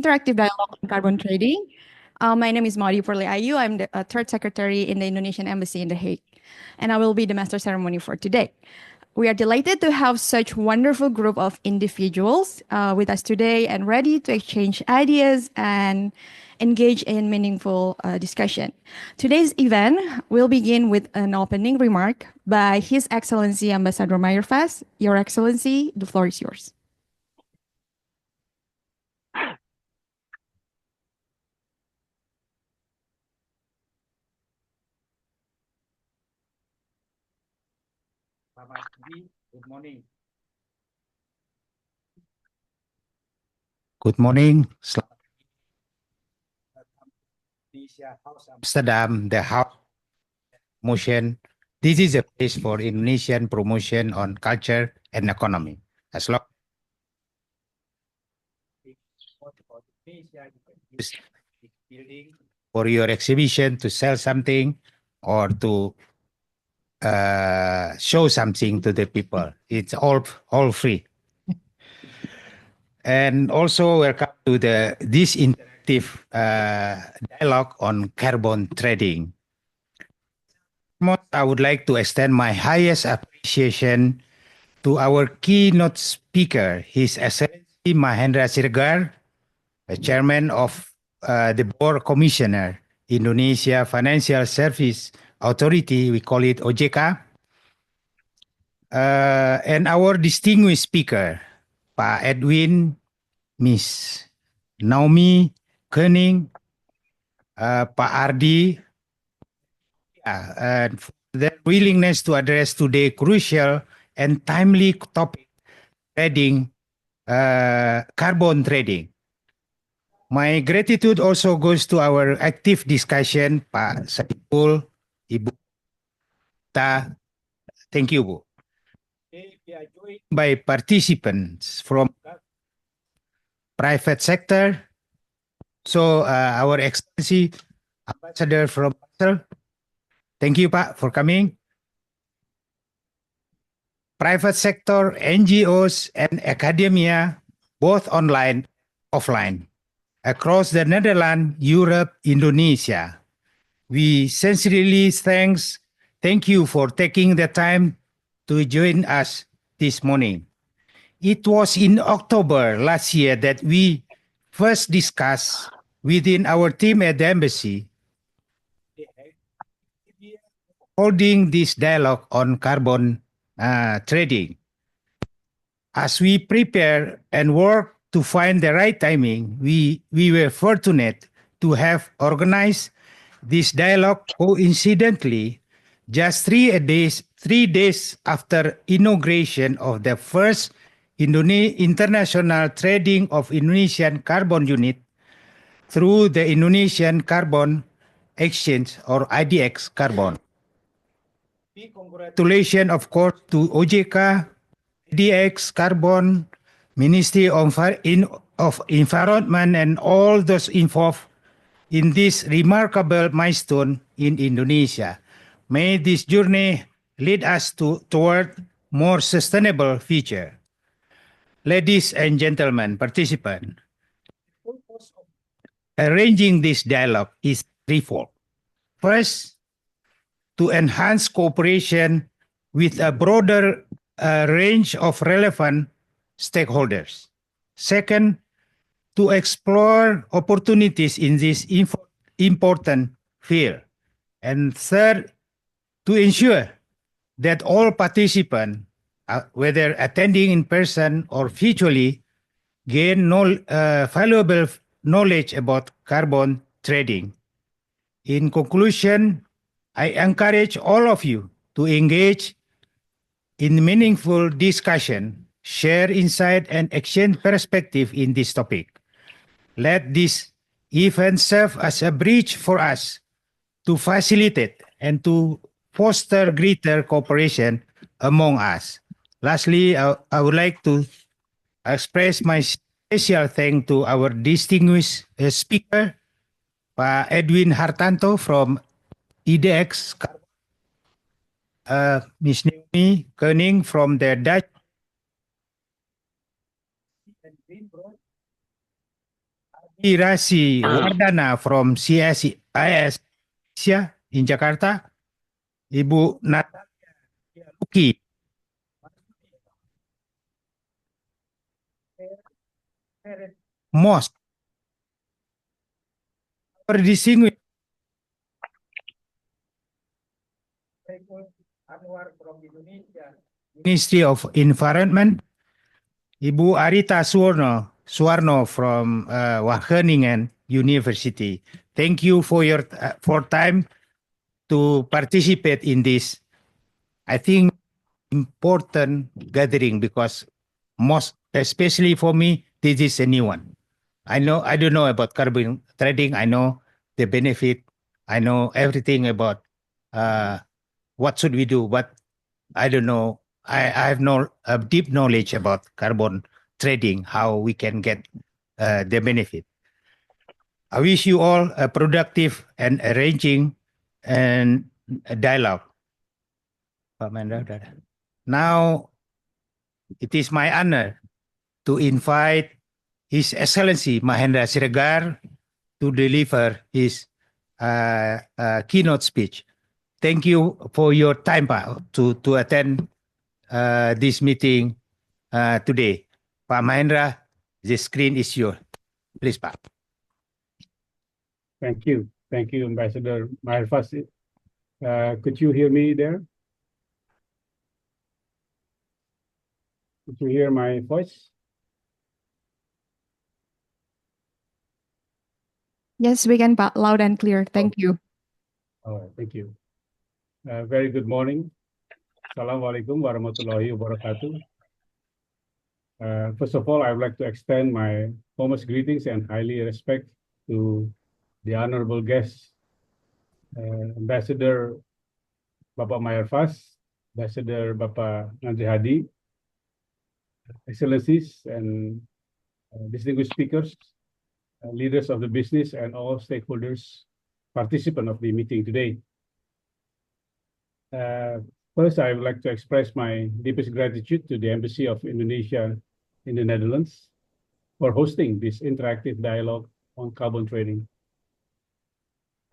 interactive dialogue on carbon trading. My name is Maudi Ayu. I'm the third secretary in the Indonesian Embassy in The Hague, and I will be the master ceremony for today. We are delighted to have such wonderful group of individuals with us today and ready to exchange ideas and engage in meaningful discussion. Today's event will begin with an opening remark by His Excellency Ambassador Mayerfas. Your Excellency, the floor is yours. Good morning. Good morning. Indonesia House Amsterdam, the House Promotion. This is a place for Indonesian promotion on culture and economy. As long as building for your exhibition to sell something or to show something to the people. It's all free. And also welcome to this interactive dialogue on carbon trading. I would like to extend my highest appreciation to our keynote speaker, His Excellency Mahendra Siregar, the Chairman of the Board Commissioner, Indonesia Financial Service Authority, we call it OJK, and our distinguished speaker, Pak Edwin, Miss Naomi, Keuning, Pak Ardhi, and for their willingness to address today's crucial and timely topic, trading, carbon trading. My gratitude also goes to our active discussion, Pak Saiful, Ibu Ta. Thank you, Bu. We are joined by participants from private sector. So our Excellency Ambassador from Basel, thank you, Pak, for coming. Private sector, NGOs, and academia, both online, offline, across the Netherlands, Europe, Indonesia. We sincerely thank you for taking the time to join us this morning. It was in October last year that we first discussed within our team at the embassy holding this dialogue on carbon trading. As we prepare and work to find the right timing, we were fortunate to have organized this dialogue coincidentally just 3 days after inauguration of the first international trading of Indonesian carbon unit through the Indonesian Carbon Exchange or IDX Carbon. Congratulations, of course, to OJK, IDX Carbon, Ministry of Environment, and all those involved in this remarkable milestone in Indonesia. May this journey lead us toward more sustainable future. Ladies and gentlemen, participants, arranging this dialogue is threefold. First, to enhance cooperation with a broader range of relevant stakeholders. Second, to explore opportunities in this important field. And third, to ensure that all participants, whether attending in person or virtually, gain valuable knowledge about carbon trading. In conclusion, I encourage all of you to engage in meaningful discussion, share insight, and exchange perspective in this topic. Let this event serve as a bridge for us to facilitate and to foster greater cooperation among us. Lastly, I would like to express my special thanks to our distinguished speaker, Pak Edwin Hartanto from IDX, Ms. Naomi Keuning from the Dutch, Rasy Wardhana from CSIS Indonesia in Jakarta. Ibu Natalia Rialucky, most distinguished Anwar from Indonesia Ministry of Environment, Ibu Arita Suwarno from Wageningen University. Thank you for your for time to participate in this, I think, important gathering, because most, especially for me, this is a new one. I don't know about carbon trading. I know the benefit. I know everything about what should we do, but I don't know. I have no deep knowledge about carbon trading, how we can get the benefit. I wish you all a productive and arranging and a dialogue. Pak Mahendra. Now, it is my honor to invite His Excellency Mahendra Siregar to deliver his keynote speech. Thank you for your time, Pak, to attend this meeting today. Pak Mahendra, the screen is yours. Please, Pak. Thank you. Thank you, Ambassador Mayerfas. Could you hear me there? Could you hear my voice? Yes, we can, Pak. Loud and clear. Thank you. All right, thank you. Very good morning. Assalamualaikum warahmatullahi wabarakatuh. First of all, I would like to extend my warmest greetings and highly respect to the honorable guest, Ambassador Bapak Mayerfas, Ambassador Bapak Hadi, Excellencies and distinguished speakers, leaders of the business, and all stakeholders, participants of the meeting today. First, I would like to express my deepest gratitude to the Embassy of Indonesia in the Netherlands for hosting this interactive dialogue on carbon trading.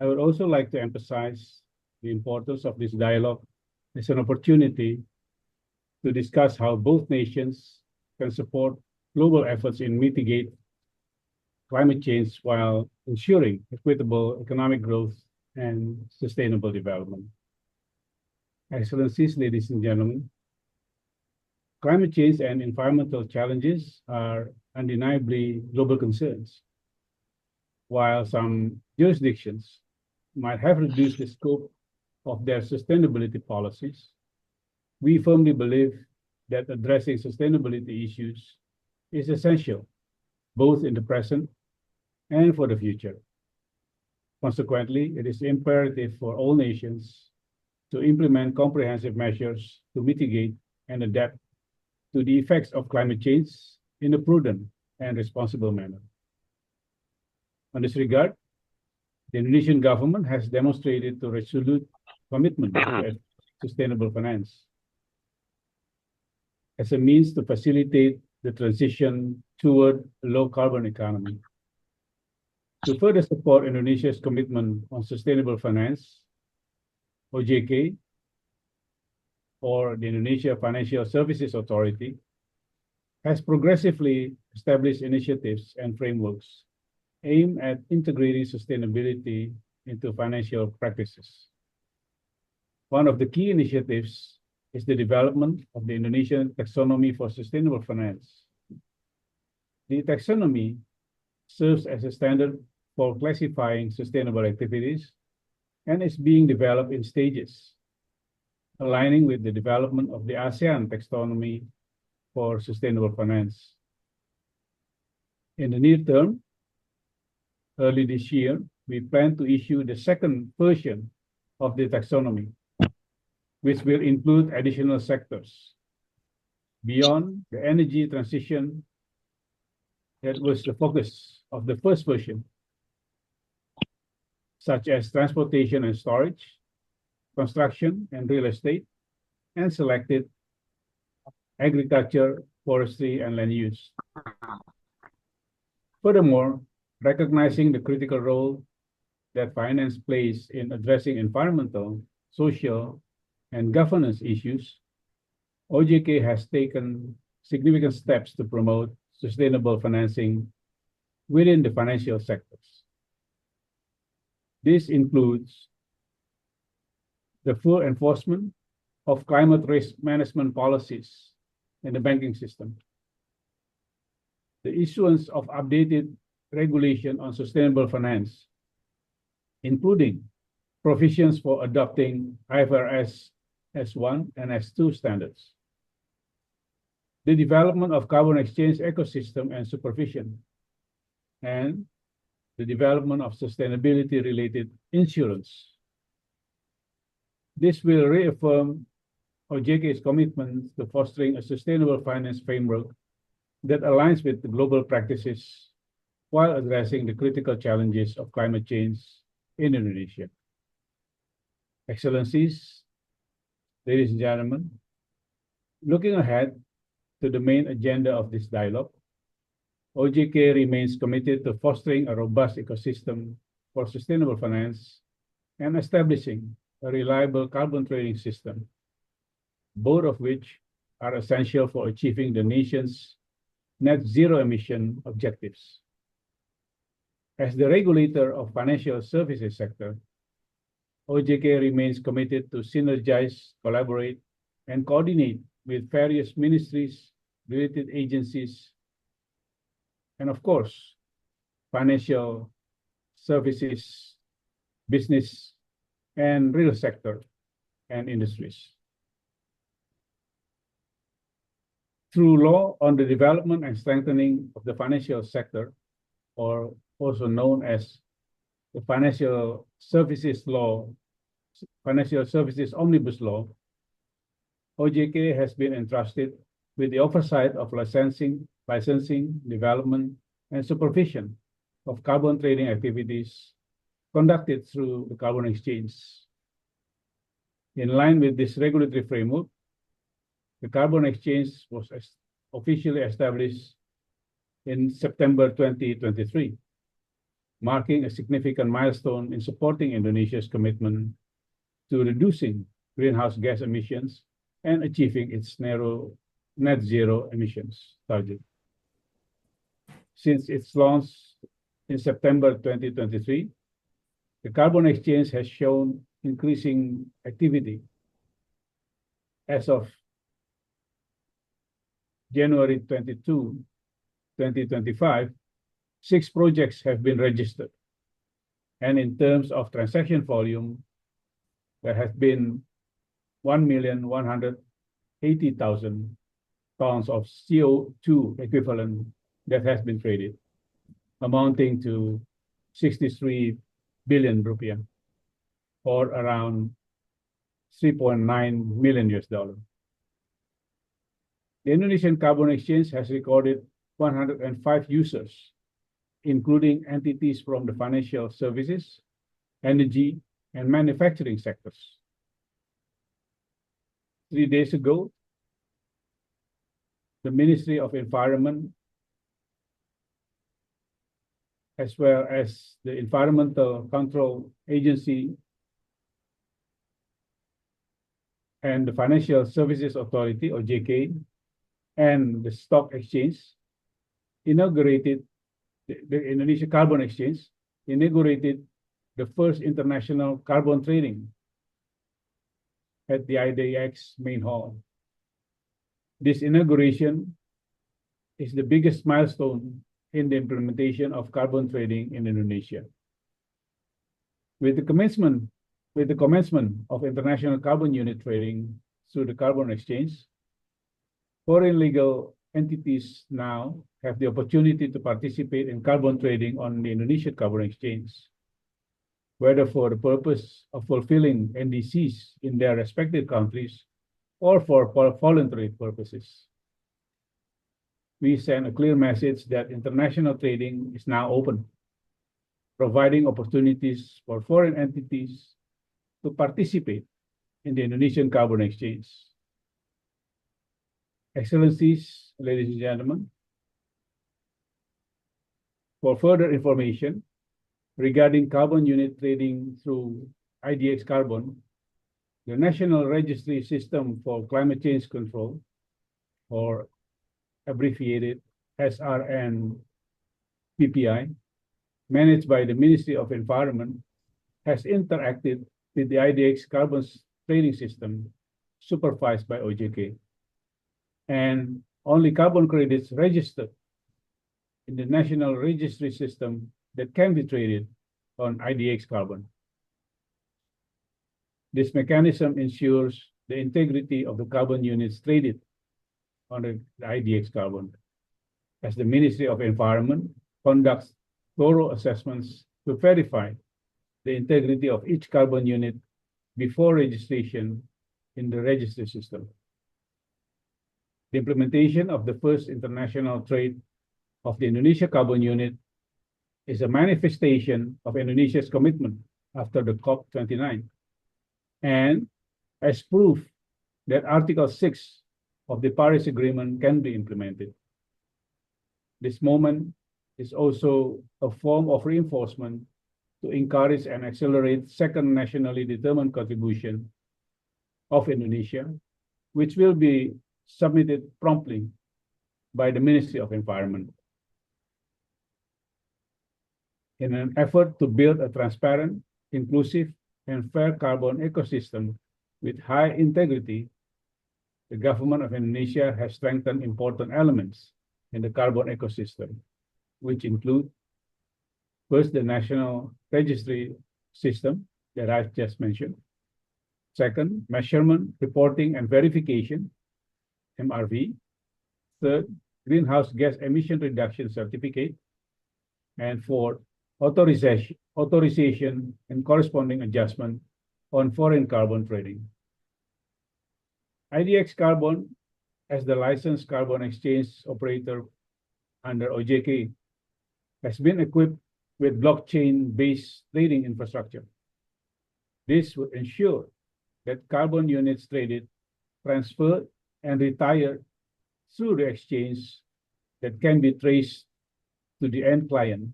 I would also like to emphasize the importance of this dialogue as an opportunity to discuss how both nations can support global efforts in mitigate climate change while ensuring equitable economic growth and sustainable development. Excellencies, ladies and gentlemen, climate change and environmental challenges are undeniably global concerns. While some jurisdictions might have reduced the scope of their sustainability policies, we firmly believe that addressing sustainability issues is essential, both in the present and for the future. Consequently, it is imperative for all nations to implement comprehensive measures to mitigate and adapt to the effects of climate change in a prudent and responsible manner. On this regard, the Indonesian government has demonstrated a resolute commitment to sustainable finance as a means to facilitate the transition toward a low-carbon economy. To further support Indonesia's commitment on sustainable finance, OJK, or the Indonesia Financial Services Authority, has progressively established initiatives and frameworks aimed at integrating sustainability into financial practices. One of the key initiatives is the development of the Indonesian Taxonomy for Sustainable Finance. The taxonomy serves as a standard for classifying sustainable activities and is being developed in stages, aligning with the development of the ASEAN taxonomy for sustainable finance. In the near term, early this year, we plan to issue the second version of the taxonomy, which will include additional sectors beyond the energy transition that was the focus of the first version, such as transportation and storage, construction and real estate, and selected agriculture, forestry, and land use. Furthermore, Recognizing the critical role that finance plays in addressing environmental, social, and governance issues, OJK has taken significant steps to promote sustainable financing within the financial sectors. This includes the full enforcement of climate risk management policies in the banking system, the issuance of updated regulation on sustainable finance, including provisions for adopting IFRS S1 and S2 standards, the development of carbon exchange ecosystem and supervision, and the development of sustainability-related insurance. This will reaffirm OJK's commitment to fostering a sustainable finance framework that aligns with the global practices while addressing the critical challenges of climate change in Indonesia. Excellencies, ladies and gentlemen, looking ahead to the main agenda of this dialogue, OJK remains committed to fostering a robust ecosystem for sustainable finance and establishing a reliable carbon trading system, both of which are essential for achieving the nation's net zero emission objectives. As the regulator of financial services sector, OJK remains committed to synergize, collaborate, and coordinate with various ministries, related agencies, and of course, financial services, business, and real sector and industries. Through law on the development and strengthening of the financial sector, or also known as the Financial Services Law, Financial Services Omnibus Law, OJK has been entrusted with the oversight of licensing, development, and supervision of carbon trading activities conducted through the carbon exchange. In line with this regulatory framework, the carbon exchange was officially established in September 2023, marking a significant milestone in supporting Indonesia's commitment to reducing greenhouse gas emissions and achieving its net zero emissions target. Since its launch in September 2023, the carbon exchange has shown increasing activity. As of January 22, 2025, 6 projects have been registered. And in terms of transaction volume, there has been 1,180,000 tons of CO2 equivalent that has been traded, amounting to 63 billion rupiah, or around $3.9 million. The Indonesian Carbon Exchange has recorded 105 users, including entities from the financial services, energy, and manufacturing sectors. 3 days ago, the Ministry of Environment, as well as the Environmental Control Agency and the Financial Services Authority, or OJK, and the Stock Exchange, inaugurated the Indonesia Carbon Exchange, inaugurated the first international carbon trading at the IDX main hall. This inauguration is the biggest milestone in the implementation of carbon trading in Indonesia. With the commencement of international carbon unit trading through the carbon exchange, foreign legal entities now have the opportunity to participate in carbon trading on the Indonesian Carbon Exchange, whether for the purpose of fulfilling NDCs in their respective countries or for voluntary purposes. We send a clear message that international trading is now open, providing opportunities for foreign entities to participate in the Indonesian Carbon Exchange. Excellencies, ladies and gentlemen, For further information regarding carbon unit trading through IDX Carbon, the National Registry System for Climate Change Control, or abbreviated SRNPPI, managed by the Ministry of Environment, has interacted with the IDX Carbon trading system supervised by OJK. And only carbon credits registered in the National Registry System that can be traded on IDX Carbon. This mechanism ensures the integrity of the carbon units traded on the IDX Carbon, as the Ministry of Environment conducts thorough assessments to verify the integrity of each carbon unit before registration in the registry system. The implementation of the first international trade of the Indonesia carbon unit is a manifestation of Indonesia's commitment after the COP29, and as proof that Article 6 of the Paris Agreement can be implemented. This moment is also a form of reinforcement to encourage and accelerate second nationally determined contribution of Indonesia, which will be submitted promptly by the Ministry of Environment. In an effort to build a transparent, inclusive, and fair carbon ecosystem with high integrity, the government of Indonesia has strengthened important elements in the carbon ecosystem, which include, first, the National Registry System that I've just mentioned. Second, measurement, reporting, and verification, MRV. Third, greenhouse gas emission reduction certificate. And fourth, authorization and corresponding adjustment on foreign carbon trading. IDX Carbon, as the licensed carbon exchange operator under OJK, has been equipped with blockchain-based trading infrastructure. This would ensure that carbon units traded, transferred, and retired through the exchange that can be traced to the end client,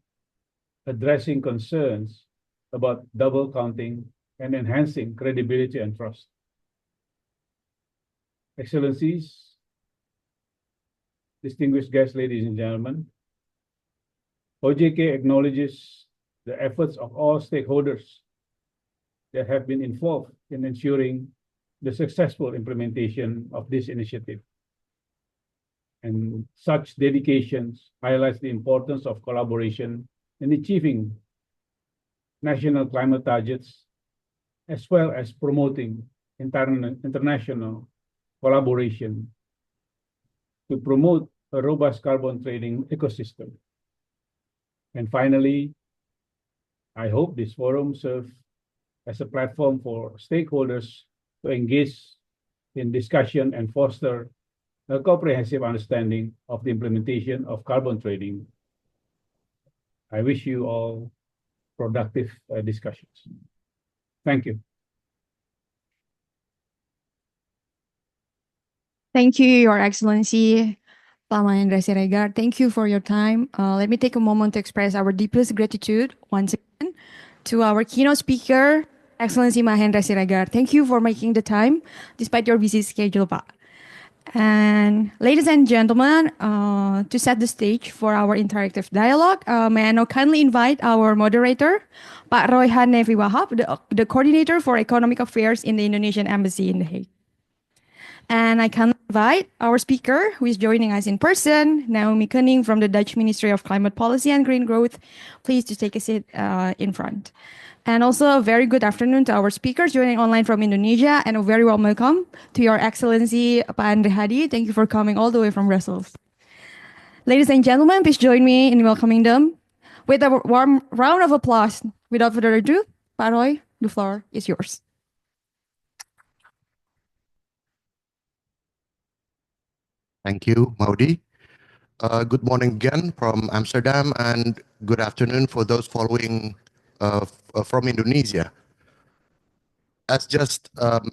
addressing concerns about double counting and enhancing credibility and trust. Excellencies, distinguished guests, ladies and gentlemen, OJK acknowledges the efforts of all stakeholders that have been involved in ensuring the successful implementation of this initiative. And such dedications highlights the importance of collaboration in achieving national climate targets, as well as promoting international collaboration to promote a robust carbon trading ecosystem. And finally, I hope this forum serves as a platform for stakeholders to engage in discussion and foster a comprehensive understanding of the implementation of carbon trading. I wish you all productive discussions. Thank you. Thank you, Your Excellency, Pak Mahendra Siregar. Thank you for your time. Let me take a moment to express our deepest gratitude once again to our keynote speaker, Excellency Mahendra Siregar. Thank you for making the time despite your busy schedule, Pak. And ladies and gentlemen, to set the stage for our interactive dialogue, may I now kindly invite our moderator, Pak Royhan Wahab, the coordinator for economic affairs in the Indonesian Embassy in The Hague. And I can invite our speaker, who is joining us in person, Naomi Keuning from the Dutch Ministry of Climate Policy and Green Growth. Please to take a seat in front. And also a very good afternoon to our speakers joining online from Indonesia, and a very warm welcome to Your Excellency Pak Ardhi. Thank you for coming all the way from Brussels. Ladies and gentlemen, please join me in welcoming them with a warm round of applause. Without further ado, Pak Roy, the floor is yours. Thank you, Maudi. Good morning again from Amsterdam, and good afternoon for those following from Indonesia. As just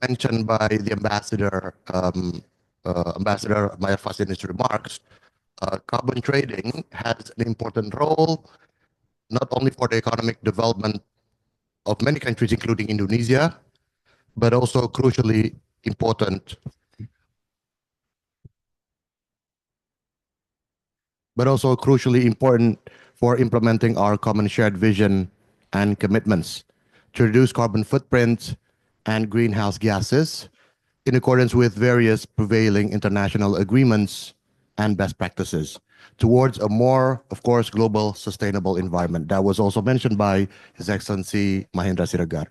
mentioned by the ambassador, Ambassador Mayerfas in his remarks, Carbon trading has an important role, not only for the economic development of many countries, including Indonesia, but also crucially important for implementing our common shared vision and commitments to reduce carbon footprint and greenhouse gases in accordance with various prevailing international agreements and best practices towards a more, of course, global sustainable environment. That was also mentioned by His Excellency Mahendra Siregar.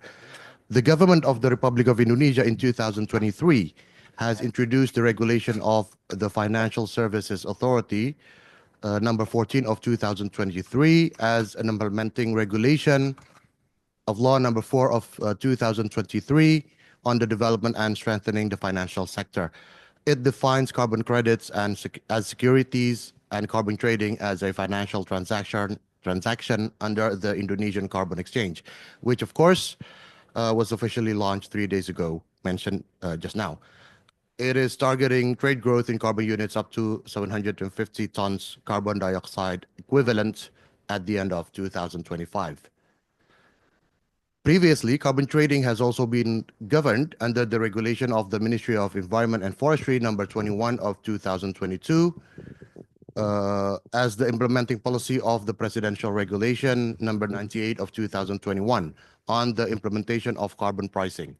The government of the Republic of Indonesia in 2023 has introduced the regulation of the Financial Services Authority, number 14 of 2023, as an implementing regulation of law number 4 of 2023 on the development and strengthening the financial sector. It defines carbon credits and as securities and carbon trading as a financial transaction under the Indonesian Carbon Exchange, which of course was officially launched 3 days ago, mentioned just now. It is targeting trade growth in carbon units up to 750 tons carbon dioxide equivalent at the end of 2025. Previously, carbon trading has also been governed under the regulation of the Ministry of Environment and Forestry number 21 of 2022 as the implementing policy of the Presidential Regulation number 98 of 2021 on the implementation of carbon pricing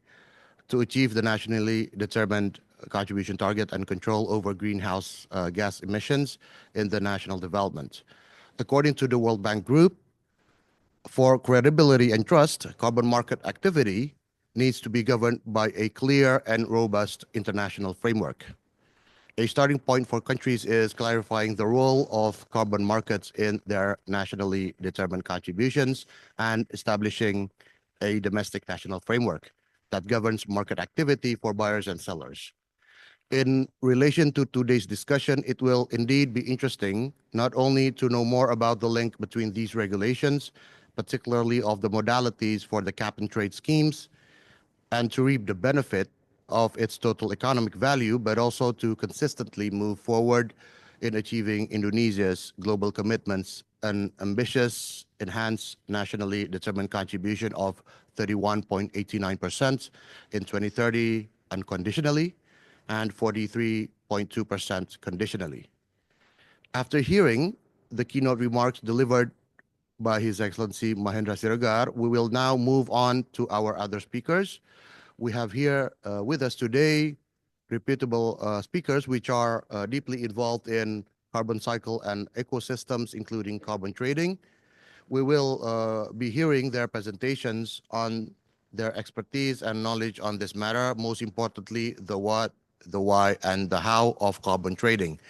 to achieve the nationally determined contribution target and control over greenhouse gas emissions in the national development. According to the World Bank Group, for credibility and trust, carbon market activity needs to be governed by a clear and robust international framework. A starting point for countries is clarifying the role of carbon markets in their nationally determined contributions and establishing a domestic national framework that governs market activity for buyers and sellers. In relation to today's discussion, it will indeed be interesting not only to know more about the link between these regulations, particularly of the modalities for the cap and trade schemes, and to reap the benefit of its total economic value, but also to consistently move forward in achieving Indonesia's global commitments, an ambitious, enhanced, nationally determined contribution of 31.89% in 2030 unconditionally, and 43.2% conditionally. After hearing the keynote remarks delivered by His Excellency Mahendra Siregar, we will now move on to our other speakers. We have here with us today reputable speakers which are deeply involved in carbon cycle and ecosystems, including carbon trading. We will be hearing their presentations on their expertise and knowledge on this matter, most importantly, the what, the why, and the how of carbon trading,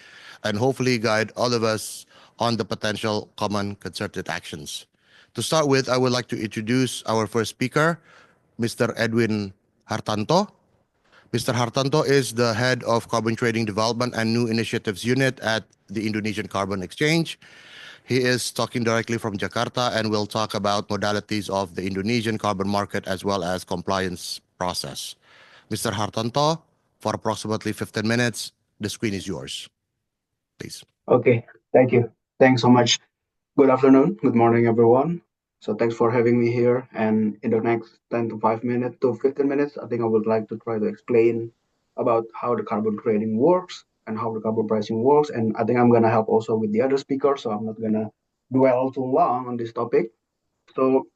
and hopefully guide all of us on the potential common concerted actions. To start with, I would like to introduce our first speaker, Mr. Edwin Hartanto. Mr. Hartanto is the head of Carbon Trading Development and New Initiatives Unit at the Indonesian Carbon Exchange. He is talking directly from Jakarta and will talk about modalities of the Indonesian carbon market as well as compliance process. Mr. Hartanto, for approximately 15 minutes, the screen is yours. Please. Okay, thank you. Thanks so much. Good afternoon, good morning, everyone. So thanks for having me here. And in the next 10 to 5 minutes to 15 minutes, I think I would like to try to explain about how the carbon trading works and how the carbon pricing works. And I think I'm going to help also with the other speakers, so I'm not going to dwell too long on this topic. So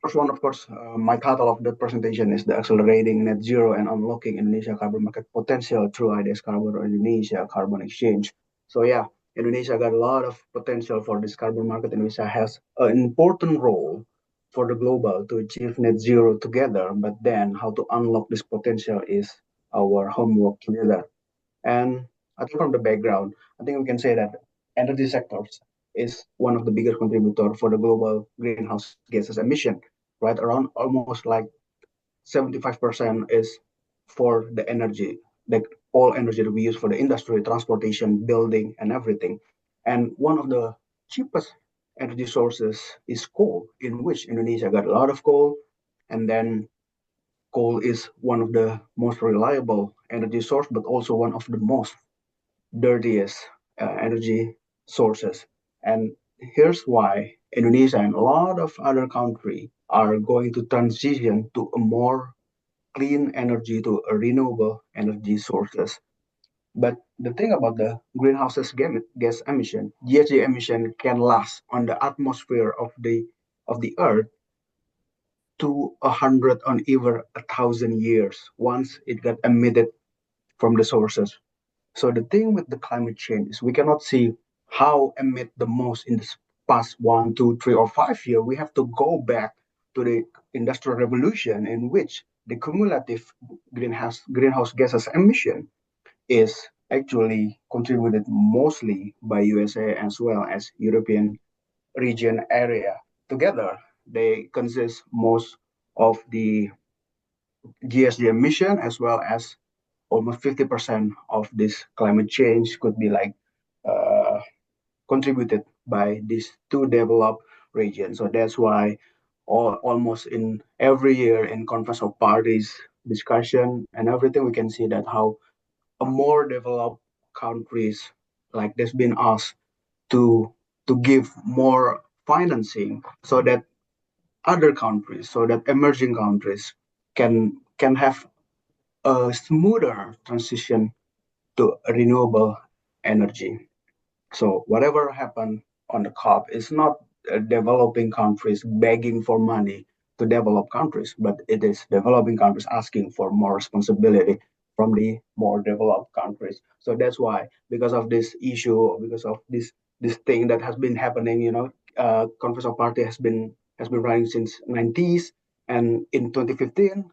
first one, of course, my title of the presentation is the Accelerating Net Zero and Unlocking Indonesia Carbon Market Potential through IDS Carbon or Indonesia Carbon Exchange. So yeah, Indonesia got a lot of potential for this carbon market. Indonesia has an important role for the global to achieve net zero together, but then how to unlock this potential is our homework together. And I think from the background, I think we can say that energy sectors is one of the biggest contributor for the global greenhouse gases emission, right? Around almost like 75% is for the energy, like all energy that we use for the industry, transportation, building, and everything. And one of the cheapest energy sources is coal, in which Indonesia got a lot of coal. And then coal is one of the most reliable energy source, but also one of the most dirtiest energy sources. And here's why Indonesia and a lot of other countries are going to transition to a more clean energy, to a renewable energy sources. But the thing about the greenhouse gas emission, GHG emission can last on the atmosphere of the Earth to 100 or even 1,000 years once it got emitted from the sources. So the thing with the climate change is we cannot see how emit the most in the past 1, 2, 3, or 5 years. We have to go back to the industrial revolution in which the cumulative greenhouse gases emission is actually contributed mostly by USA as well as European region area. Together, they consist most of the GHG emission as well as almost 50% of this climate change could be like uh, contributed by these two developed regions. So that's why almost in every year in conference of parties discussion and everything, we can see that how a more developed countries like this been asked to give more financing so that other countries, so that emerging countries can have a smoother transition to renewable energy. So whatever happened on the COP is not developing countries begging for money to develop countries, but it is developing countries asking for more responsibility from the more developed countries. So that's why, because of this issue, because of this thing that has been happening, Conference of Party has been running since 90s, and in 2015,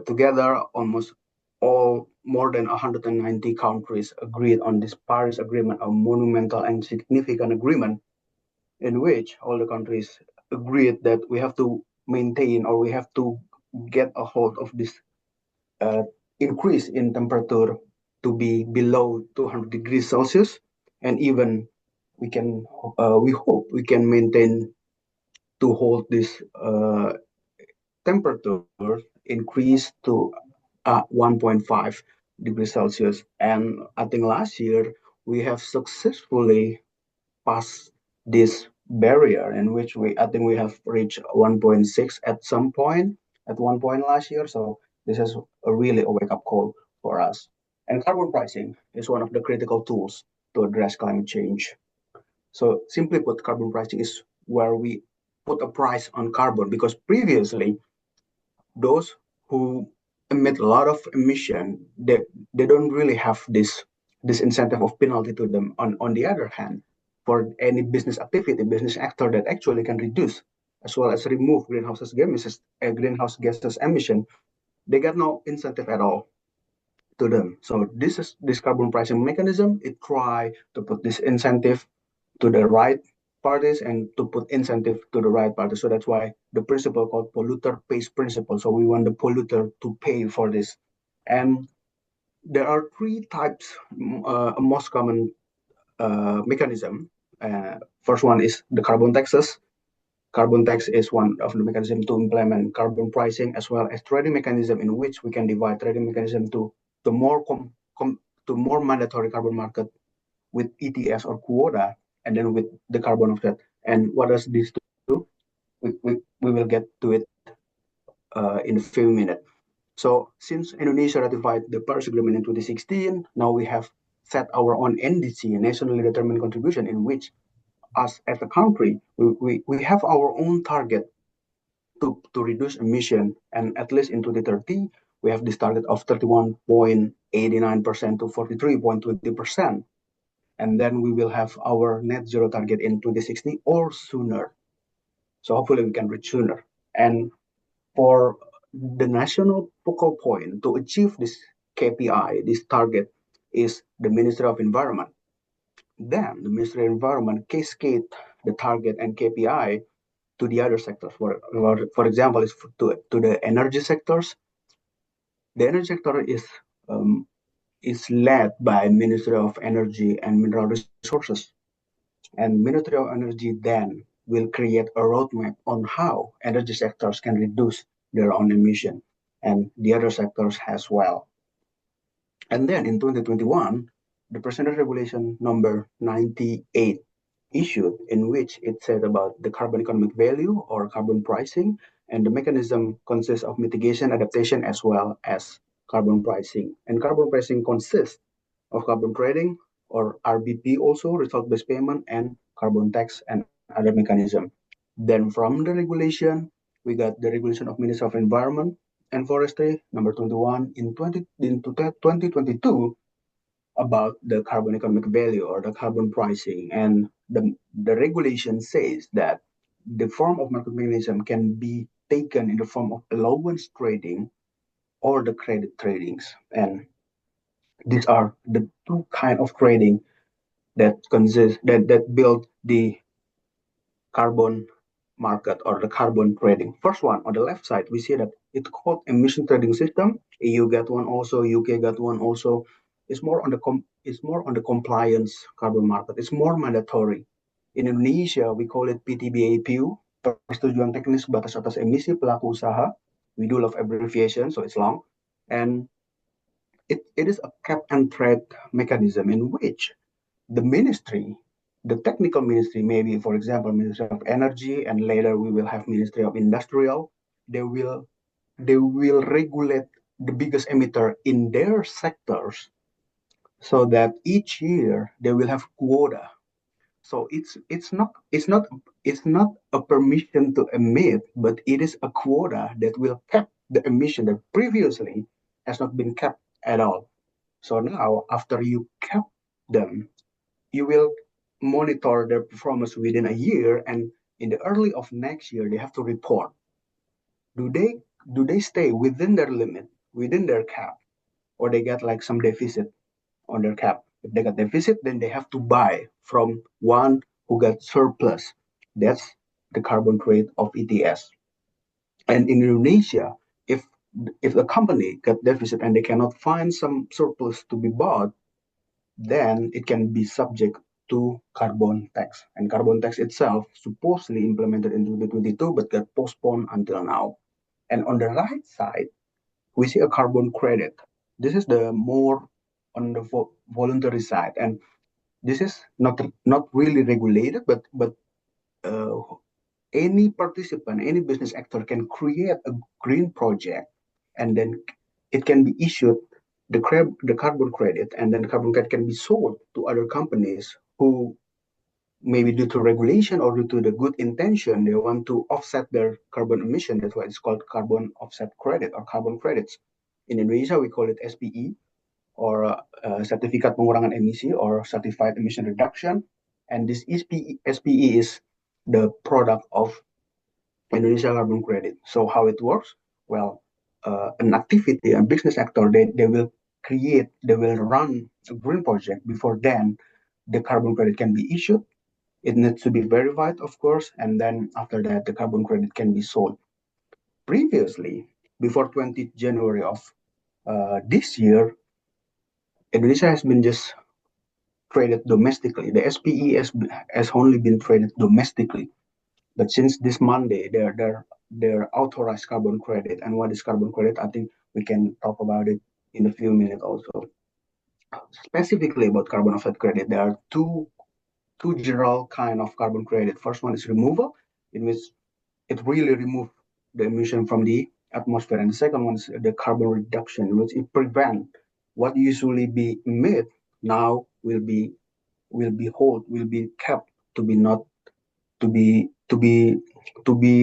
together almost all more than 190 countries agreed on this Paris Agreement, a monumental and significant agreement in which all the countries agreed that we have to maintain or we have to get a hold of this uh, increase in temperature to be below 200 degrees Celsius, and even we hope we can maintain to hold this temperature increase to 1.5 degrees Celsius. And I think last year we have successfully passed this barrier in which I think we have reached 1.6 at one point last year. So this is really a wake up call for us. And carbon pricing is one of the critical tools to address climate change. So simply put, carbon pricing is where we put a price on carbon, because previously those who emit a lot of emission, they don't really have this incentive of penalty to them. On the other hand, for any business activity, business actor that actually can reduce as well as remove greenhouse gases emission, they got no incentive at all to them. So this carbon pricing mechanism. It try to put this incentive to the right parties and to put incentive to the right parties. So that's why the principle called polluter pays principle. So we want the polluter to pay for this. And there are three types, most common mechanism. First one is the carbon taxes. Carbon tax is one of the mechanism to implement carbon pricing, as well as trading mechanism, in which we can divide trading mechanism to more mandatory carbon market with ETS or quota, and then with the carbon offset. And what does this do? We will get to it in a few minutes. So since Indonesia ratified the Paris Agreement in 2016, now we have set our own NDC, nationally determined contribution, in which us as a country, we have our own target to reduce emission. And at least in 2030, we have this target of 31.89% to 43.20%. And then we will have our net zero target in 2060 or sooner. So hopefully we can reach sooner. And for the national focal point to achieve this KPI, this target, is the Ministry of Environment. Then the Ministry of Environment cascade the target and KPI to the other sectors. For example, is to the energy sectors. The energy sector is led by Ministry of Energy and Mineral Resources. And Ministry of Energy then will create a roadmap on how energy sectors can reduce their own emission, and the other sectors as well. And then in 2021, the President's Regulation number 98 issued, in which it said about the carbon economic value or carbon pricing, and the mechanism consists of mitigation, adaptation, as well as carbon pricing. And carbon pricing consists of carbon trading, or RBP also, result-based payment, and carbon tax and other mechanism. Then from the regulation, we got the regulation of Ministry of Environment and Forestry, number 21 in 2022, about the carbon economic value or the carbon pricing. And the regulation says that the form of market mechanism can be taken in the form of allowance trading or the credit tradings. And these are the two kind of trading that consist that build the carbon market or the carbon trading. First one on the left side, we see that it's called emission trading system. EU got one also, UK got one also. It's more on the compliance carbon market. It's more mandatory. In Indonesia, we call it PTBAPU, Persetujuan Teknis Batas Atas Emisi Pelaku Usaha. We do love abbreviation, so it's long. And it is a cap and trade mechanism in which the ministry, the technical ministry, maybe for example Ministry of Energy, and later we will have Ministry of Industrial, they will regulate the biggest emitter in their sectors, so that each year they will have quota. So it's not a permission to emit, but it is a quota that will cap the emission that previously has not been capped at all. So now, after you cap them, you will monitor their performance within a year, and in the early of next year, they have to report. Do they stay within their limit, within their cap, or they get like some deficit on their cap? If they got deficit, then they have to buy from one who got surplus. That's the carbon trade of ETS. And in Indonesia, if the company got deficit and they cannot find some surplus to be bought, then it can be subject to carbon tax. And carbon tax itself supposedly implemented in 2022, but got postponed until now. And on the right side, we see a carbon credit. This is the more on the voluntary side, and this is not really regulated, but uh, any participant, any business actor can create a green project, and then it can be issued the carbon credit, and then the carbon credit can be sold to other companies who, maybe due to regulation or due to the good intention, they want to offset their carbon emission. That's why it's called carbon offset credit or carbon credits. In Indonesia, we call it SPE, or Sertifikat Pengurangan Emisi, or Certified Emission Reduction. And this SPE is the product of Indonesia carbon credit. So how it works? Well, an activity, a business actor, they will run a green project. Before then, the carbon credit can be issued. It needs to be verified, of course, and then after that, the carbon credit can be sold. Previously, before 20th January of this year, Indonesia has been just traded domestically. The SPE has only been traded domestically. But since this Monday, they're authorized carbon credit. And what is carbon credit? I think we can talk about it in a few minutes also. Specifically about carbon offset credit, there are two general kind of carbon credit. First one is removal, in which it really removes the emission from the atmosphere. And the second one is the carbon reduction, in which it prevents what usually be emit now will be kept to be not to be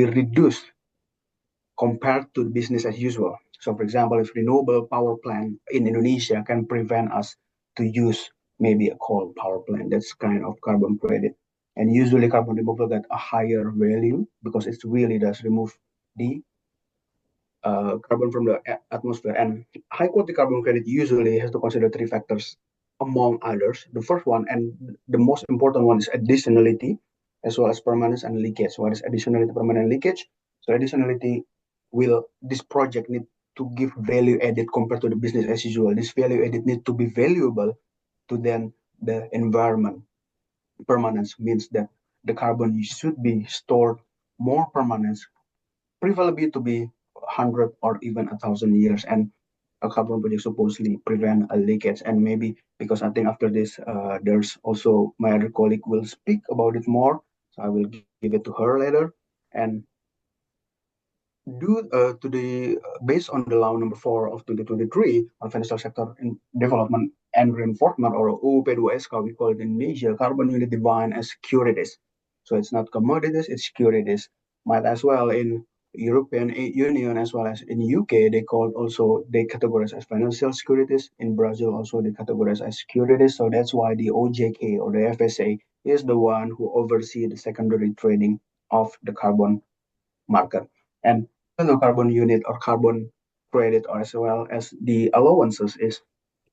reduced compared to business as usual. So, for example, if renewable power plant in Indonesia can prevent us to use maybe a coal power plant, that's kind of carbon credit. And usually carbon removal got a higher value because it really does remove the carbon from the atmosphere. And high quality carbon credit usually has to consider three factors, among others. The first one, and the most important one, is additionality, as well as permanence and leakage. What is additionality, permanent, leakage? So additionality, will this project need to give value added compared to the business as usual? This value added need to be valuable to then the environment. Permanence means that the carbon should be stored more permanence, preferably to be 100 or even 1,000 years. And a carbon project supposedly prevent a leakage. And maybe because I think after this, there's also my other colleague will speak about it more. So I will give it to her later. And due to the based on the law number 4 of 2023 on financial sector in development and reinforcement, or UP2SK, we call it in Indonesia, carbon unit defined as securities. So it's not commodities, it's securities. Might as well in European Union as well as in UK, they categorize as financial securities. In Brazil also they categorize as securities. So that's why the OJK or the FSA is the one who oversee the secondary trading of the carbon market. And the carbon unit or carbon credit, or as well as the allowances, is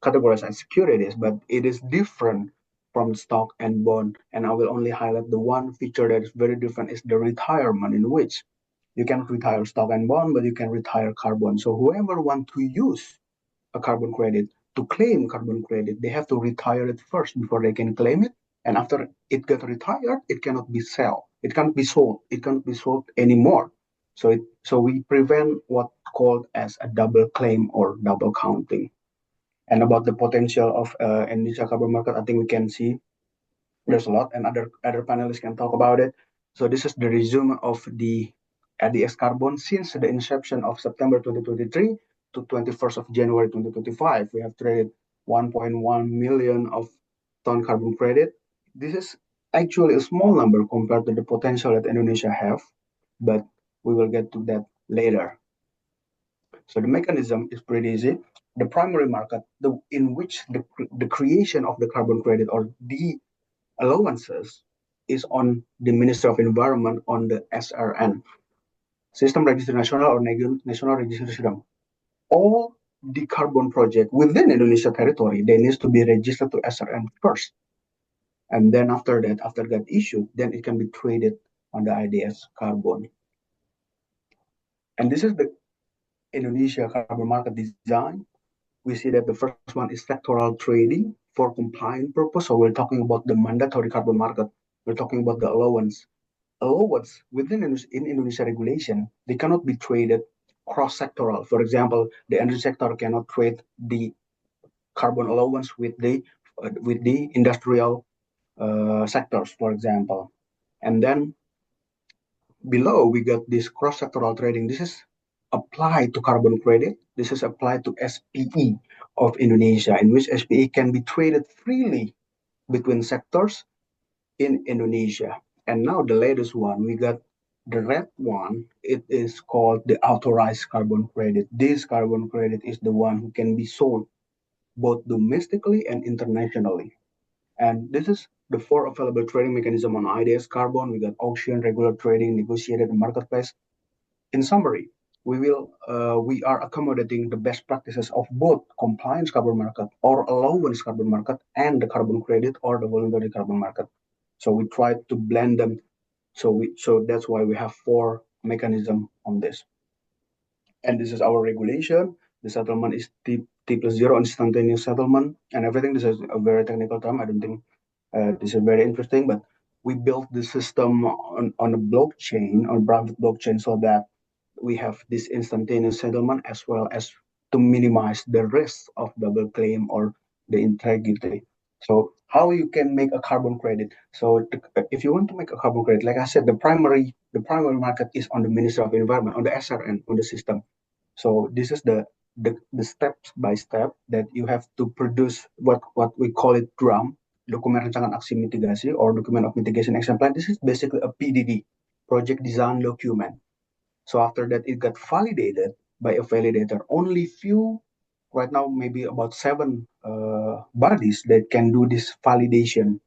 categorized as securities, but it is different from stock and bond. And I will only highlight the one feature that is very different is the retirement, in which you can retire stock and bond, but you can retire carbon. So whoever want to use a carbon credit to claim carbon credit, they have to retire it first before they can claim it. And after it got retired, it cannot be sold. It can't be sold. It can't be sold anymore. So we prevent what called as a double claim or double counting. And about the potential of Indonesia carbon market, I think we can see there's a lot, and other panelists can talk about it. So this is the resume of the ADS carbon since the inception of September 2023 to 21st of January 2025. We have traded 1.1 million of ton carbon credit. This is actually a small number compared to the potential that Indonesia have, but we will get to that later. So the mechanism is pretty easy. The primary market, in which the creation of the carbon credit or the allowances is on the Ministry of Environment, on the SRN, System Register Nasional or National Register System. All the carbon project within Indonesia territory, they need to be registered to SRN first. And then after that issue, then it can be traded on the IDS carbon. And this is the Indonesia carbon market design. We see that the first one is sectoral trading for compliant purpose. So we're talking about the mandatory carbon market. We're talking about the allowance. Allowance within in Indonesia regulation, they cannot be traded cross-sectoral. For example, the energy sector cannot trade the carbon allowance with the industrial sectors, for example. And then below we got this cross-sectoral trading. This is applied to carbon credit. This is applied to SPE of Indonesia, in which SPE can be traded freely between sectors in Indonesia. And now the latest one, we got the red one. It is called the authorized carbon credit. This carbon credit is the one who can be sold both domestically and internationally. And this is the 4 available trading mechanism on IDS carbon. We got auction, regular trading, negotiated, and marketplace. In summary, we are accommodating the best practices of both compliance carbon market or allowance carbon market and the carbon credit or the voluntary carbon market. So we try to blend them. So that's why we have 4 mechanisms on this. And this is our regulation. The settlement is T+0 instantaneous settlement and everything. This is a very technical term. I don't think this is very interesting, but we built the system on a blockchain, on private blockchain, so that we have this instantaneous settlement as well as to minimize the risk of double claim or the integrity. So how you can make a carbon credit? So if you want to make a carbon credit, like I said, the primary market is on the Ministry of Environment, on the SRN, on the system. So this is the steps by step that you have to produce what we call it DRAM, Dokumen Rancangan Aksi Mitigasi, or Document of Mitigation Action Plan. This is basically a PDD, Project Design Document. So after that, it got validated by a validator. Only few, right now, maybe about 7 bodies that can do this validation.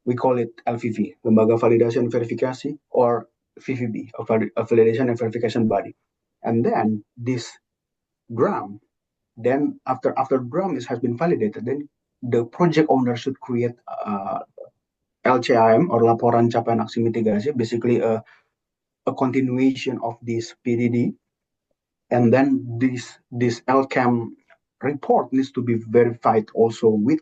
We call it LVV, Lembaga Validasi and Verifikasi, or VVB, a validation and verification body. And then this DRAM, then after DRAM has been validated, then the project owner should create LCAM or Laporan Capaian Aksi Mitigasi, basically a continuation of this PDD. And then this LCAM report needs to be verified also with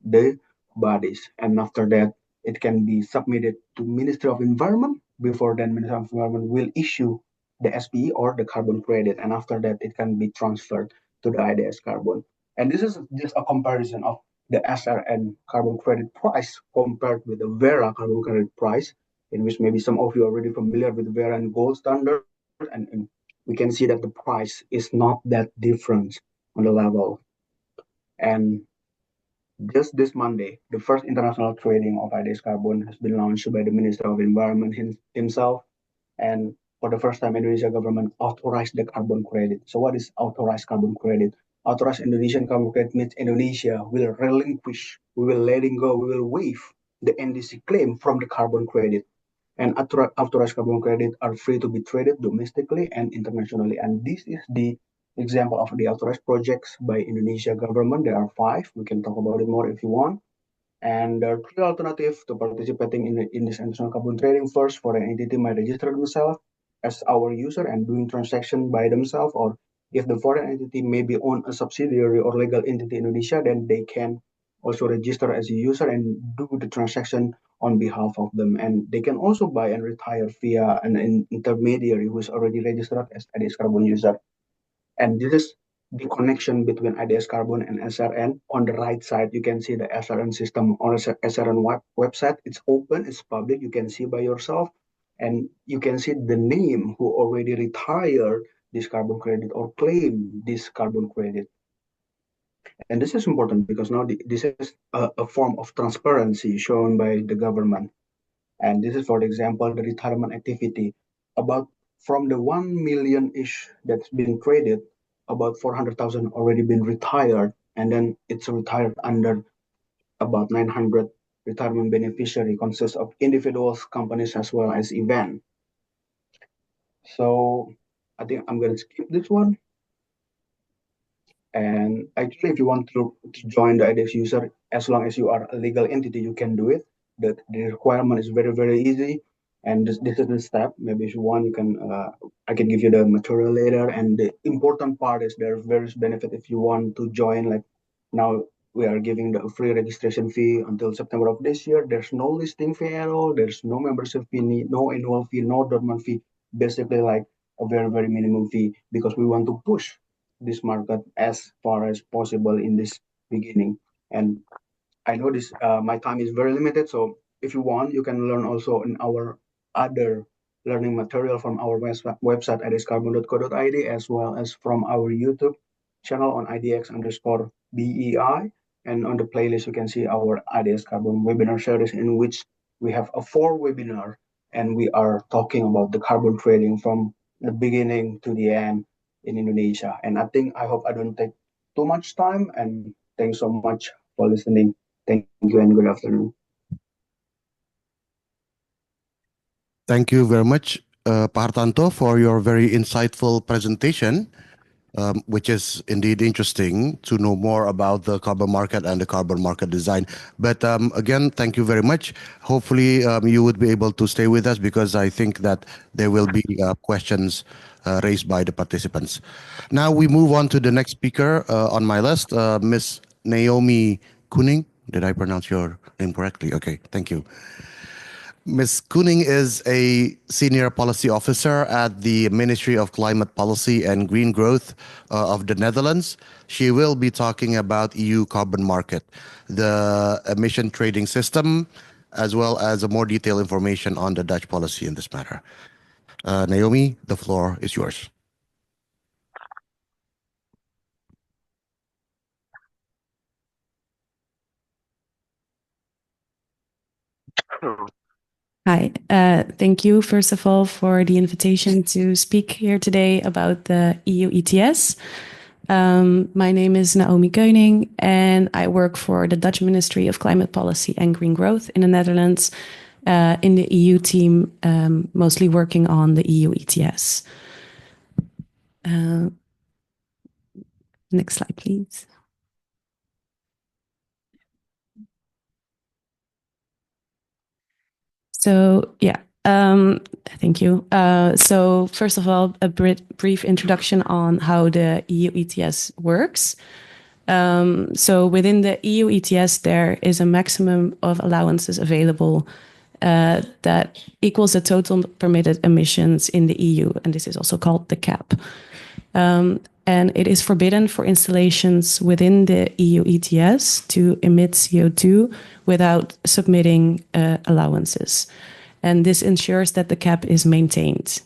the bodies. And after that, it can be submitted to Ministry of Environment. Before then, Ministry of Environment will issue the SPE or the carbon credit. And after that, it can be transferred to the IDS carbon. And this is just a comparison of the SRN carbon credit price compared with the Vera carbon credit price, in which maybe some of you are already familiar with Vera and gold standard, and we can see that the price is not that different on the level. And just this Monday, the first international trading of IDS carbon has been launched by the Minister of Environment himself. And for the first time, Indonesia government authorized the carbon credit. So what is authorized carbon credit? Authorized Indonesian carbon credit means Indonesia will relinquish, we will letting go, we will waive the NDC claim from the carbon credit. And authorized carbon credit are free to be traded domestically and internationally. And this is the example of the authorized projects by Indonesia government. There are 5. We can talk about it more if you want. And there are 3 alternatives to participating in this international carbon trading. First, foreign entity might register themselves as our user and doing transaction by themselves, or if the foreign entity maybe own a subsidiary or legal entity in Indonesia, then they can also register as a user and do the transaction on behalf of them. And they can also buy and retire via an intermediary who is already registered as IDS carbon user. And this is the connection between IDS carbon and SRN. On the right side, you can see the SRN system on SRN website. It's open, it's public, you can see by yourself. And you can see the name who already retired this carbon credit or claim this carbon credit. And this is important because now this is a form of transparency shown by the government. And this is, for example, the retirement activity. About from the 1 million-ish that's been traded, about 400,000 already been retired, and then it's retired under about 900 retirement beneficiary consists of individuals, companies, as well as event. So I think I'm going to skip this one. And actually, if you want to join the IDX user, as long as you are a legal entity, you can do it. The requirement is very, very easy. And this is the step. Maybe if you want, you can, I can give you the material later. And the important part is there are various benefits if you want to join. Like now we are giving the free registration fee until September of this year. There's no listing fee at all. There's no membership fee, no annual fee, no dormant fee. Basically like a very, very minimum fee because we want to push this market as far as possible in this beginning. And I know this my time is very limited, so if you want, you can learn also in our other learning material from our website idscarbon.co.id as well as from our YouTube channel on idx_BEI. And on the playlist, you can see our IDS Carbon webinar series in which we have a 4 webinar and we are talking about the carbon trading from the beginning to the end in Indonesia. And I hope I don't take too much time, and thanks so much for listening. Thank you and good afternoon. Thank you very much, Pak Hartanto, for your very insightful presentation, which is indeed interesting to know more about the carbon market and the carbon market design. But again, thank you very much. Hopefully, you would be able to stay with us because I think that there will be questions raised by the participants. Now we move on to the next speaker on my list, Ms. Naomi Keuning. Did I pronounce your name correctly? Okay, thank you. Ms. Keuning is a senior policy officer at the Ministry of Climate Policy and Green Growth of the Netherlands. She will be talking about EU carbon market, the emission trading system, as well as more detailed information on the Dutch policy in this matter. Naomi, the floor is yours. Hi, thank you, first of all, for the invitation to speak here today about the EU ETS. My name is Naomi Keuning, and I work for the Dutch Ministry of Climate Policy and Green Growth in the Netherlands, in the EU team, mostly working on the EU ETS. Next slide, please. So, yeah. Thank you. So first of all, a brief introduction on how the EU ETS works. So within the EU ETS, there is a maximum of allowances available that equals the total permitted emissions in the EU, and this is also called the cap. and it is forbidden for installations within the EU ETS to emit CO2 without submitting allowances. And this ensures that the cap is maintained.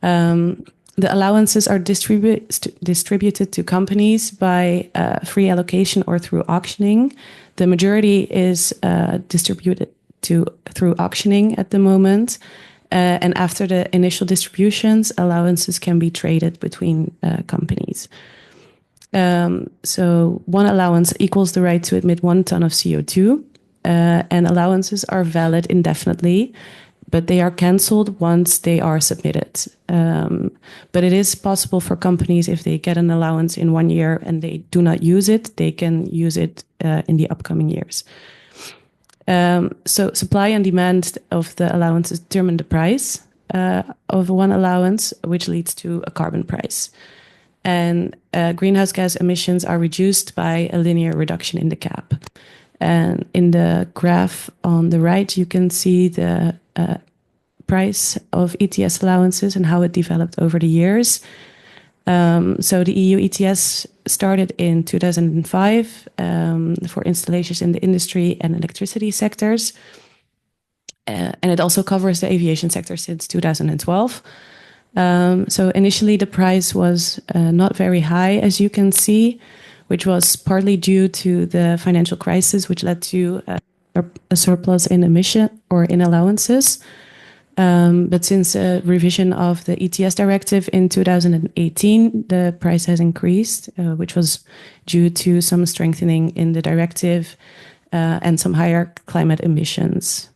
The allowances are distributed to companies by free allocation or through auctioning. The majority is distributed through auctioning at the moment. And after the initial distributions, allowances can be traded between companies. So one allowance equals the right to emit 1 ton of CO2, and allowances are valid indefinitely, but they are cancelled once they are submitted. But it is possible for companies, if they get an allowance in 1 year and they do not use it, they can use it in the upcoming years. So supply and demand of the allowances determine the price of one allowance, which leads to a carbon price. And greenhouse gas emissions are reduced by a linear reduction in the cap. And in the graph on the right, you can see the price of ETS allowances and how it developed over the years. So the EU ETS started in 2005 for installations in the industry and electricity sectors. And it also covers the aviation sector since 2012. So initially the price was not very high, as you can see, which was partly due to the financial crisis, which led to a surplus in emission or in allowances. But since a revision of the ETS directive in 2018, the price has increased, which was due to some strengthening in the directive and some higher climate emissions.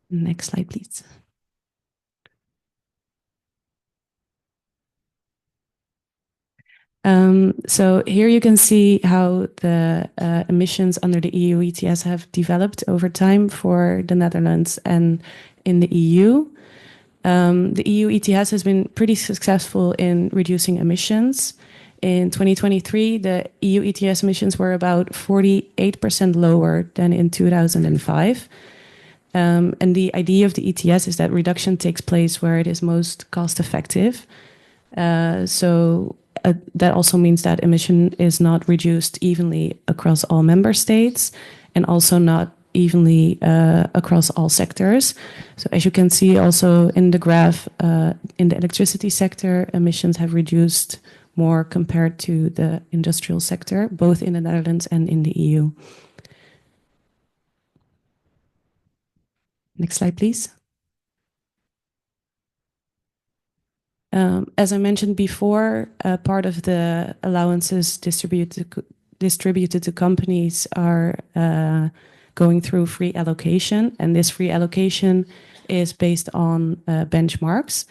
Next slide, please. So here you can see how the emissions under the EU ETS have developed over time for the Netherlands and in the EU. The EU ETS has been pretty successful in reducing emissions. In 2023, the EU ETS emissions were about 48% lower than in 2005. And the idea of the ETS is that reduction takes place where it is most cost effective. That also means that emission is not reduced evenly across all member states and also not evenly across all sectors. So as you can see also in the graph, in the electricity sector, emissions have reduced more compared to the industrial sector, both in the Netherlands and in the EU. Next slide, please. As I mentioned before, part of the allowances distributed to companies are going through free allocation, and this free allocation is based on benchmarks,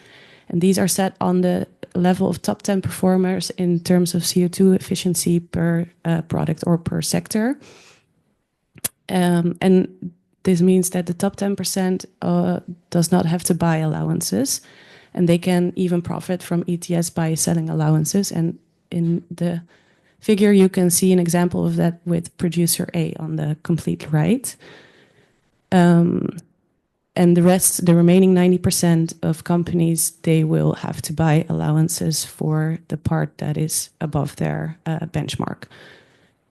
and these are set on the level of top 10 performers in terms of CO2 efficiency per product or per sector. And this means that the top 10% does not have to buy allowances, and they can even profit from ETS by selling allowances. And in the figure, you can see an example of that with producer A on the complete right. And the remaining 90% of companies, they will have to buy allowances for the part that is above their benchmark.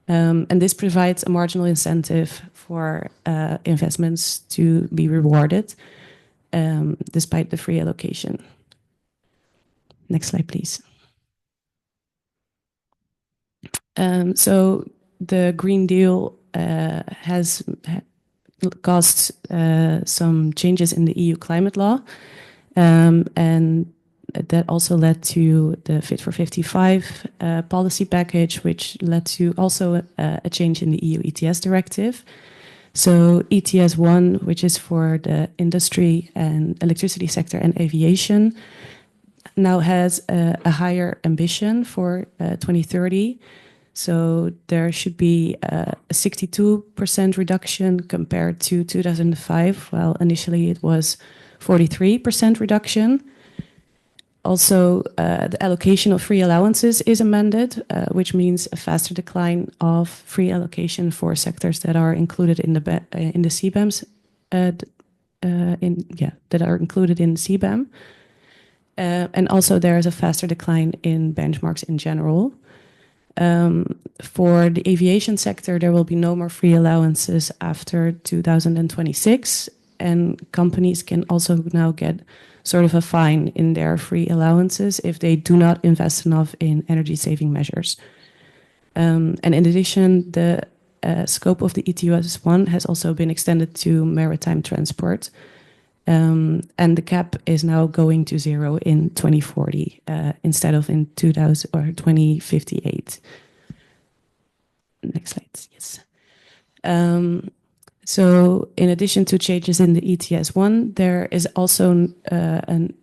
And this provides a marginal incentive for investments to be rewarded despite the free allocation. Next slide, please. So the Green Deal has caused some changes in the EU climate law, and that also led to the Fit for 55 policy package, which led to also a change in the EU ETS directive. So ETS 1, which is for the industry and electricity sector and aviation, now has a higher ambition for 2030. So there should be a 62% reduction compared to 2005, while initially it was 43% reduction. Also, the allocation of free allowances is amended, which means a faster decline of free allocation for sectors that are included in the CBAMs, that are included in CBAM. And also there is a faster decline in benchmarks in general. For the aviation sector, there will be no more free allowances after 2026, and companies can also now get sort of a fine in their free allowances if they do not invest enough in energy saving measures. And in addition, the scope of the ETS1 has also been extended to maritime transport. And the cap is now going to zero in 2040 instead of in 2000 or 2058. Next slide, yes. So in addition to changes in the ETS1, there is also an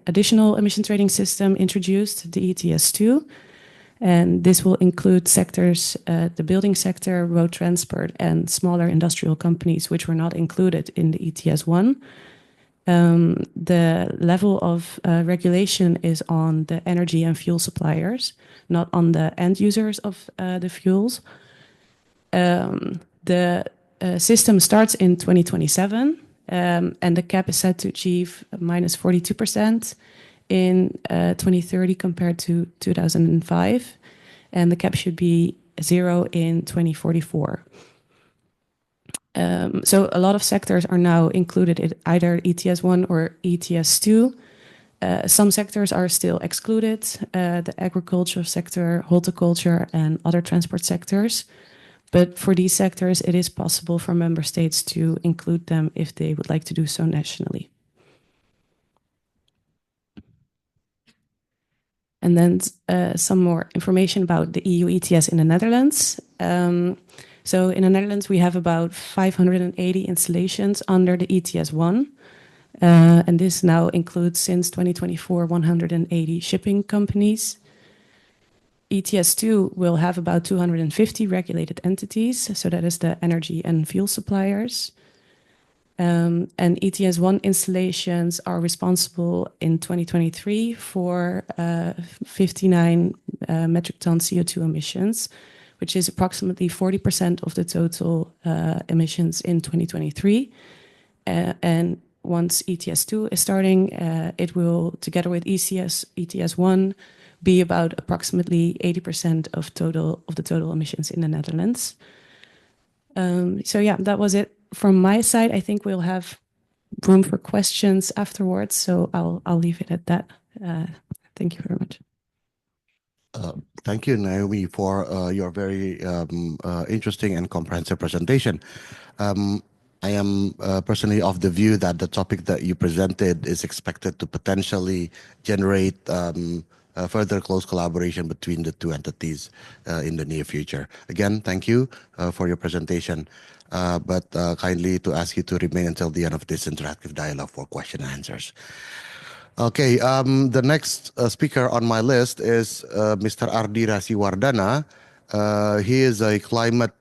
additional emission trading system introduced, the ETS2. And this will include sectors, the building sector, road transport, and smaller industrial companies, which were not included in the ETS1. The level of regulation is on the energy and fuel suppliers, not on the end users of the fuels. The system starts in 2027, and the cap is set to achieve minus 42% in 2030 compared to 2005, and the cap should be zero in 2044. So a lot of sectors are now included in either ETS1 or ETS2. Some sectors are still excluded, the agricultural sector, horticulture, and other transport sectors. But for these sectors, it is possible for member states to include them if they would like to do so nationally. And then some more information about the EU ETS in the Netherlands. So in the Netherlands, we have about 580 installations under the ETS1. And this now includes, since 2024, 180 shipping companies. ETS2 will have about 250 regulated entities, so that is the energy and fuel suppliers. And ETS1 installations are responsible in 2023 for 59 metric ton CO2 emissions, which is approximately 40% of the total emissions in 2023. And once ETS2 is starting, it will, together with ETS1, be about approximately 80% of the total emissions in the Netherlands. So yeah, that was it from my side. I think we'll have room for questions afterwards, so I'll leave it at that. Thank you very much. Thank you, Naomi, for your very interesting and comprehensive presentation. I am personally of the view that the topic that you presented is expected to potentially generate further close collaboration between the two entities in the near future. Again, thank you for your presentation, but kindly to ask you to remain until the end of this interactive dialogue for question and answers. Okay, the next speaker on my list is Mr. Ardhi Wardhana. He is a climate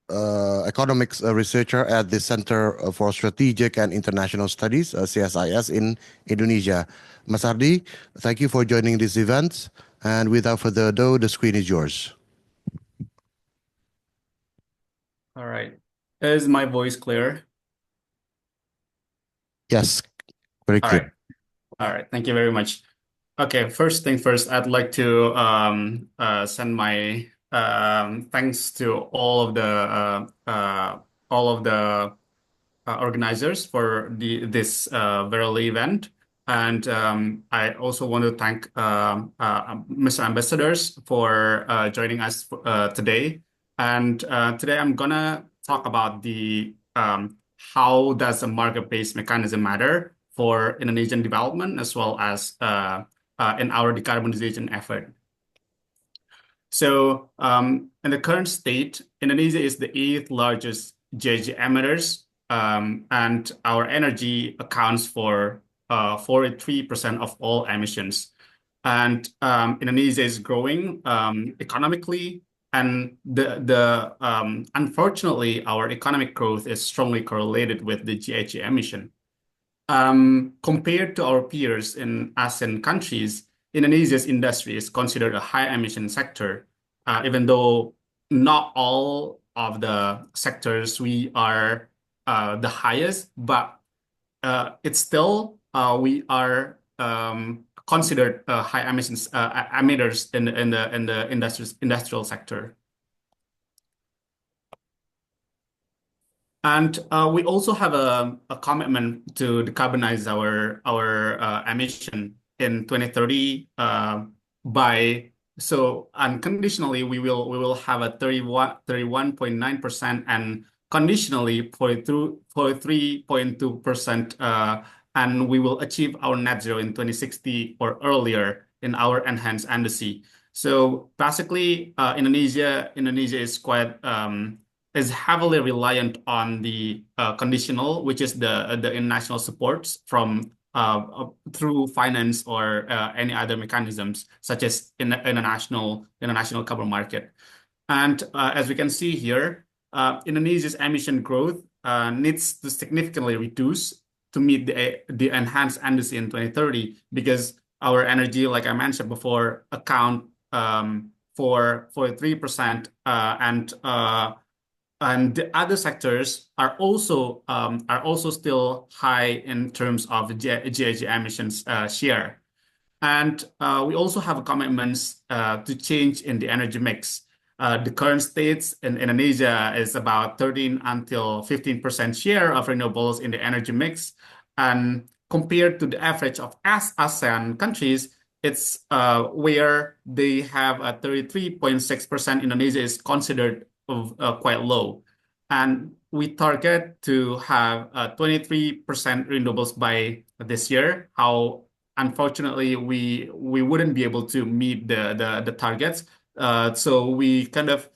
economics researcher at the Center for Strategic and International Studies, CSIS, in Indonesia. Mas Ardhi, thank you for joining this event. And without further ado, the screen is yours. All right. Is my voice clear? Yes, very All clear. right. All right. Thank you very much. Okay. First thing first, I'd like to send my thanks to all of the organizers for this very event. And I also want to thank Mr. Ambassadors for joining us today. And today I'm gonna talk about the how does a market-based mechanism matter for Indonesian development as well as in our decarbonization effort. So in the current state, Indonesia is the 8th largest GHG emitters, and our energy accounts for 43% of all emissions. And Indonesia is growing economically, and unfortunately, our economic growth is strongly correlated with the GHG emission. Compared to our peers in ASEAN countries, Indonesia's industry is considered a high emission sector, even though not all of the sectors we are the highest, but it's still we are considered high emissions emitters in the industrial sector. And we also have a commitment to decarbonize our emission in 2030 so unconditionally we will have a 31.9% and conditionally 43.2% and we will achieve our net zero in 2060 or earlier in our enhanced embassy. So basically, Indonesia is quite is heavily reliant on the conditional, which is the international supports from through finance or any other mechanisms, such as in the international carbon market. And as we can see here, Indonesia's emission growth needs to significantly reduce to meet the enhanced embassy in 2030, because our energy, like I mentioned before, account for 3%, and the other sectors are also still high in terms of GHG emissions share. And we also have commitments to change in the energy mix. The current states in Indonesia is about 13 until 15% share of renewables in the energy mix. And compared to the average of ASEAN countries, it's where they have a 33.6%. Indonesia is considered quite low. And we target to have 23% renewables by this year. How unfortunately we wouldn't be able to meet the targets. So we kind of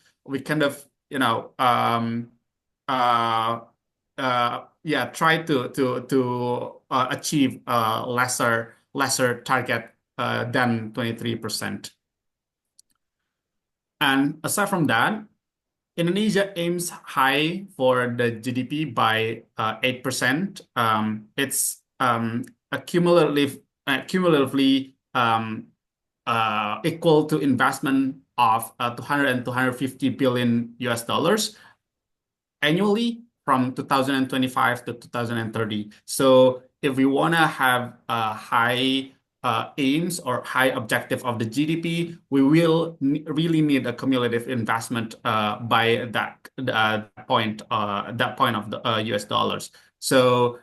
try to achieve lesser target than 23%. And aside from that, Indonesia aims high for the GDP by 8%. It's cumulatively equal to investment of 200 and 250 billion US dollars annually from 2025 to 2030. So if we want to have high aims or high objective of the GDP, we will really need a cumulative investment by that point of the US dollars. So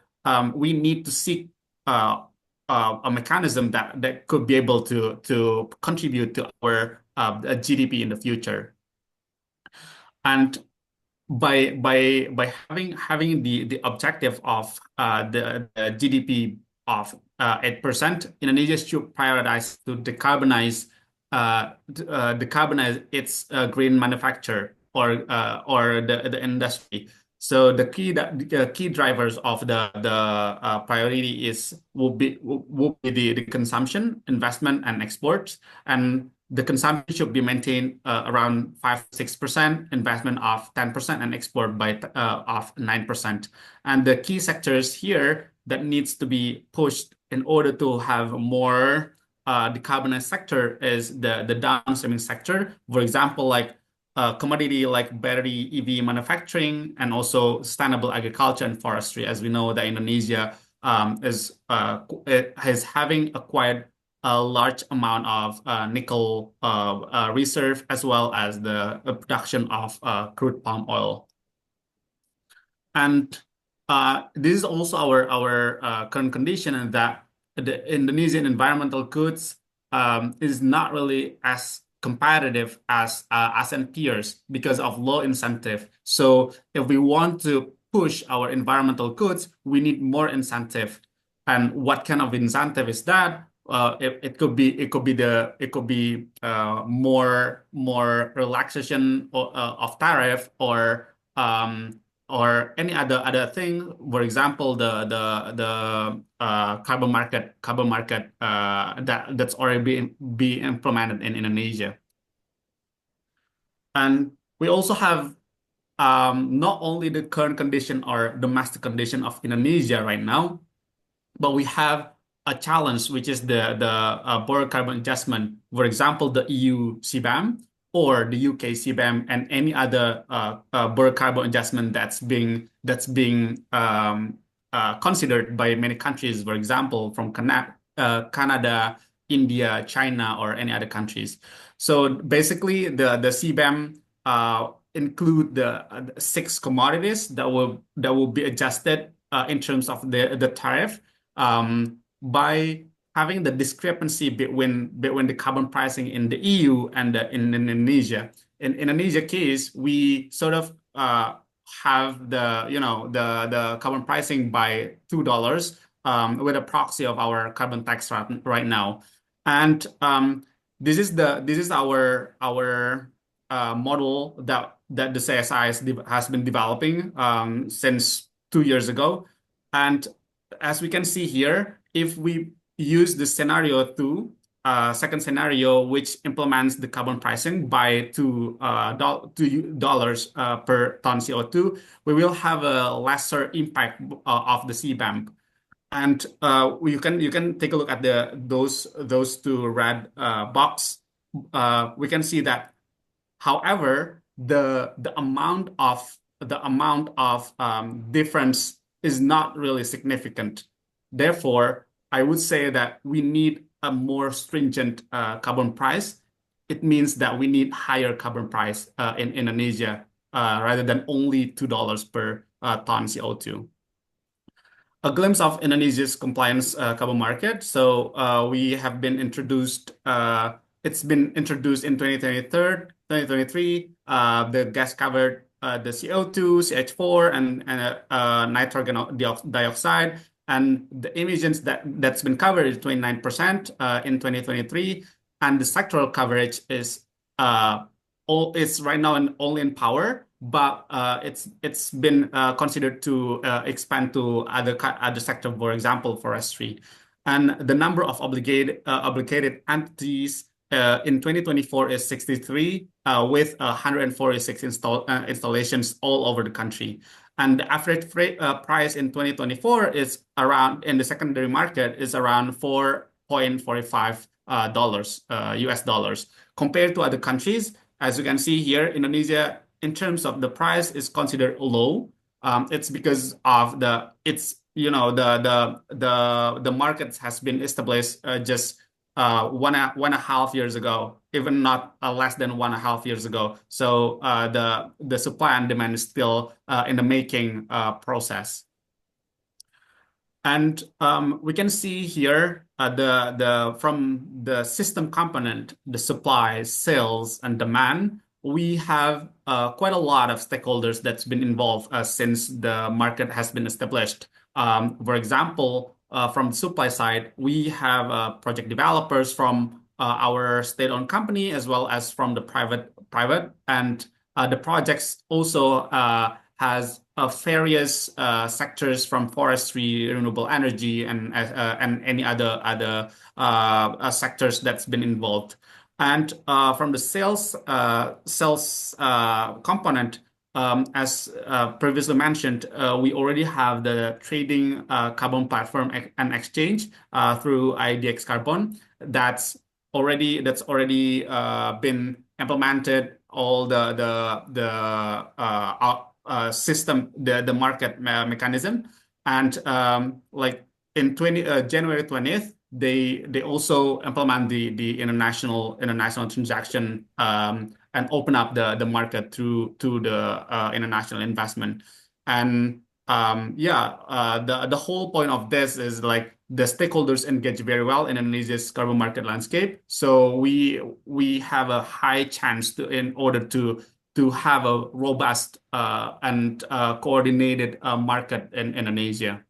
we need to seek a mechanism that could be able to contribute to our GDP in the future. And by having the objective of the GDP of 8%, Indonesia should prioritize to decarbonize its green manufacture or the industry. So the key drivers of the priority will be the consumption, investment, and exports. And the consumption should be maintained around 5-6%, investment of 10%, and export of 9%. And the key sectors here that needs to be pushed in order to have more decarbonized sector is the downstream sector. For example, like commodity like battery EV manufacturing, and also sustainable agriculture and forestry. As we know that Indonesia is having acquired a large amount of nickel reserve, as well as the production of crude palm oil. And this is also our current condition, and that the Indonesian environmental goods is not really as competitive as ASEAN peers because of low incentive. So if we want to push our environmental goods, we need more incentive. And what kind of incentive is that? It could be more relaxation of tariff or any other thing. For example, the carbon market that's already being implemented in Indonesia. And we also have not only the current condition or domestic condition of Indonesia right now, but we have a challenge, which is the border carbon adjustment. For example, the EU CBAM or the UK CBAM, and any other border carbon adjustment that's being considered by many countries, for example, from Canada, India, China, or any other countries. So basically, the CBAM include the 6 commodities that will be adjusted in terms of the tariff by having the discrepancy between the carbon pricing in the EU and in Indonesia. In Indonesia case, we sort of have the carbon pricing by $2 with a proxy of our carbon tax right now, and this is our model that the CSI has been developing since 2 years ago, and as we can see here, if we use the scenario 2. Second scenario, which implements the carbon pricing by $2 per ton CO2, we will have a lesser impact of the CBAM. And you can take a look at those 2 red box. We can see that, however, the amount of difference is not really significant. Therefore, I would say that we need a more stringent carbon price. It means that we need higher carbon price in Indonesia rather than only $2 per ton CO2. A glimpse of Indonesia's compliance carbon market. So we have been introduced. It's been introduced in 2023. The gas covered the CO2, CH4, and nitrogen dioxide. And the emissions that's been covered is 29% in 2023, and the sectoral coverage is right now only in power, but it's been considered to expand to other sector, for example, forestry, and the number of obligated entities in 2024 is 63 with 146 installations all over the country. And the average price in 2024 is around, in the secondary market, is around $4.45 US dollars. Compared to other countries, as you can see here, Indonesia, in terms of the price, is considered low. It's because of the market has been established just 1.5 years ago, even not less than 1.5 years ago. So the supply and demand is still in the making process. And we can see here from the system component, the supply, sales, and demand, we have quite a lot of stakeholders that's been involved since the market has been established. For example, from the supply side, we have project developers from our state-owned company as well as from the private, and the projects also has various sectors from forestry, renewable energy, and any other sectors that's been involved. And from the sales component, as previously mentioned, we already have the trading carbon platform and exchange through IDX Carbon. That's already been implemented. All the system, the market mechanism, and like in January 20th, they also implement the international transaction and open up the market to the international investment. And the whole point of this is like the stakeholders engage very well in Indonesia's carbon market landscape. So we have a high chance in order to have a robust and coordinated market in Indonesia.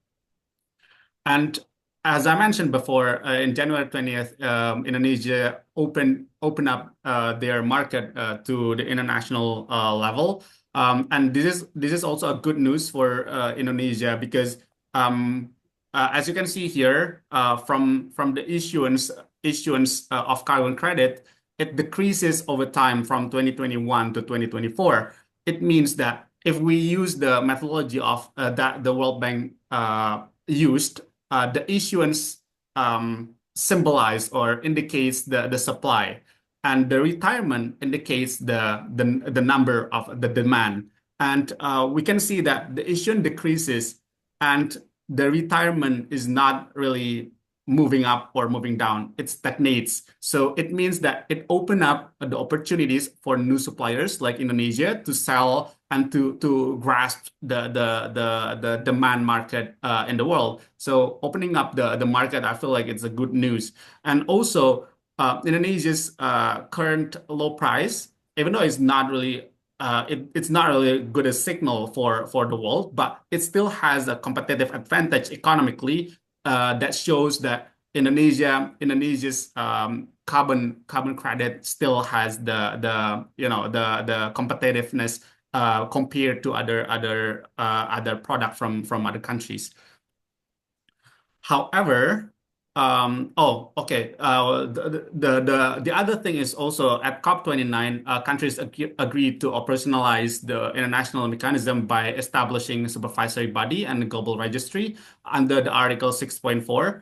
And as I mentioned before, in January 20th, Indonesia opened up their market to the international level, and this is also a good news for Indonesia because as you can see here, from the issuance of carbon credit, it decreases over time from 2021 to 2024. It means that if we use the methodology of that the World Bank used, the issuance symbolize or indicates the supply, and the retirement indicates the number of the demand. And we can see that the issuance decreases, and the retirement is not really moving up or moving down. It stagnates. So it means that it opened up the opportunities for new suppliers like Indonesia to sell and to grasp the demand market in the world. So opening up the market, I feel like it's a good news. And also Indonesia's current low price, even though it's not really it's not really a good a signal for the world, but it still has a competitive advantage economically that shows that Indonesia's carbon credit still has the competitiveness compared to other product from other countries. However, the other thing is also at COP29, countries agreed to operationalize the international mechanism by establishing a supervisory body and a global registry under the Article 6.4.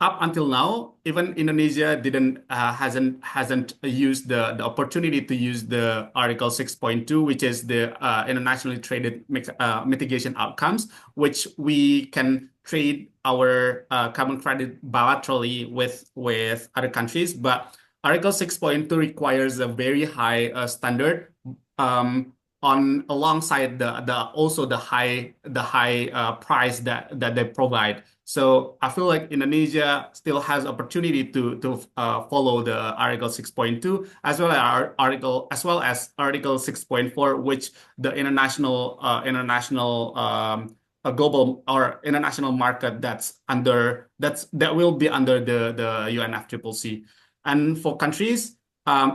Up until now, even Indonesia hasn't used the opportunity to use the Article 6.2, which is the internationally traded mitigation outcomes, which we can trade our carbon credit bilaterally with other countries. But Article 6.2 requires a very high standard alongside the high price that they provide. So I feel like Indonesia still has opportunity to follow the Article 6.2 as well as Article 6.4, which the a global or international market that will be under the UNFCCC. And for countries,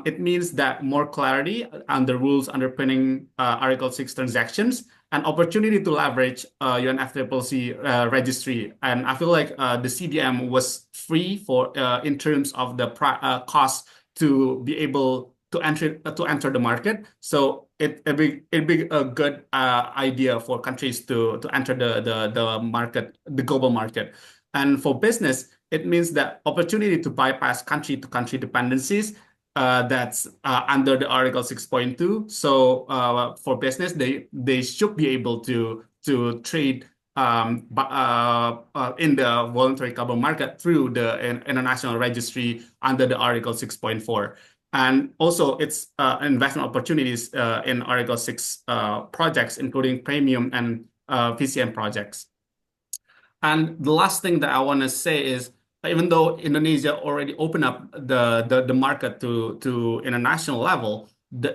it means that more clarity on the rules underpinning Article 6 transactions and opportunity to leverage UNFCCC registry. And I feel like the CBM was free for in terms of the cost to be able to enter the market. So it'd be a good idea for countries to enter the market, the global market. And for business, it means that opportunity to bypass country-to-country dependencies that's under the Article 6.2. So for business, they should be able to trade in the voluntary carbon market through the international registry under the Article 6.4. And also it's investment opportunities in Article 6 projects, including premium and PCM projects. And the last thing that I want to say is, even though Indonesia already opened up the market to international level, the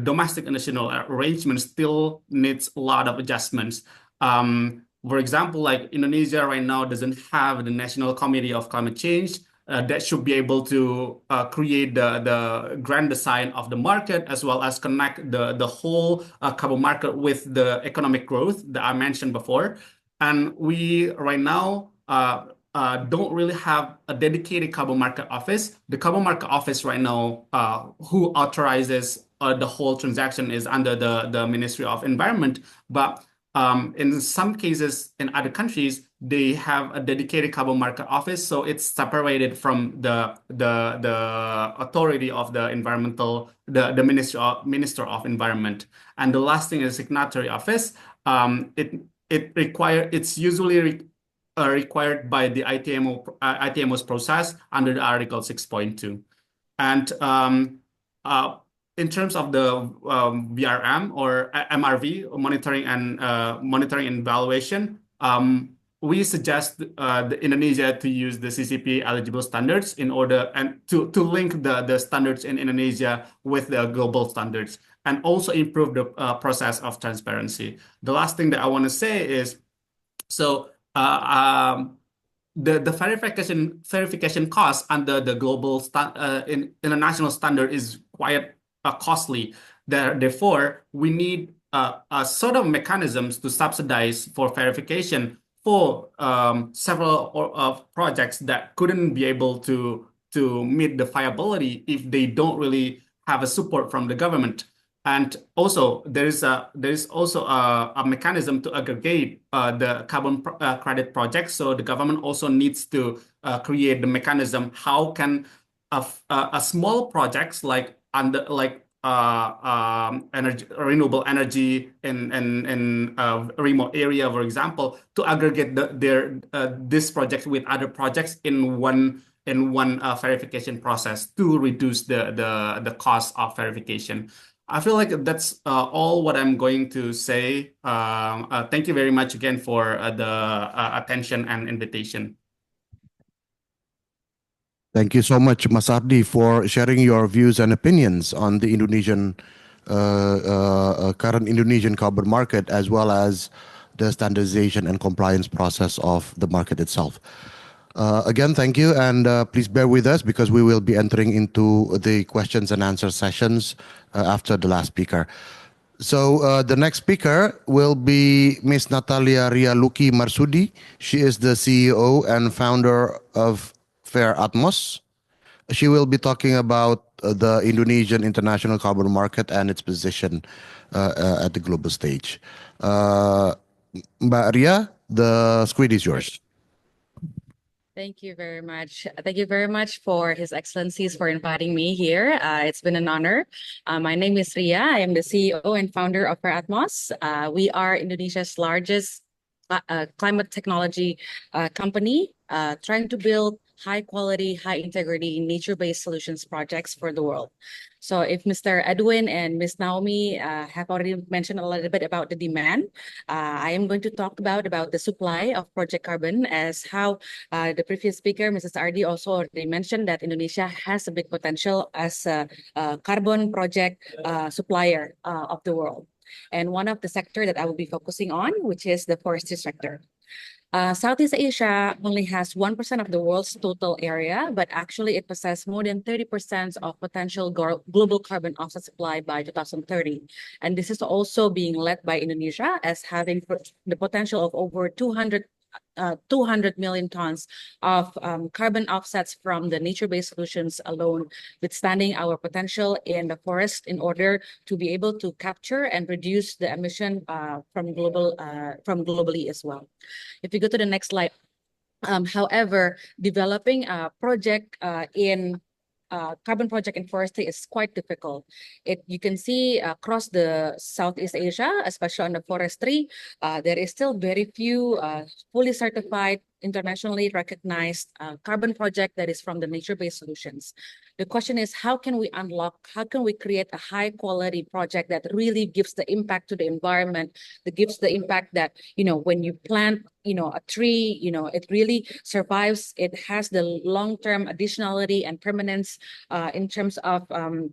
domestic national arrangement still needs a lot of adjustments. For example, like Indonesia right now doesn't have the National Committee of Climate Change that should be able to create the grand design of the market, as well as connect the whole carbon market with the economic growth that I mentioned before. And we right now don't really have a dedicated carbon market office. The carbon market office right now, who authorizes the whole transaction, is under the Ministry of Environment. But in some cases, in other countries, they have a dedicated carbon market office, so it's separated from the authority of the Minister of Environment. And the last thing is signatory office. It's usually required by the ITMO's process under the Article 6.2. And in terms of the VRM or MRV, monitoring and evaluation, we suggest Indonesia to use the CCP eligible standards in order and to link the standards in Indonesia with the global standards, and also improve the process of transparency. The last thing that I want to say is, so the verification cost under the global international standard is quite costly. Therefore, we need a sort of mechanisms to subsidize for verification for several projects that couldn't be able to meet the viability if they don't really have a support from the government. And also there is also a mechanism to aggregate the carbon credit projects. So the government also needs to create the mechanism. How can a small projects like energy, renewable energy in remote area, for example, to aggregate this project with other projects in one verification process to reduce the cost of verification. I feel like that's all what I'm going to say. Thank you very much again for the attention and invitation. Thank you so much, Mas Ardhi, for sharing your views and opinions on the current Indonesian carbon market, as well as the standardization and compliance process of the market itself. Again, thank you, and please bear with us because we will be entering into the questions and answer sessions after the last speaker. So the next speaker will be Miss Natalia Rialucky Marsudi. She is the CEO and founder of Fair Atmos. She will be talking about the Indonesian international carbon market and its position at the global stage. Mbak Ria, the screen is yours. Thank you very much. Thank you very much for His Excellencies for inviting me here. It's been an honor. My name is Ria. I am the CEO and founder of Fair Atmos. We are Indonesia's largest climate technology company, trying to build high quality, high integrity, nature-based solutions projects for the world. So if Mr. Edwin and Ms. Naomi have already mentioned a little bit about the demand, I am going to talk about the supply of Project Carbon, as how the previous speaker, Mrs. Ardhi, also already mentioned that Indonesia has a big potential as a carbon project supplier of the world. And one of the sector that I will be focusing on, which is the forestry sector. Southeast Asia only has 1% of the world's total area, but actually it possesses more than 30% of potential global carbon offset supply by 2030. And this is also being led by Indonesia as having the potential of over 200 million tons of carbon offsets from the nature-based solutions alone, withstanding our potential in the forest in order to be able to capture and reduce the emission from globally as well. If you go to the next slide. However, developing a project in carbon project in forestry is quite difficult. You can see across the Southeast Asia, especially on the forestry, there is still very few fully certified, internationally recognized carbon project that is from the nature-based solutions. The question is, how can we create a high quality project that really gives the impact to the environment, that gives the impact that, when you plant, a tree, it really survives. It has the long-term additionality and permanence in terms of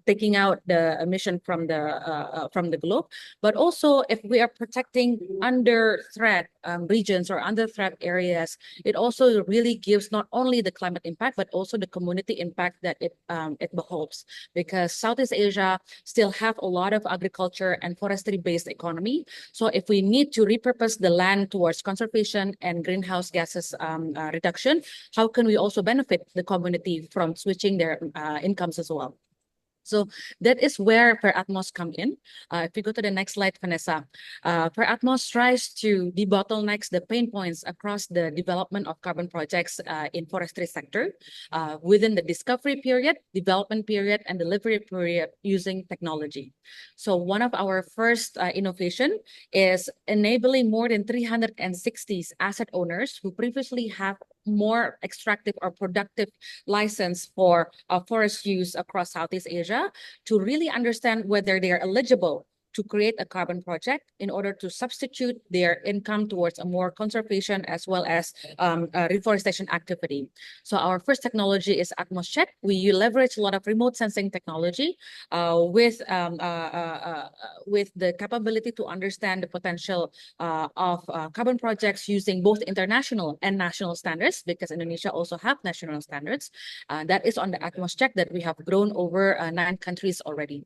taking out the emission from the globe. But also, if we are protecting under threat regions or under threat areas, it also really gives not only the climate impact, but also the community impact that it beholds. Because Southeast Asia still have a lot of agriculture and forestry-based economy. So if we need to repurpose the land towards conservation and greenhouse gases reduction, how can we also benefit the community from switching their incomes as well? So that is where Fair Atmos come in. If you go to the next slide, Vanessa, Fair Atmos tries to debottleneck the pain points across the development of carbon projects in forestry sector within the discovery period, development period, and delivery period using technology. So one of our first innovation is enabling more than 360 asset owners who previously have more extractive or productive license for forest use across Southeast Asia to really understand whether they are eligible to create a carbon project in order to substitute their income towards a more conservation as well as reforestation activity. So our first technology is Atmos Check. We leverage a lot of remote sensing technology with the capability to understand the potential of carbon projects using both international and national standards, because Indonesia also have national standards. That is on the Atmos Check that we have grown over 9 countries already.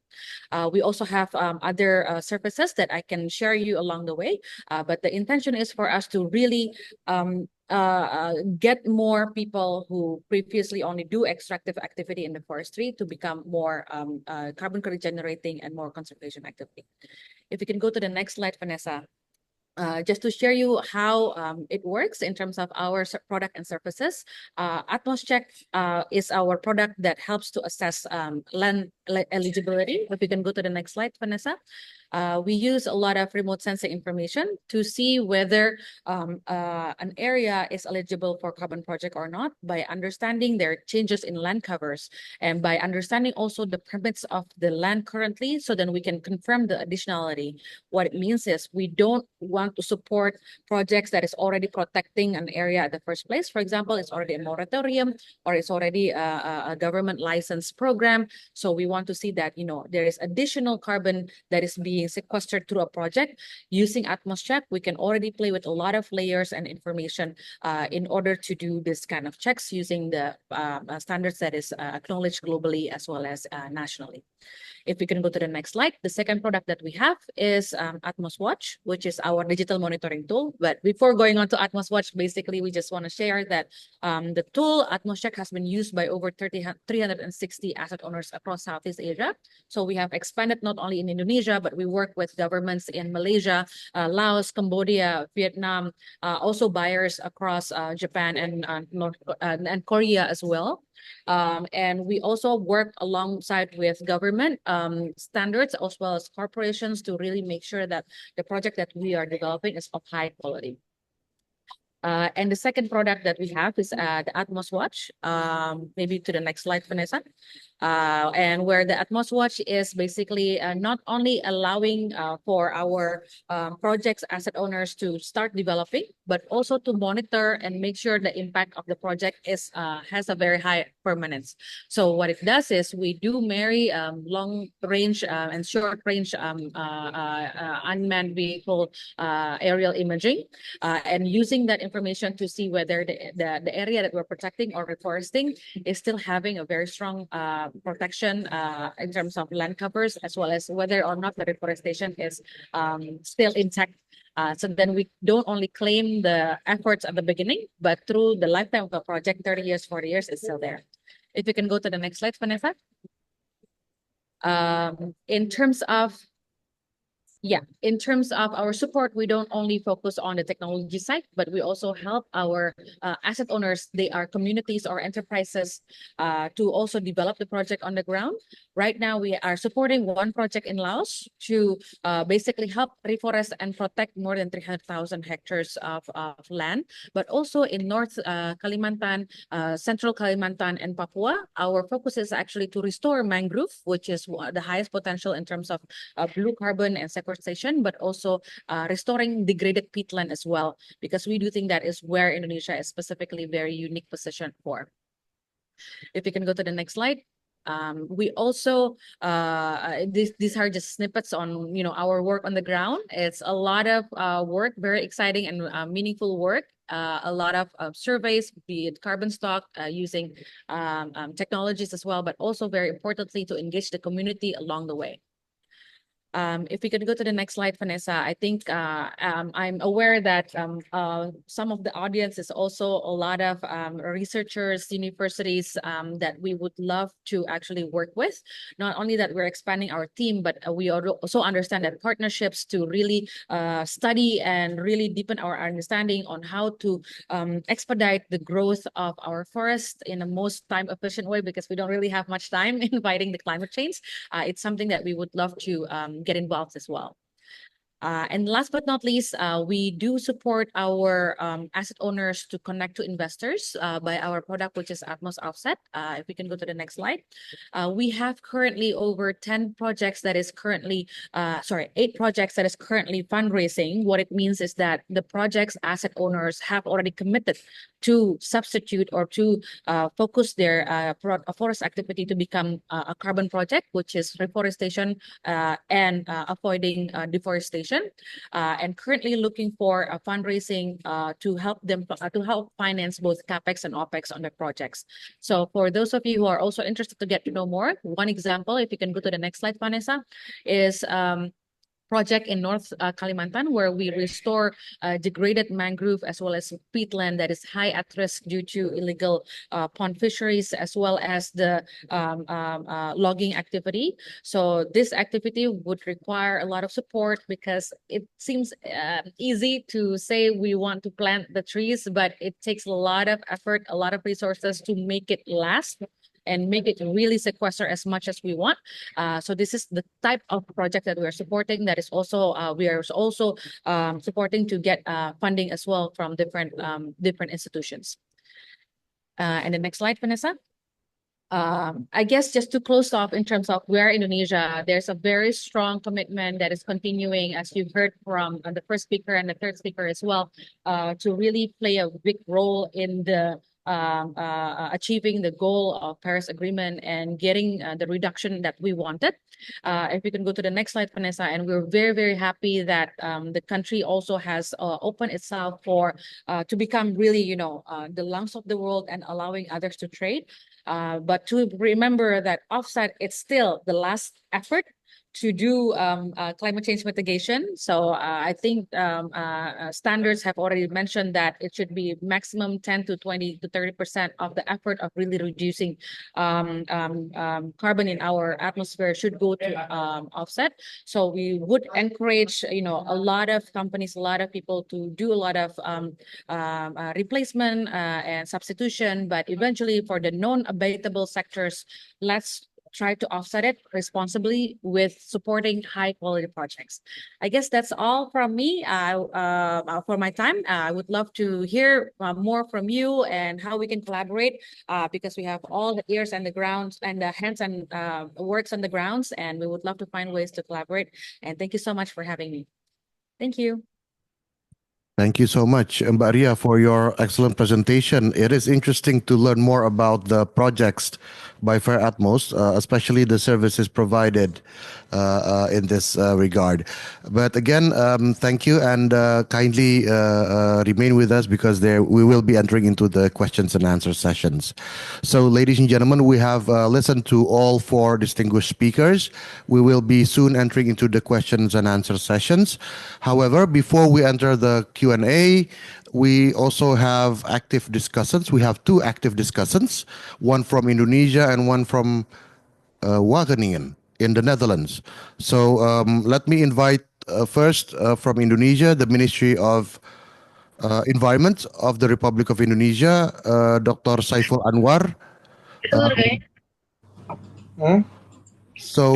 We also have other services that I can share you along the way, but the intention is for us to really get more people who previously only do extractive activity in the forestry to become more carbon credit generating and more conservation activity. If you can go to the next slide, Vanessa. just to share you how it works in terms of our product and services, Atmos Check is our product that helps to assess land eligibility. If you can go to the next slide, Vanessa. We use a lot of remote sensing information to see whether an area is eligible for carbon project or not by understanding their changes in land covers and by understanding also the permits of the land currently, so then we can confirm the additionality. What it means is we don't want to support projects that is already protecting an area at the first place. For example, it's already a moratorium or it's already a government license program. So we want to see that, you know, there is additional carbon that is being sequestered through a project. Using Atmos Check, we can already play with a lot of layers and information in order to do this kind of checks using the standards that is acknowledged globally as well as nationally. If we can go to the next slide, the second product that we have is Atmos Watch, which is our digital monitoring tool. But before going on to Atmos Watch, basically, we just want to share that the tool Atmos Check has been used by over 360 asset owners across Southeast Asia. So we have expanded not only in Indonesia, but we work with governments in Malaysia, Laos, Cambodia, Vietnam, also buyers across Japan and Korea as well. And we also work alongside with government standards as well as corporations to really make sure that the project that we are developing is of high quality. And the second product that we have is the Atmos Watch. Maybe to the next slide, Vanessa. And where the Atmos Watch is basically not only allowing for our projects asset owners to start developing, but also to monitor and make sure the impact of the project is has a very high permanence. So what it does is we do marry long range and short range unmanned vehicle aerial imaging and using that information to see whether the area that we're protecting or reforesting is still having a very strong protection in terms of land covers, as well as whether or not the reforestation is still intact. So then we don't only claim the efforts at the beginning, but through the lifetime of the project, 30 years, 40 years, it's still there. If you can go to the next slide, Vanessa. In terms of our support, we don't only focus on the technology side, but we also help our asset owners, they are communities or enterprises, to also develop the project on the ground. Right now, we are supporting one project in Laos to basically help reforest and protect more than 300,000 hectares of land. But also in North Kalimantan, Central Kalimantan, and Papua, our focus is actually to restore mangrove, which is the highest potential in terms of blue carbon and sequestration, but also restoring degraded peatland as well, because we do think that is where Indonesia is specifically very unique position for. If you can go to the next slide. We also these are just snippets on our work on the ground. It's a lot of work, very exciting and meaningful work. A lot of surveys, be it carbon stock, using technologies as well, but also very importantly to engage the community along the way. If we could go to the next slide, Vanessa. I think I'm aware that some of the audience is also a lot of researchers, universities that we would love to actually work with. Not only that we're expanding our team, but we also understand that partnerships to really study and really deepen our understanding on how to expedite the growth of our forest in the most time efficient way, because we don't really have much time in fighting the climate change. It's something that we would love to get involved as well. And last but not least, we do support our asset owners to connect to investors by our product, which is Atmos Offset. If we can go to the next slide. We have currently over 10 projects that is currently, 8 projects that is currently fundraising. What it means is that the project's asset owners have already committed to substitute or to focus their forest activity to become a carbon project, which is reforestation and avoiding deforestation. And currently looking for a fundraising to help them to help finance both CapEx and OpEx on their projects. So for those of you who are also interested to get to know more, one example, if you can go to the next slide, Vanessa, is project in North Kalimantan, where we restore degraded mangrove as well as peatland that is high at risk due to illegal pond fisheries, as well as the logging activity. So this activity would require a lot of support, because it seems easy to say we want to plant the trees, but it takes a lot of effort, a lot of resources to make it last and make it really sequester as much as we want. So this is the type of project that we are supporting. That is also we are also supporting to get funding as well from different institutions. And the next slide, Vanessa. I guess just to close off in terms of where Indonesia, there's a very strong commitment that is continuing, as you've heard from the first speaker and the third speaker as well, to really play a big role in the achieving the goal of Paris Agreement and getting the reduction that we wanted. If we can go to the next slide, Vanessa, and we're very, very happy that the country also has opened itself for to become really, the lungs of the world and allowing others to trade. But to remember that offset, it's still the last effort to do climate change mitigation. So I think standards have already mentioned that it should be maximum 10 to 20 to 30% of the effort of really reducing carbon in our atmosphere should go to offset. So we would encourage, a lot of companies, a lot of people to do a lot of replacement and substitution, but eventually for the non-abatable sectors, let's try to offset it responsibly with supporting high quality projects. I guess that's all from me for my time. I would love to hear more from you and how we can collaborate, because we have all the ears and the grounds and the hands and works on the grounds, and we would love to find ways to collaborate. And thank you so much for having me. Thank you. Thank you so much, Mbak Ria, for your excellent presentation. It is interesting to learn more about the projects by Fair Atmos, especially the services provided in this regard. But again, thank you, and kindly remain with us, because we will be entering into the questions and answer sessions. So, ladies and gentlemen, we have listened to all four distinguished speakers. We will be soon entering into the questions and answer sessions. However, before we enter the Q&A, we also have active discussants. We have two active discussants, one from Indonesia and one from Wageningen in the Netherlands. So let me invite first from Indonesia, the Ministry of Environment of the Republic of Indonesia, Dr. Saiful Anwar. So,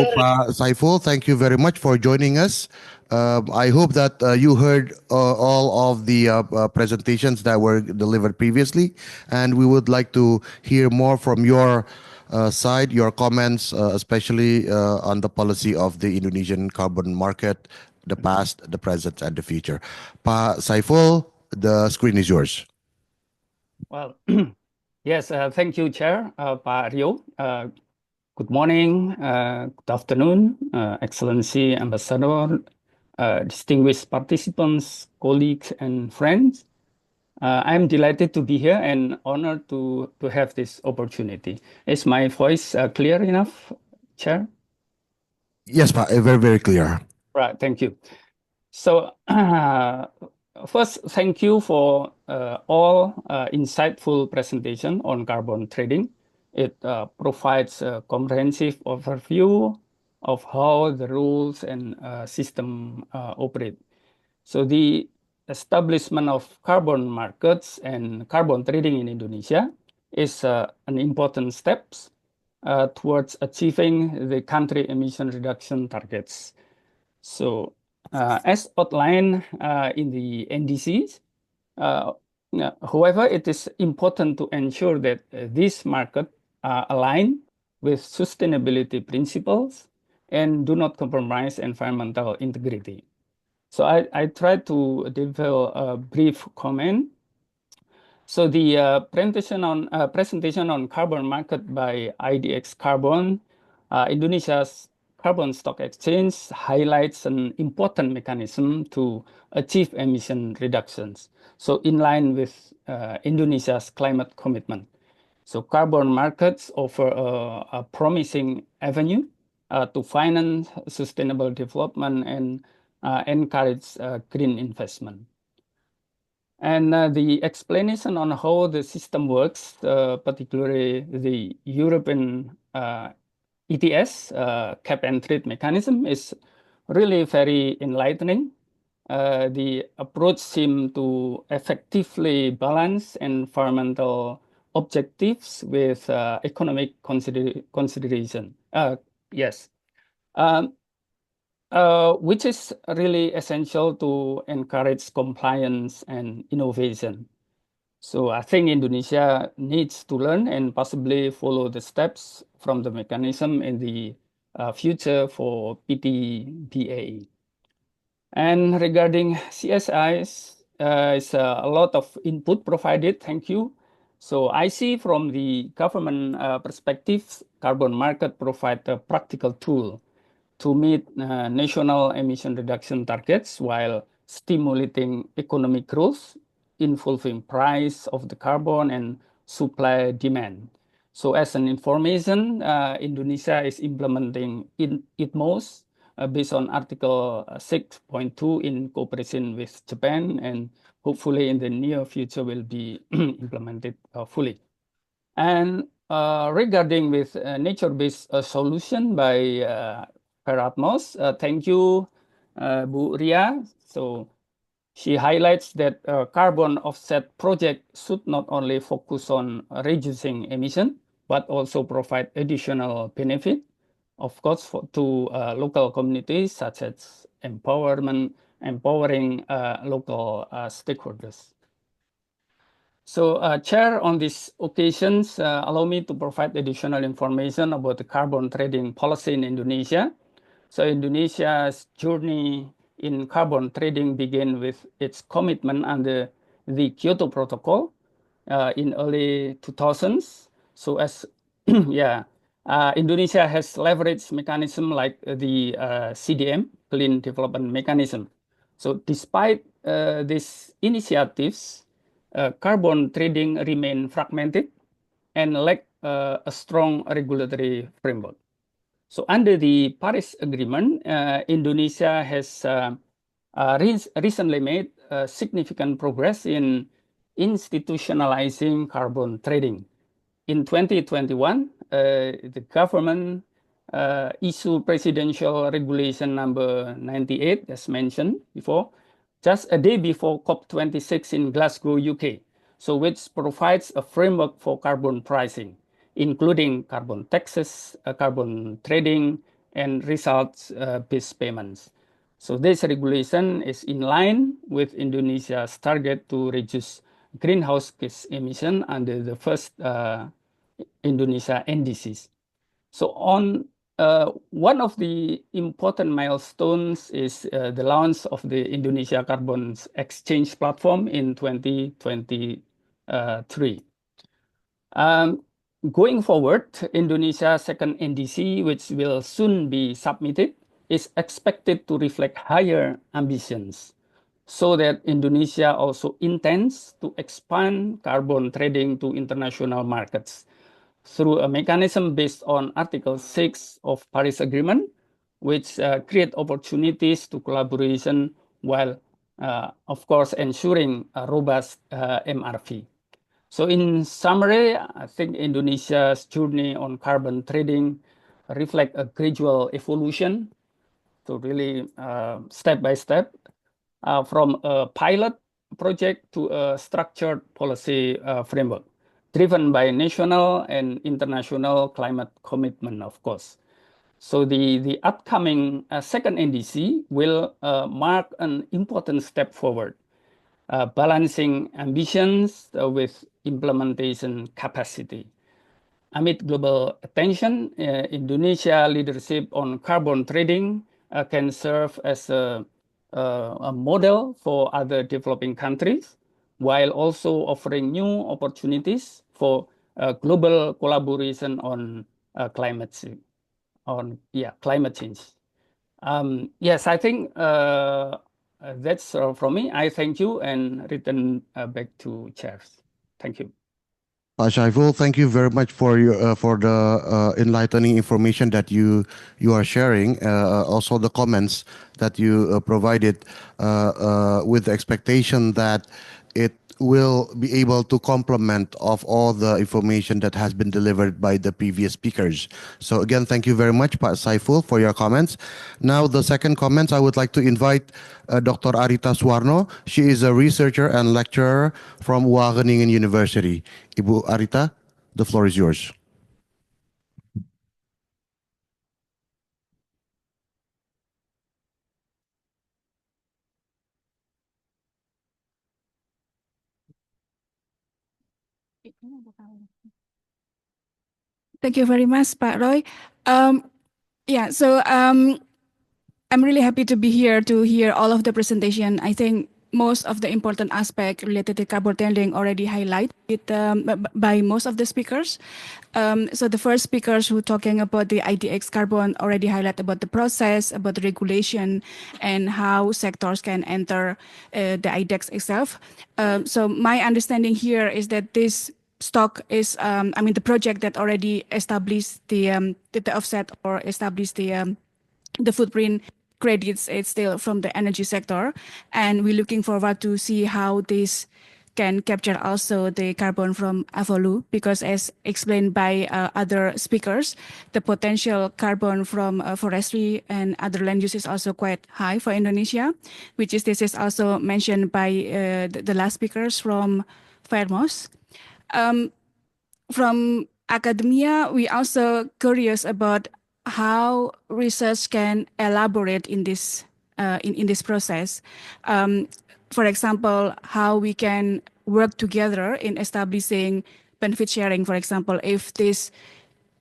Saiful, thank you very much for joining us. I hope that you heard all of the presentations that were delivered previously, and we would like to hear more from your side, your comments, especially on the policy of the Indonesian carbon market, the past, the present, and the future. Pa Saiful, the screen is yours. Well, yes, thank you, Chair, Pa Rio. Good morning, good afternoon, Excellency Ambassador, distinguished participants, colleagues, and friends. I'm delighted to be here and honored to have this opportunity. Is my voice clear enough, Chair? Yes, Pa, very, very clear. Right, thank you. So, first, thank you for all insightful presentation on carbon trading. It provides a comprehensive overview of how the rules and system operate. So the establishment of carbon markets and carbon trading in Indonesia is an important step towards achieving the country emission reduction targets. So as outlined in the NDCs, however, it is important to ensure that this market align with sustainability principles and do not compromise environmental integrity. So I tried to develop a brief comment. So the presentation on carbon market by IDX Carbon, Indonesia's Carbon Stock Exchange, highlights an important mechanism to achieve emission reductions. So in line with Indonesia's climate commitment. So carbon markets offer a promising avenue to finance sustainable development and encourage green investment. And the explanation on how the system works, particularly the European ETS, cap and trade mechanism, is really very enlightening. The approach seems to effectively balance environmental objectives with economic consideration. Yes. Which is really essential to encourage compliance and innovation. So I think Indonesia needs to learn and possibly follow the steps from the mechanism in the future for PTBA. And regarding CSIs, it's a lot of input provided. Thank you. So I see from the government perspective, carbon market provide a practical tool to meet national emission reduction targets while stimulating economic growth involving price of the carbon and supply demand. So as an information, Indonesia is implementing ITMOS based on Article 6.2 in cooperation with Japan, and hopefully in the near future will be implemented fully. And regarding with nature-based solution by Atmos, thank you, Bu Ria. So she highlights that carbon offset project should not only focus on reducing emission, but also provide additional benefit, of course, to local communities, such as empowering local stakeholders. So, Chair, on these occasions, allow me to provide additional information about the carbon trading policy in Indonesia. So, Indonesia's journey in carbon trading began with its commitment under the Kyoto Protocol in early 2000s. So, as Indonesia has leveraged mechanism like the CDM, Clean Development Mechanism. So, despite these initiatives, carbon trading remain fragmented and lack a strong regulatory framework. So under the Paris Agreement, Indonesia has recently made significant progress in institutionalizing carbon trading. In 2021, the government issued Presidential Regulation number 98, as mentioned before, just a day before COP26 in Glasgow, UK, so which provides a framework for carbon pricing, including carbon taxes, carbon trading, and results-based payments. So this regulation is in line with Indonesia's target to reduce greenhouse gas emission under the first Indonesia NDCs. So on one of the important milestones is the launch of the Indonesia Carbon Exchange Platform in 2023. Going forward, Indonesia's second NDC, which will soon be submitted, is expected to reflect higher ambitions, so that Indonesia also intends to expand carbon trading to international markets through a mechanism based on Article 6 of Paris Agreement, which create opportunities to collaboration while, of course, ensuring a robust MRV. So in summary, I think Indonesia's journey on carbon trading reflect a gradual evolution to really step by step from a pilot project to a structured policy framework, driven by national and international climate commitment, of course. So the upcoming second NDC will mark an important step forward, balancing ambitions with implementation capacity. Amid global attention, Indonesia leadership on carbon trading can serve as a model for other developing countries, while also offering new opportunities for global collaboration on climate change. Yes, I think that's from me. I thank you and return back to chairs. Thank you. Pak Shaiful, thank you very much for your for the enlightening information that you are sharing. Also, the comments that you provided with the expectation that it will be able to complement of all the information that has been delivered by the previous speakers. So again, thank you very much, Pak Saiful, for your comments. Now, the second comments, I would like to invite Dr. Arita Suwarno. She is a researcher and lecturer from Wageningen University. Ibu Arita, the floor is yours. Thank you very much, Pak Roy. Yeah, so I'm really happy to be here to hear all of the presentation. I think most of the important aspect related to carbon trading already highlighted by most of the speakers. So the first speakers who talking about the IDX carbon already highlight about the process, about the regulation, and how sectors can enter the IDX itself. So my understanding here is that this stock is, the project that already established the offset or established the footprint credits, it's still from the energy sector. And we're looking forward to see how this can capture also the carbon from Avolu, because as explained by other speakers, the potential carbon from forestry and other land use is also quite high for Indonesia, which is this is also mentioned by the last speakers from Fairmos. From academia, we also curious about how research can elaborate in this in this process. For example, how we can work together in establishing benefit sharing. For example, if this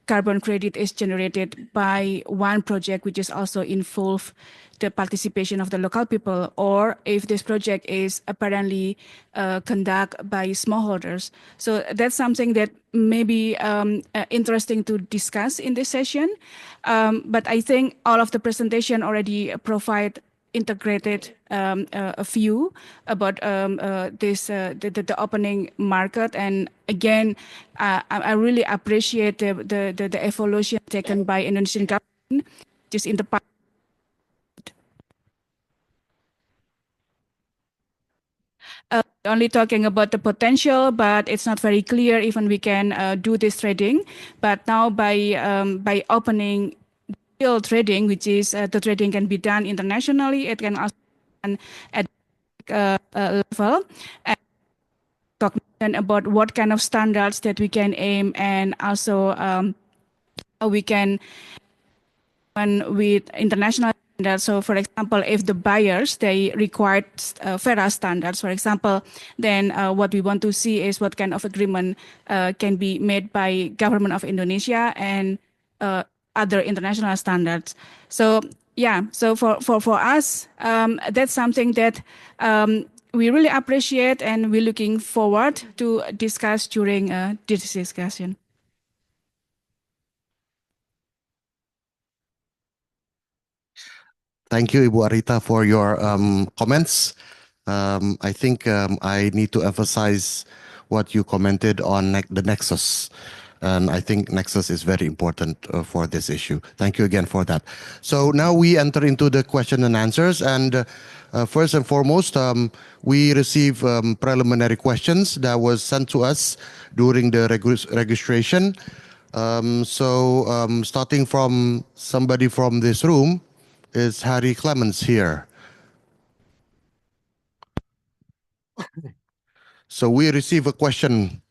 carbon credit is generated by one project, which is also involve the participation of the local people, or if this project is apparently conducted by smallholders. So that's something that may be interesting to discuss in this session. But I think all of the presentation already provide integrated a view about the opening market. And again, I really appreciate the evolution taken by Indonesian government just in the past. Only talking about the potential, but it's not very clear even we can do this trading. But now by opening real trading, which is the trading can be done internationally, it can also be done at level, and cognition about what kind of standards that we can aim, and also how we can with international standards. So for example, if the buyers, they require FERA standards, for example, then what we want to see is what kind of agreement can be made by government of Indonesia and other international standards. So yeah, so for us, that's something that we really appreciate, and we're looking forward to discuss during this discussion. Thank you, Ibu Arita, for your comments. I think I need to emphasize what you commented on the nexus. And I think nexus is very important for this issue. Thank you again for that. So now we enter into the question and answers. And first and foremost, we receive preliminary questions that was sent to us during the registration. Starting from somebody from this room, is Harry Clemens here? So we receive a question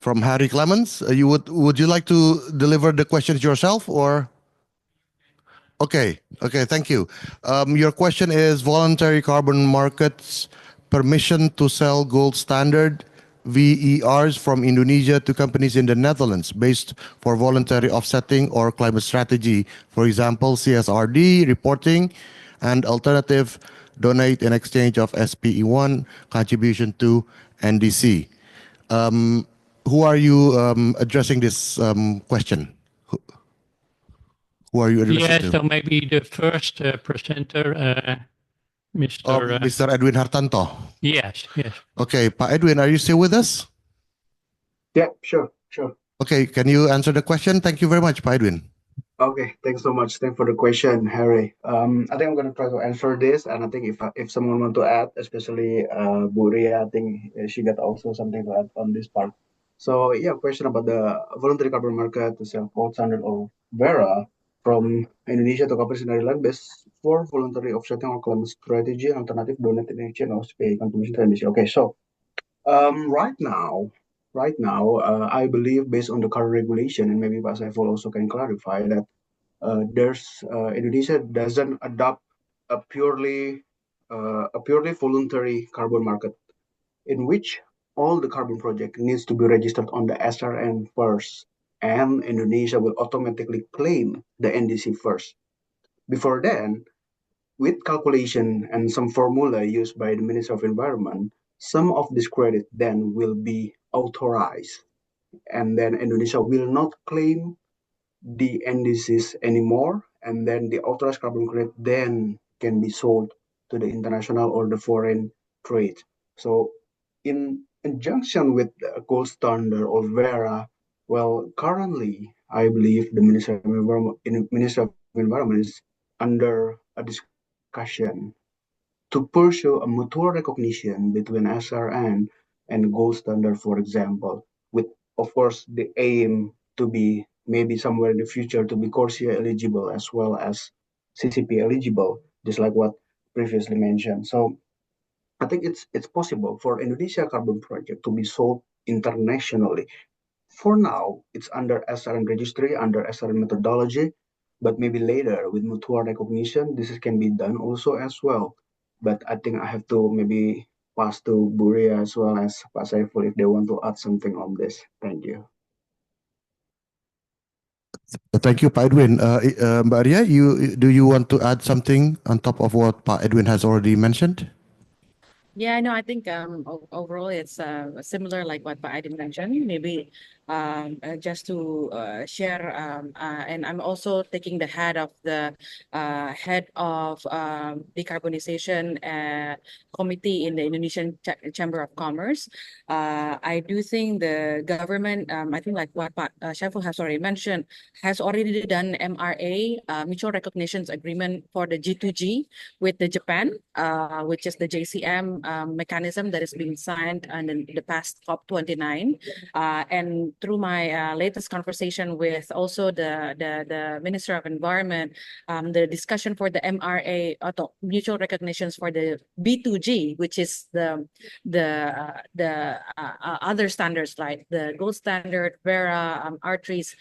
from Harry Clemens. Would you like to deliver the questions yourself, or? Okay, thank you. Your question is voluntary carbon markets permission to sell gold standard VERs from Indonesia to companies in the Netherlands based for voluntary offsetting or climate strategy, for example, CSRD reporting, and alternative donate in exchange of SPE1 contribution to NDC. Who are you addressing this question? Who are you addressing to? So maybe the first presenter, Mr. Edwin Hartanto. Yes. Okay, Pak Edwin, are you still with us? Yeah, sure. Okay, can you answer the question? Thank you very much, Pak Edwin. Okay, thanks so much. Thanks for the question, Harry. I think I'm gonna try to answer this, and I think if someone want to add, especially Bu Ria, I think she got also something to add on this part. So yeah, question about the voluntary carbon market to sell gold standard or Vera from Indonesia to cooperation land based for voluntary offsetting or climate strategy and alternative donated in exchange of pay contribution to Indonesia. Okay, so right now, I believe based on the current regulation, and maybe Pak Saiful also can clarify that Indonesia doesn't adopt a purely voluntary carbon market in which all the carbon project needs to be registered on the SRN first, and Indonesia will automatically claim the NDC first. Before then, with calculation and some formula used by the Minister of Environment, some of this credit then will be authorized, and then Indonesia will not claim the NDCs anymore, and then the authorized carbon credit then can be sold to the international or the foreign trade. So in conjunction with the gold standard or Vera, well, currently I believe the Minister of Environment is under a discussion to pursue a mutual recognition between SRN and gold standard, for example, with of course the aim to be maybe somewhere in the future to be CORSIA eligible as well as CCP eligible, just like what previously mentioned. So I think it's possible for Indonesia Carbon Project to be sold internationally. For now, it's under SRN registry, under SRN methodology, but maybe later with mutual recognition, this can be done also as well. But I think I have to maybe pass to Buria as well as Pak Saiful if they want to add something on this. Thank you. Thank you, Pak Edwin. Mbak Ria, do you want to add something on top of what Pak Edwin has already mentioned? Yeah, no, I think overall it's similar like what I did mention. Maybe just to share, and I'm also taking the head of the head of decarbonization committee in the Indonesian Chamber of Commerce. I do think the government, I think like what Shaiful has already mentioned, has already done MRA, mutual recognitions agreement for the G2G with the Japan, which is the JCM mechanism that is being signed in the past COP29. And through my latest conversation with also the Minister of Environment, the discussion for the MRA, mutual recognitions for the B2G, which is the other standards like the gold standard, Vera, R3s,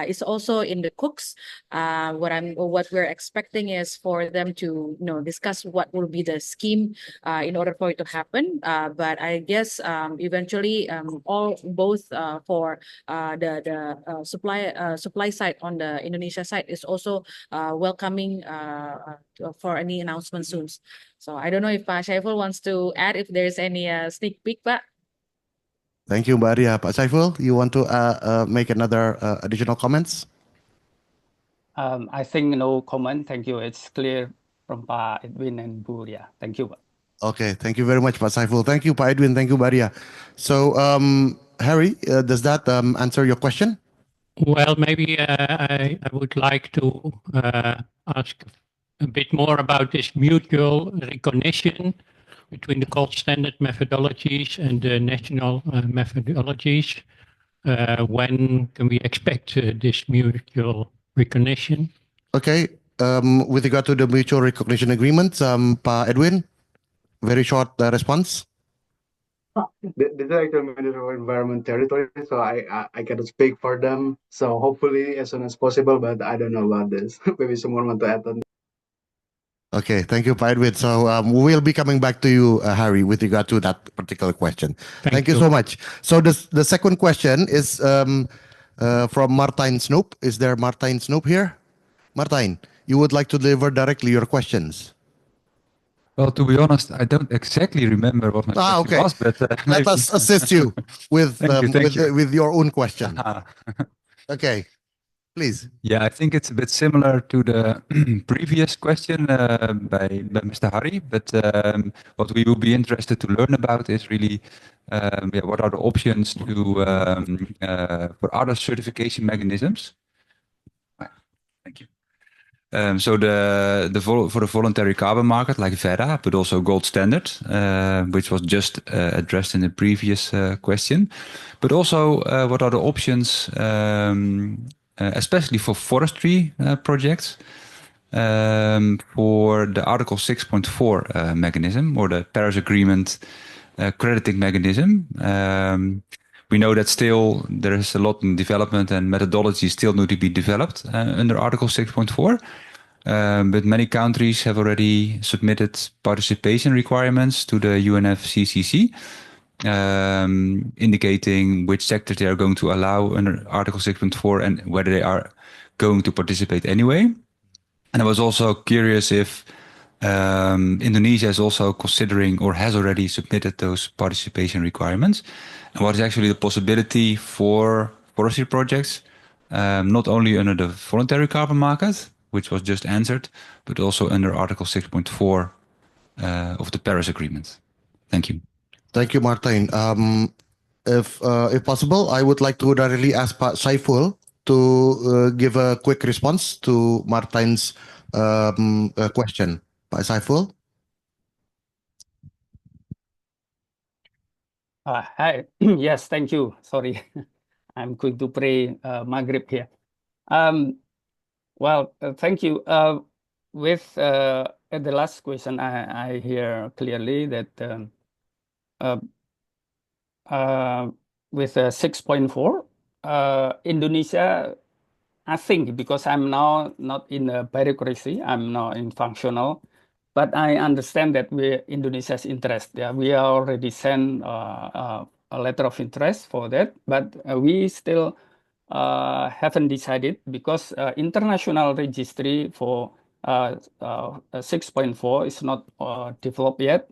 is also in the cooks. What we're expecting is for them to discuss what will be the scheme in order for it to happen. But I guess eventually both for the supply side on the Indonesia side is also welcoming for any announcement soon. So I don't know if Shaiful wants to add if there's any sneak peek, Pak. Thank you, Mbak Ria. Pak Saiful, you want to make another additional comments? I think no comment. Thank you. It's clear from Pak Edwin and Bu Ria. Thank you. Okay, thank you very much, Pak Saiful. Thank you, Pak Edwin. Thank you, Mbak Ria. So, Harry, does that answer your question? Well, maybe I would like to ask a bit more about this mutual recognition between the gold standard methodologies and the national methodologies. When can we expect this mutual recognition? Okay, with regard to the mutual recognition agreements, Pak Edwin, very short response. This is actually Minister of Environment territory, so I cannot speak for them. So hopefully as soon as possible, but I don't know about this. Maybe someone want to add on. Okay, thank you, Pak Edwin. So we will be coming back to you, Harry, with regard to that particular question. Thank you so much. So the second question is from Martijn Snoep. Is there Martijn Snoep here? Martijn, you would like to deliver directly your questions? Well, to be honest, I don't exactly remember what my question was, but let us assist you with Thank you. with your own question. Okay, Please. Yeah, I think it's a bit similar to the previous question by Mr. Hari, but what we will be interested to learn about is really what are the options to for other certification mechanisms. Thank you. So for the voluntary carbon market like Verra, but also gold standard, which was just addressed in the previous question, but also what are the options, especially for forestry projects, for the Article 6.4 mechanism or the Paris Agreement crediting mechanism. We know that still there is a lot in development and methodology still need to be developed under Article 6.4. But many countries have already submitted participation requirements to the UNFCCC, indicating which sectors they are going to allow under Article 6.4 and whether they are going to participate anyway. And I was also curious if Indonesia is also considering or has already submitted those participation requirements. And what is actually the possibility for forestry projects, not only under the voluntary carbon market, which was just answered, but also under Article 6.4 of the Paris Agreement. Thank you. Thank you, Martin. If possible, I would like to directly ask Pak Saiful to give a quick response to Martin's question. Pak Saiful. Hi. Yes, thank you. Sorry, I'm going to pray Maghrib here. Well, thank you. With the last question, I hear clearly that with 6.4, Indonesia, I think, because I'm now not in bureaucracy, I'm now in functional, but I understand that Indonesia's interest. Yeah, we already sent a letter of interest for that, but we still haven't decided because international registry for 6.4 is not developed yet,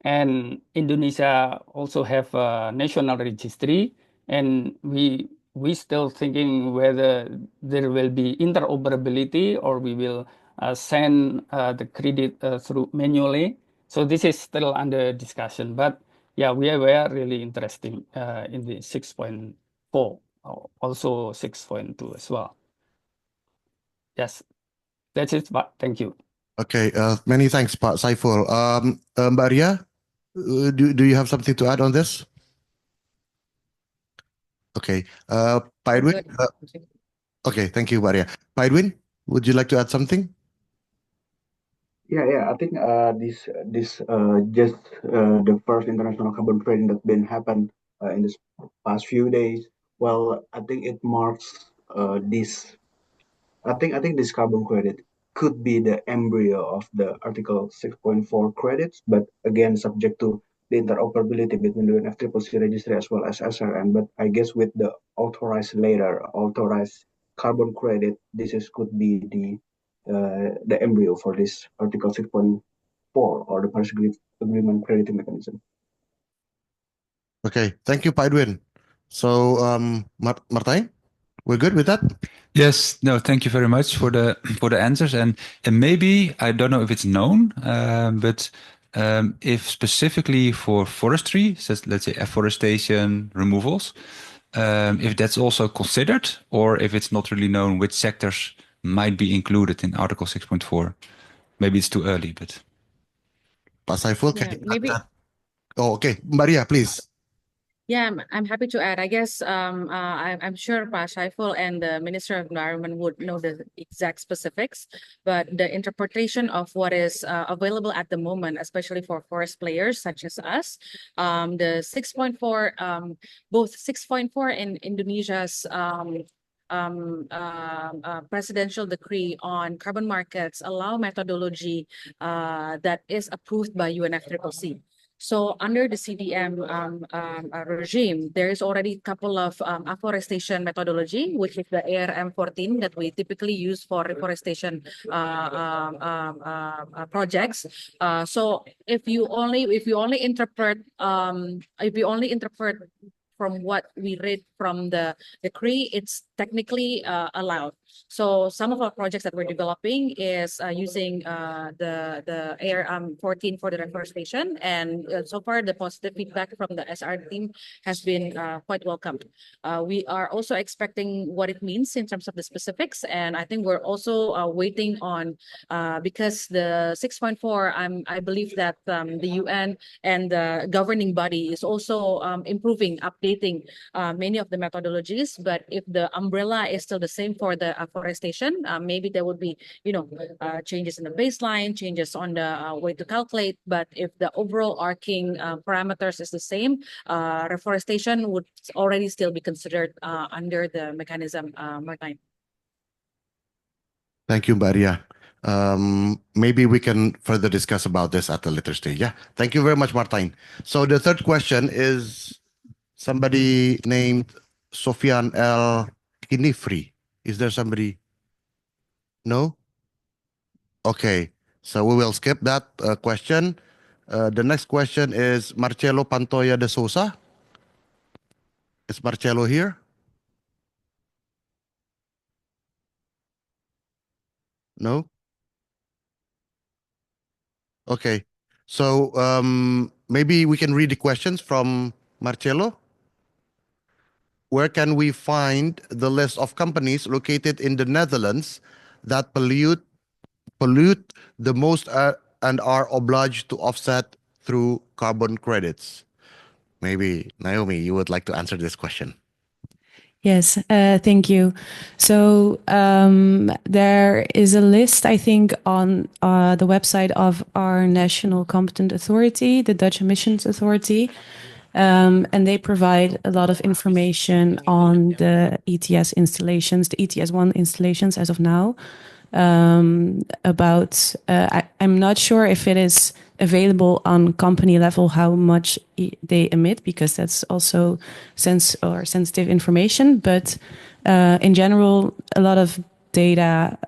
and Indonesia also have a national registry, and we still thinking whether there will be interoperability or we will send the credit through manually. So this is still under discussion, but yeah, we are really interested in the 6.4, also 6.2 as well. Yes, that's it, but thank you. Okay, many thanks, Pak Saiful. Mbak Ria, do you have something to add on this? Okay, Pak Edwin. Okay, thank you, Mbak Ria. Pak Edwin, would you like to add something? Yeah. I think this just the first international carbon trading that's been happened in this past few days. Well, I think it marks this. I think this carbon credit could be the embryo of the Article 6.4 credits, but again subject to the interoperability between the UNFCCC registry as well as SRN. But I guess with the authorized carbon credit, could be the embryo for this Article 6.4 or the Paris Agreement crediting mechanism. Okay, thank you, Pak Edwin. So, Martin, we're good with that? Yes, no, thank you very much for the answers. And maybe, I don't know if it's known, but if specifically for forestry, so let's say afforestation removals, if that's also considered, or if it's not really known which sectors might be included in Article 6.4. Maybe it's too early, but... Pak Saiful, Yeah, maybe. Oh, okay. Maria, please. Yeah, I'm happy to add. I guess I'm sure Pak Saiful and the Minister of Environment would know the exact specifics, but the interpretation of what is available at the moment, especially for forest players such as us, the 6.4, both 6.4 in Indonesia's presidential decree on carbon markets allow methodology that is approved by UNFCCC. So under the CDM regime, there is already a couple of afforestation methodology, which is the ARM 14 that we typically use for reforestation projects. So if you only interpret from what we read from the decree, it's technically allowed. So some of our projects that we're developing is using the AR-14 for the reforestation, and so far the positive feedback from the SR team has been quite welcomed. We are also expecting what it means in terms of the specifics, and I think we're also waiting on because the 6.4, I believe that the UN and the governing body is also improving, updating many of the methodologies. But if the umbrella is still the same for the afforestation, maybe there would be, changes in the baseline, changes on the way to calculate. But if the overall arcing parameters is the same, reforestation would already still be considered under the mechanism, Martijn. Thank you, Maria. Maybe we can further discuss about this at a later stage. Yeah, thank you very much, Martijn. So the third question is somebody named Sofian El Kinifri. Is there somebody? No? Okay, so we will skip that question. The next question is Marcelo Pantoya de Sousa. Is Marcelo here? No? Okay, so maybe we can read the questions from Marcelo. Where can we find the list of companies located in the Netherlands that pollute the most and are obliged to offset through carbon credits? Maybe Naomi, you would like to answer this question. Yes, thank you. So there is a list, I think, on the website of our national competent authority, the Dutch Emissions Authority, and they provide a lot of information on the ETS installations, the ETS1 installations as of now. About, I'm not sure if it is available on company level how much they emit, because that's also sensitive information. But in general, a lot of data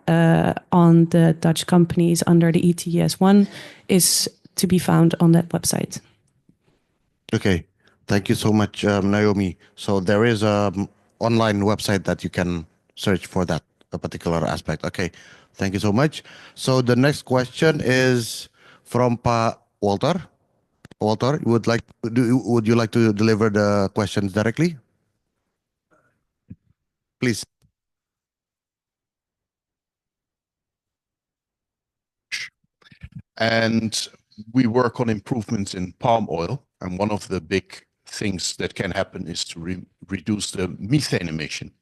on the Dutch companies under the ETS1 is to be found on that website. Okay, thank you so much, Naomi. So there is an online website that you can search for that a particular aspect. Okay, thank you so much. So the next question is from Pa Walter. Walter, would you like to deliver the questions directly? Please. And we work on improvements in palm oil, and one of the big things that can happen is to reduce the methane emission.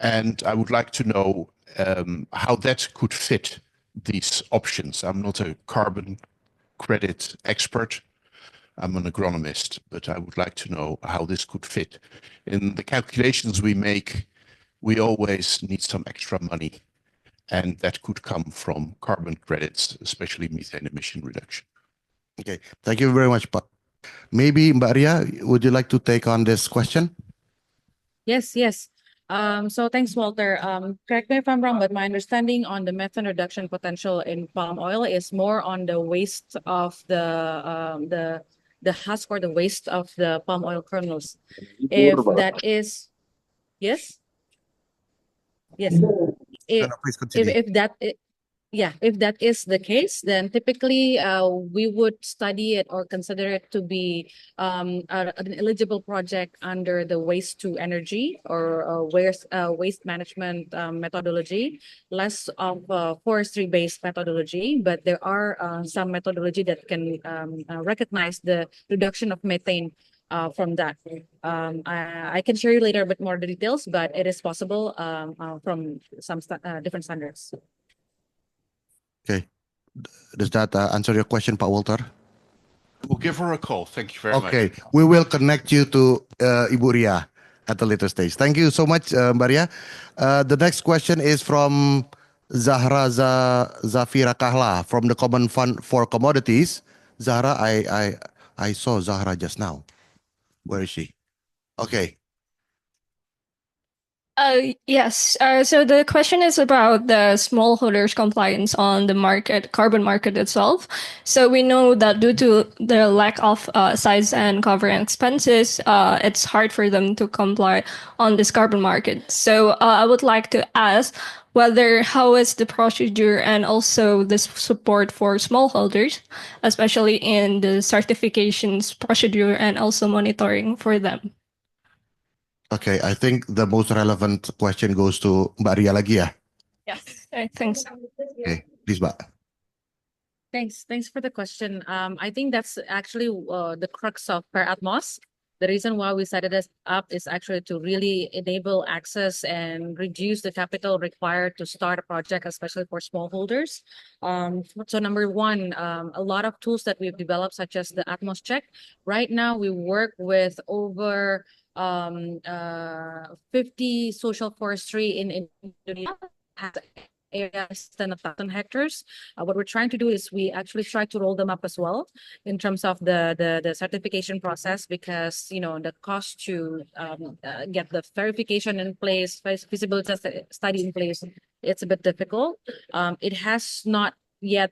And I would like to know how that could fit these options. I'm not a carbon credit expert. I'm an agronomist, but I would like to know how this could fit. In the calculations we make, we always need some extra money, and that could come from carbon credits, especially methane emission reduction. Okay, thank you very much, Pa. Maybe Maria, would you like to take on this question? Yes. So thanks, Walter. Correct me if I'm wrong, but my understanding on the methane reduction potential in palm oil is more on the waste of the husk or the waste of the palm oil kernels. If that is, yes. Please continue. If that is the case, then typically we would study it or consider it to be an eligible project under the waste to energy or waste management methodology, less of forestry-based methodology. But there are some methodology that can recognize the reduction of methane from that. I can share you later a bit more details, but it is possible from some different standards. Okay. Does that answer your question, Pa Walter? We'll give her a call. Thank you very much. Okay, we will connect you to Ibu Ria at a later stage. Thank you so much, Maria. The next question is from Zahra Zafira Kahla from the Common Fund for Commodities. Zahra, I saw Zahra just now. Where is she? Okay. Yes. So the question is about the smallholders' compliance on the market, carbon market itself. So we know that due to the lack of size and covering expenses, it's hard for them to comply on this carbon market. So I would like to ask whether how is the procedure and also the support for smallholders, especially in the certifications procedure and also monitoring for them. Okay, I think the most relevant question goes to Mbak Rialucky ya. Yes, I think so. Okay, please, Mbak. Thanks for the question. I think that's actually the crux of Per Atmos. The reason why we set it up is actually to really enable access and reduce the capital required to start a project, especially for smallholders. So number one, a lot of tools that we've developed, such as the Atmos check. Right now, we work with over 50 social forestry in Indonesia. Has areas 10,000 hectares. What we're trying to do is we actually try to roll them up as well in terms of the certification process, because the cost to get the verification in place, feasibility study in place, it's a bit difficult. It has not yet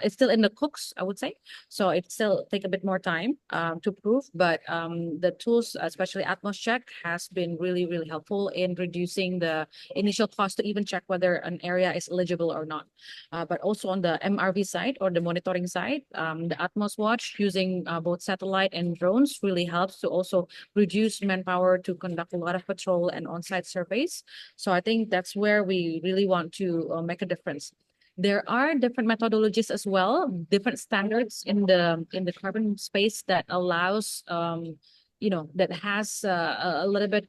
it's still in the cooks, I would say, so it still take a bit more time to prove, but the tools, especially Atmos check, has been really helpful in reducing the initial cost to even check whether an area is eligible or not. But also on the MRV side, or the monitoring side, the Atmos watch using both satellite and drones really helps to also reduce manpower to conduct a lot of patrol and on-site surveys. So I think that's where we really want to make a difference. There are different methodologies as well, different standards in the carbon space that allows that has a little bit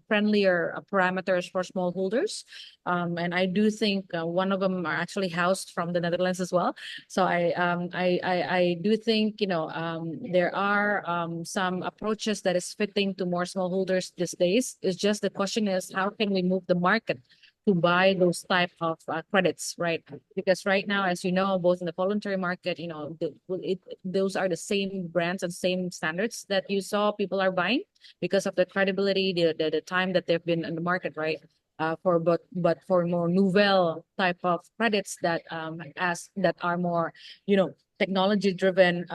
friendlier parameters for smallholders, and I do think one of them are actually housed from the Netherlands as well. So I do think there are some approaches that is fitting to more smallholders these days. It's just the question is, how can we move the market to buy those type of credits, right? Because right now, as you know, both in the voluntary market, those are the same brands and same standards that you saw people are buying because of the credibility, the time that they've been in the market, right? But for more novel type of credits that that are more technology driven.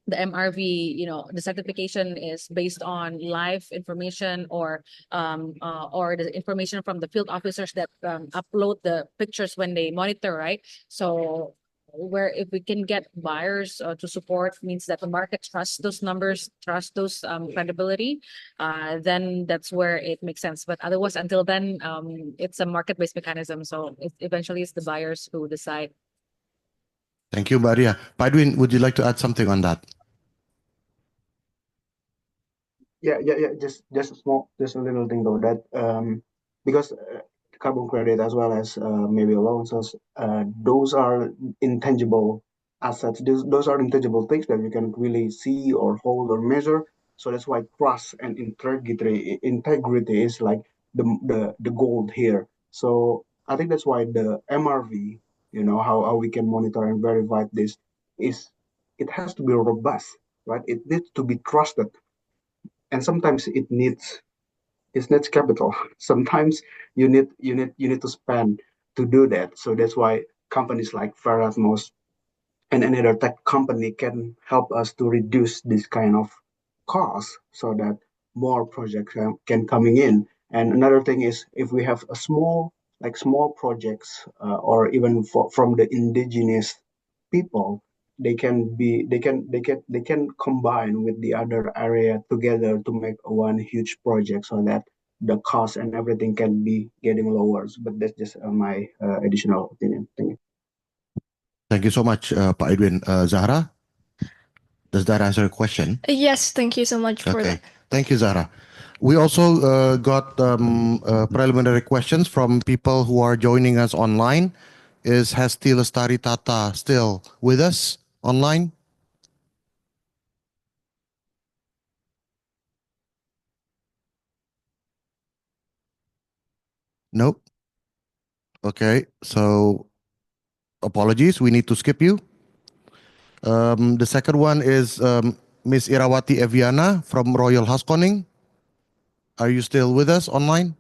The MRV, the certification is based on live information or the information from the field officers that upload the pictures when they monitor, right? So where if we can get buyers to support, means that the market trusts those numbers, trust those credibility, then that's where it makes sense. But otherwise, until then, it's a market-based mechanism. So eventually it's the buyers who decide. Thank you, Maria. Edwin, would you like to add something on that? Yeah. Just a little thing though, that because carbon credit as well as maybe allowances, those are intangible assets. Those are intangible things that you can really see or hold or measure. So that's why trust and integrity is like the gold here. So I think that's why the MRV, how we can monitor and verify this, is it has to be robust, right? It needs to be trusted, and sometimes it needs capital. Sometimes you need to spend to do that. So that's why companies like Atmos and any other tech company can help us to reduce this kind of cost, so that more projects can coming in. And another thing is, if we have a small projects, or even from the indigenous people, they can combine with the other area together to make one huge project, so that the cost and everything can be getting lower. But that's just my additional opinion. Thank you. Thank you so much, Pak Edwin. Zahra, does that answer your question? Yes, thank you so much for that. Thank you, Zahra. We also got preliminary questions from people who are joining us online. Is Hesti Lestari Tata still with us online? Nope. Okay, so apologies, we need to skip you. The second one is Miss Irawati Eviana from Royal Haskoning. Are you still with us online?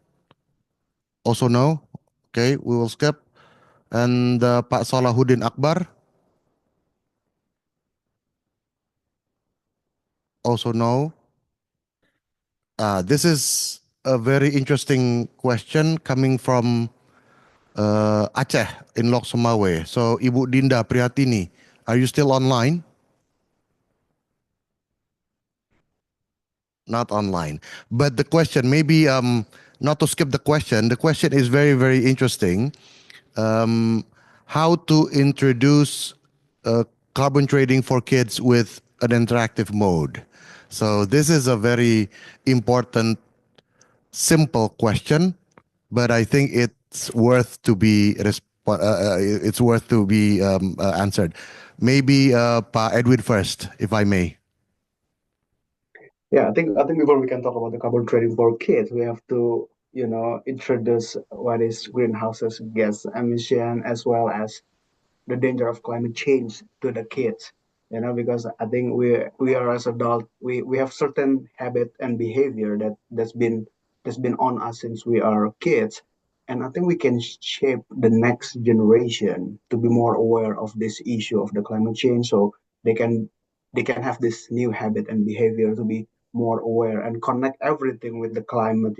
Also no. Okay, we will skip. And Pak Salahuddin Akbar. Also no. This is a very interesting question coming from Aceh in Lok Sumawe. So Ibu Dinda Priyatini, are you still online? Not online. But the question, maybe not to skip the question is very, very interesting. How to introduce carbon trading for kids with an interactive mode. So this is a very important, simple question, but I think it's worth to be answered. Maybe Pa Edwin first, if I may. Yeah, I think before we can talk about the carbon trading for kids, we have to, introduce what is greenhouses gas emission as well as the danger of climate change to the kids. Because I think we are as adults, we have certain habit and behavior that's been on us since we are kids. And I think we can shape the next generation to be more aware of this issue of the climate change, so they can they can have this new habit and behavior to be more aware and connect everything with the climate.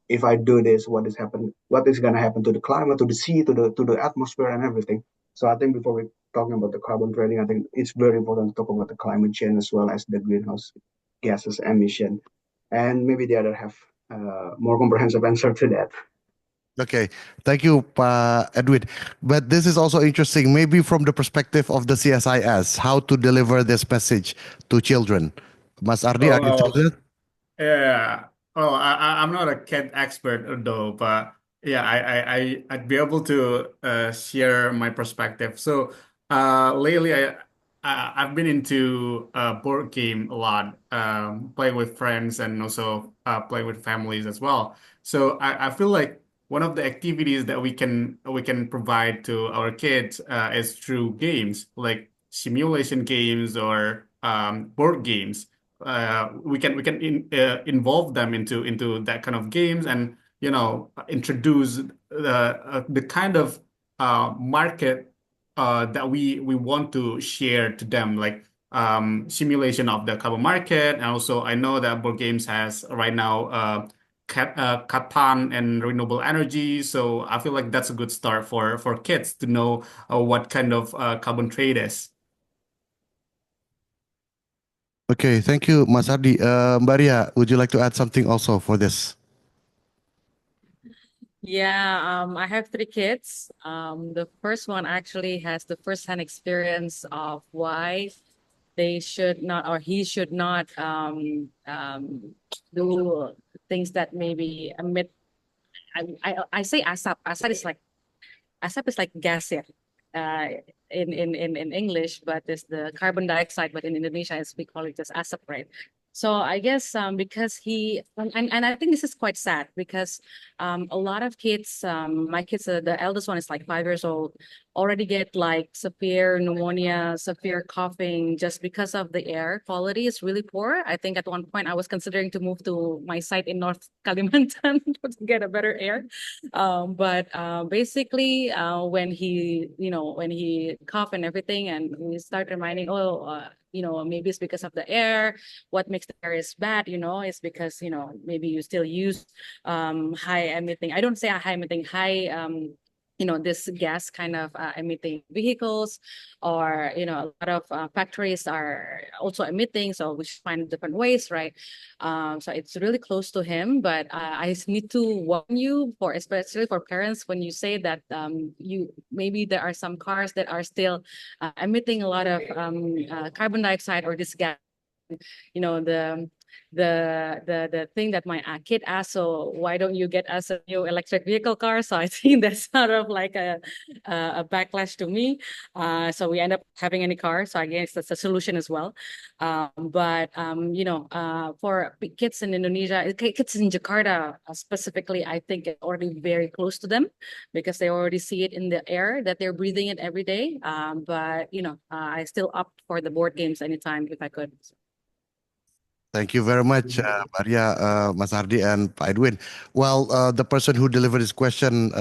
If I do this, what is going to happen to the climate, to the sea, to the atmosphere and everything. So I think before we talking about the carbon trading, I think it's very important to talk about the climate change as well as the greenhouse gases emission, and maybe the other have more comprehensive answer to that. Okay, thank you, Pa Edwin. But this is also interesting, maybe from the perspective of the CSIS, how to deliver this message to children. Mas Ardhi, Oh, are you still well, there? yeah. Oh, I'm not a cat expert though, but yeah, I'd be able to share my perspective. So, lately I've been into board game a lot, play with friends and also play with families as well. So I feel like one of the activities that we can provide to our kids is through games like simulation games or board games. We can involve them into that kind of games, and introduce the kind of market that we want to share to them, like simulation of the carbon market. And also I know that board games has right now Catan and renewable energy, so I feel like that's a good start for kids to know what kind of carbon trade is. Okay, thank you, Mas Ardhi. Mbak Ria, would you like to add something also for this? Yeah, I have three kids. The first one actually has the first-hand experience of why they should not, or he should not, do things that maybe emit. I say asap. Asap is like gas here, in English, but it's the carbon dioxide. But in Indonesia, we call it just asap, right? So I guess because and I think this is quite sad because a lot of kids, my kids, the eldest one is like 5 years old, already get like severe pneumonia, severe coughing just because of the air quality is really poor. I think at one point I was considering to move to my site in North Kalimantan to get a better air. But basically, when he cough and everything, and we start reminding, maybe it's because of the air. What makes the air is bad, is because, maybe you still use high emitting. I don't say a high emitting, high this gas kind of emitting vehicles, or a lot of factories are also emitting, so we should find different ways, right? So it's really close to him, but I need to warn you, for especially for parents, when you say that you maybe there are some cars that are still emitting a lot of carbon dioxide or this gas. The the thing that my kid asked, so why don't you get us a new electric vehicle car? So I think that's sort of like a backlash to me. So we end up having any car. So I guess that's a solution as well. But for kids in Indonesia, kids in Jakarta specifically, I think it's already very close to them because they already see it in the air that they're breathing it every day. But I still opt for the board games anytime if I could. Thank you very much, Maria, Mas Ardhi, and Pak Edwin. Well, the person who delivered this question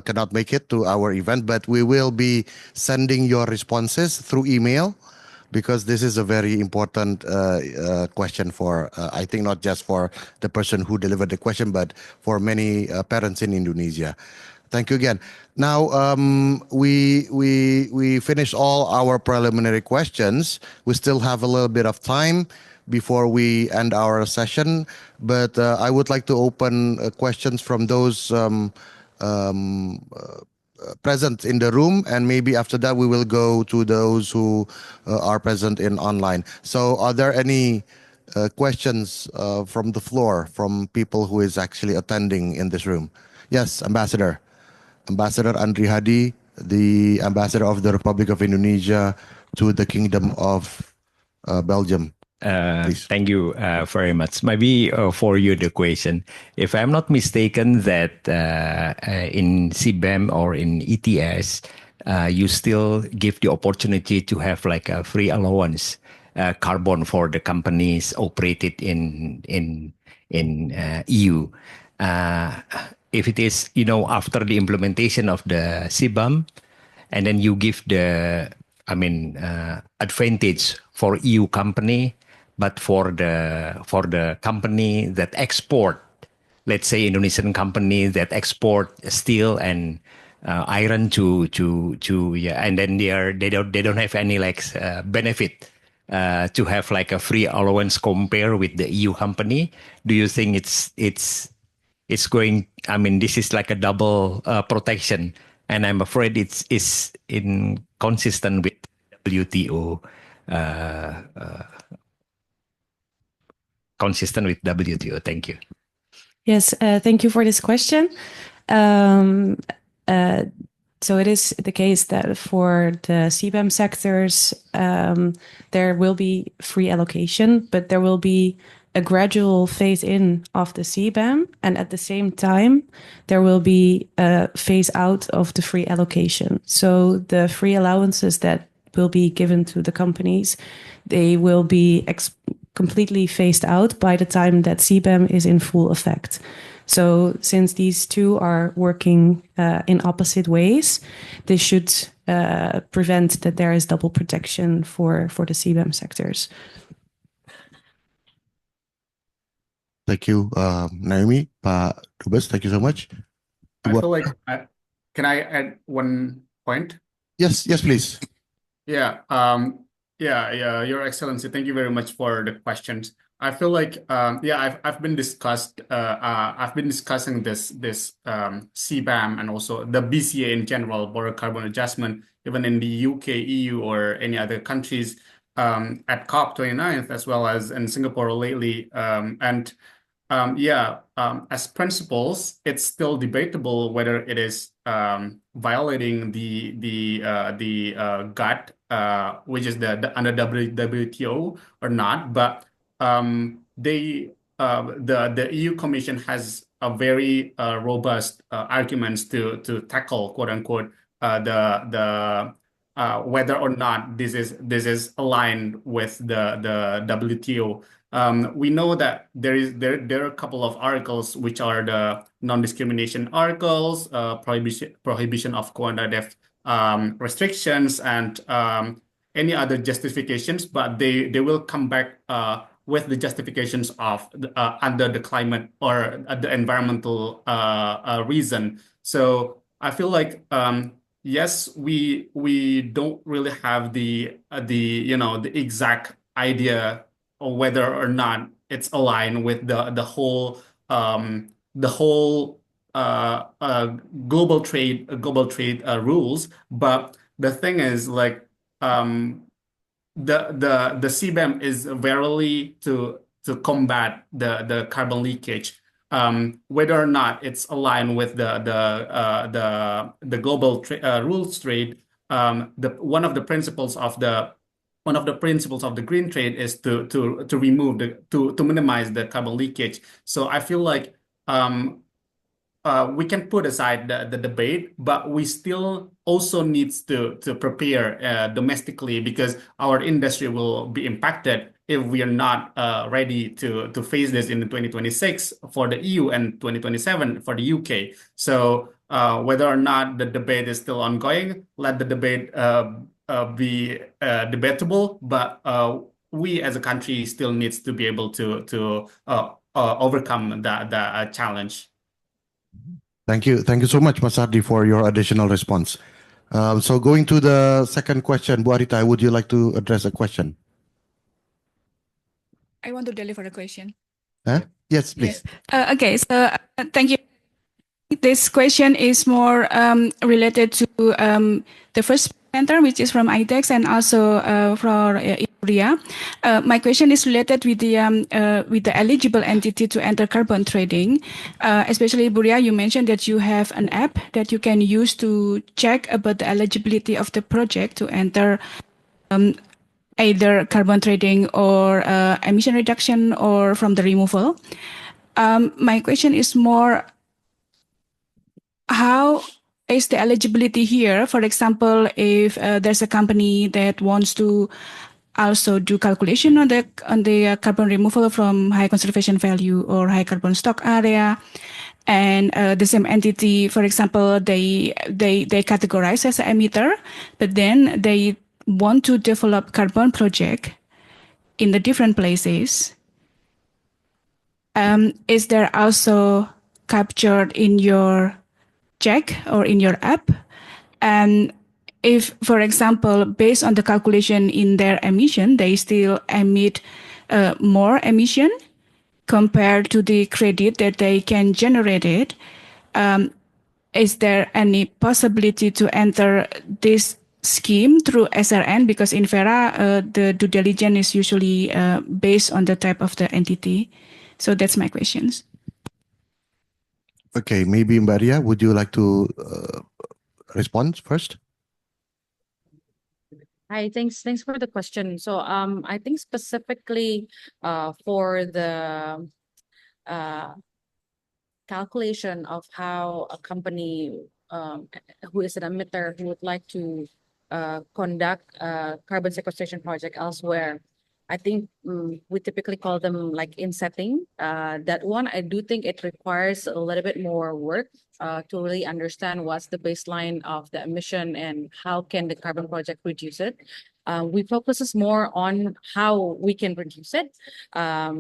cannot make it to our event, but we will be sending your responses through email because this is a very important question for, I think, not just for the person who delivered the question, but for many parents in Indonesia. Thank you again. Now, we finished all our preliminary questions. We still have a little bit of time before we end our session, but I would like to open questions from those present in the room, and maybe after that we will go to those who are present in online. So are there any questions from the floor, from people who is actually attending in this room? Yes, Ambassador Andri Hadi, the Ambassador of the Republic of Indonesia to the Kingdom of Belgium. Thank you very much. Maybe for you the question, if I'm not mistaken, that in CBAM or in ETS, you still give the opportunity to have like a free allowance carbon for the companies operated in EU. If it is, after the implementation of the CBAM, and then you give the, advantage for EU company, but for the company that export, let's say Indonesian company that export steel and iron to and then they don't have any benefit to have like a free allowance compare with the EU company. Do you think it's going? This is like a double protection, and I'm afraid it's inconsistent with WTO. Consistent with WTO. Thank you. Yes, thank you for this question. So it is the case that for the CBAM sectors, there will be free allocation, but there will be a gradual phase in of the CBAM, and at the same time, there will be a phase out of the free allocation. So the free allowances that will be given to the companies, they will be completely phased out by the time that CBAM is in full effect. So since these two are working in opposite ways, this should prevent that there is double protection for the CBAM sectors. Thank you, Naomi. Pak Dubes, thank you so much. I feel like, can I add one point? Yes, please. Yeah, Your Excellency, thank you very much for the questions. I feel like, I've been discussing this CBAM and also the BCA in general, border carbon adjustment, even in the UK, EU, or any other countries at COP29, as well as in Singapore lately. As principles, it's still debatable whether it is violating the GATT, which is the under WTO or not. But the EU Commission has a very robust arguments to tackle, quote unquote, the whether or not this is aligned with the WTO. We know that there are a couple of articles which are the non-discrimination articles, prohibition of quantitative restrictions, and any other justifications, but they will come back with the justifications of under the climate or the environmental reason. So I feel like yes, we don't really have the exact idea or whether or not it's aligned with the whole global trade rules. But the thing is, like, the CBAM is verily to combat the carbon leakage. Whether or not it's aligned with the global rules trade, one of the principles of the green trade is to remove to minimize the carbon leakage. So I feel like we can put aside the debate, but we still also needs to prepare domestically, because our industry will be impacted if we are not ready to face this in 2026 for the EU and 2027 for the UK. So whether or not the debate is still ongoing, let the debate be debatable, but we as a country still needs to be able to overcome the challenge. Thank you so much, Mas Ardhi, for your additional response. So going to the second question, Bu Arita, would you like to address a question? I want to deliver a question. Yes, please. Yes. Okay, so thank you. This question is more related to the first presenter, which is from ITEX, and also for Ria. My question is related with the eligible entity to enter carbon trading. Especially Buria, you mentioned that you have an app that you can use to check about the eligibility of the project to enter either carbon trading or emission reduction or from the removal. My question is more, how is the eligibility here? For example, if there's a company that wants to also do calculation on the carbon removal from high conservation value or high carbon stock area, and the same entity, for example, they categorize as an emitter, but then they want to develop carbon project in the different places. Is there also captured in your check or in your app? And if, for example, based on the calculation in their emission, they still emit more emission compared to the credit that they can generate it, is there any possibility to enter this scheme through SRN? Because in Vera, the due diligence is usually based on the type of the entity. So that's my questions. Okay, maybe Maria, would you like to respond first? Hi, thanks for the question. So I think specifically for the calculation of how a company who is an emitter who would like to conduct a carbon sequestration project elsewhere, I think we typically call them like insetting. That one, I do think it requires a little bit more work to really understand what's the baseline of the emission and how can the carbon project reduce it. We focuses more on how we can reduce it.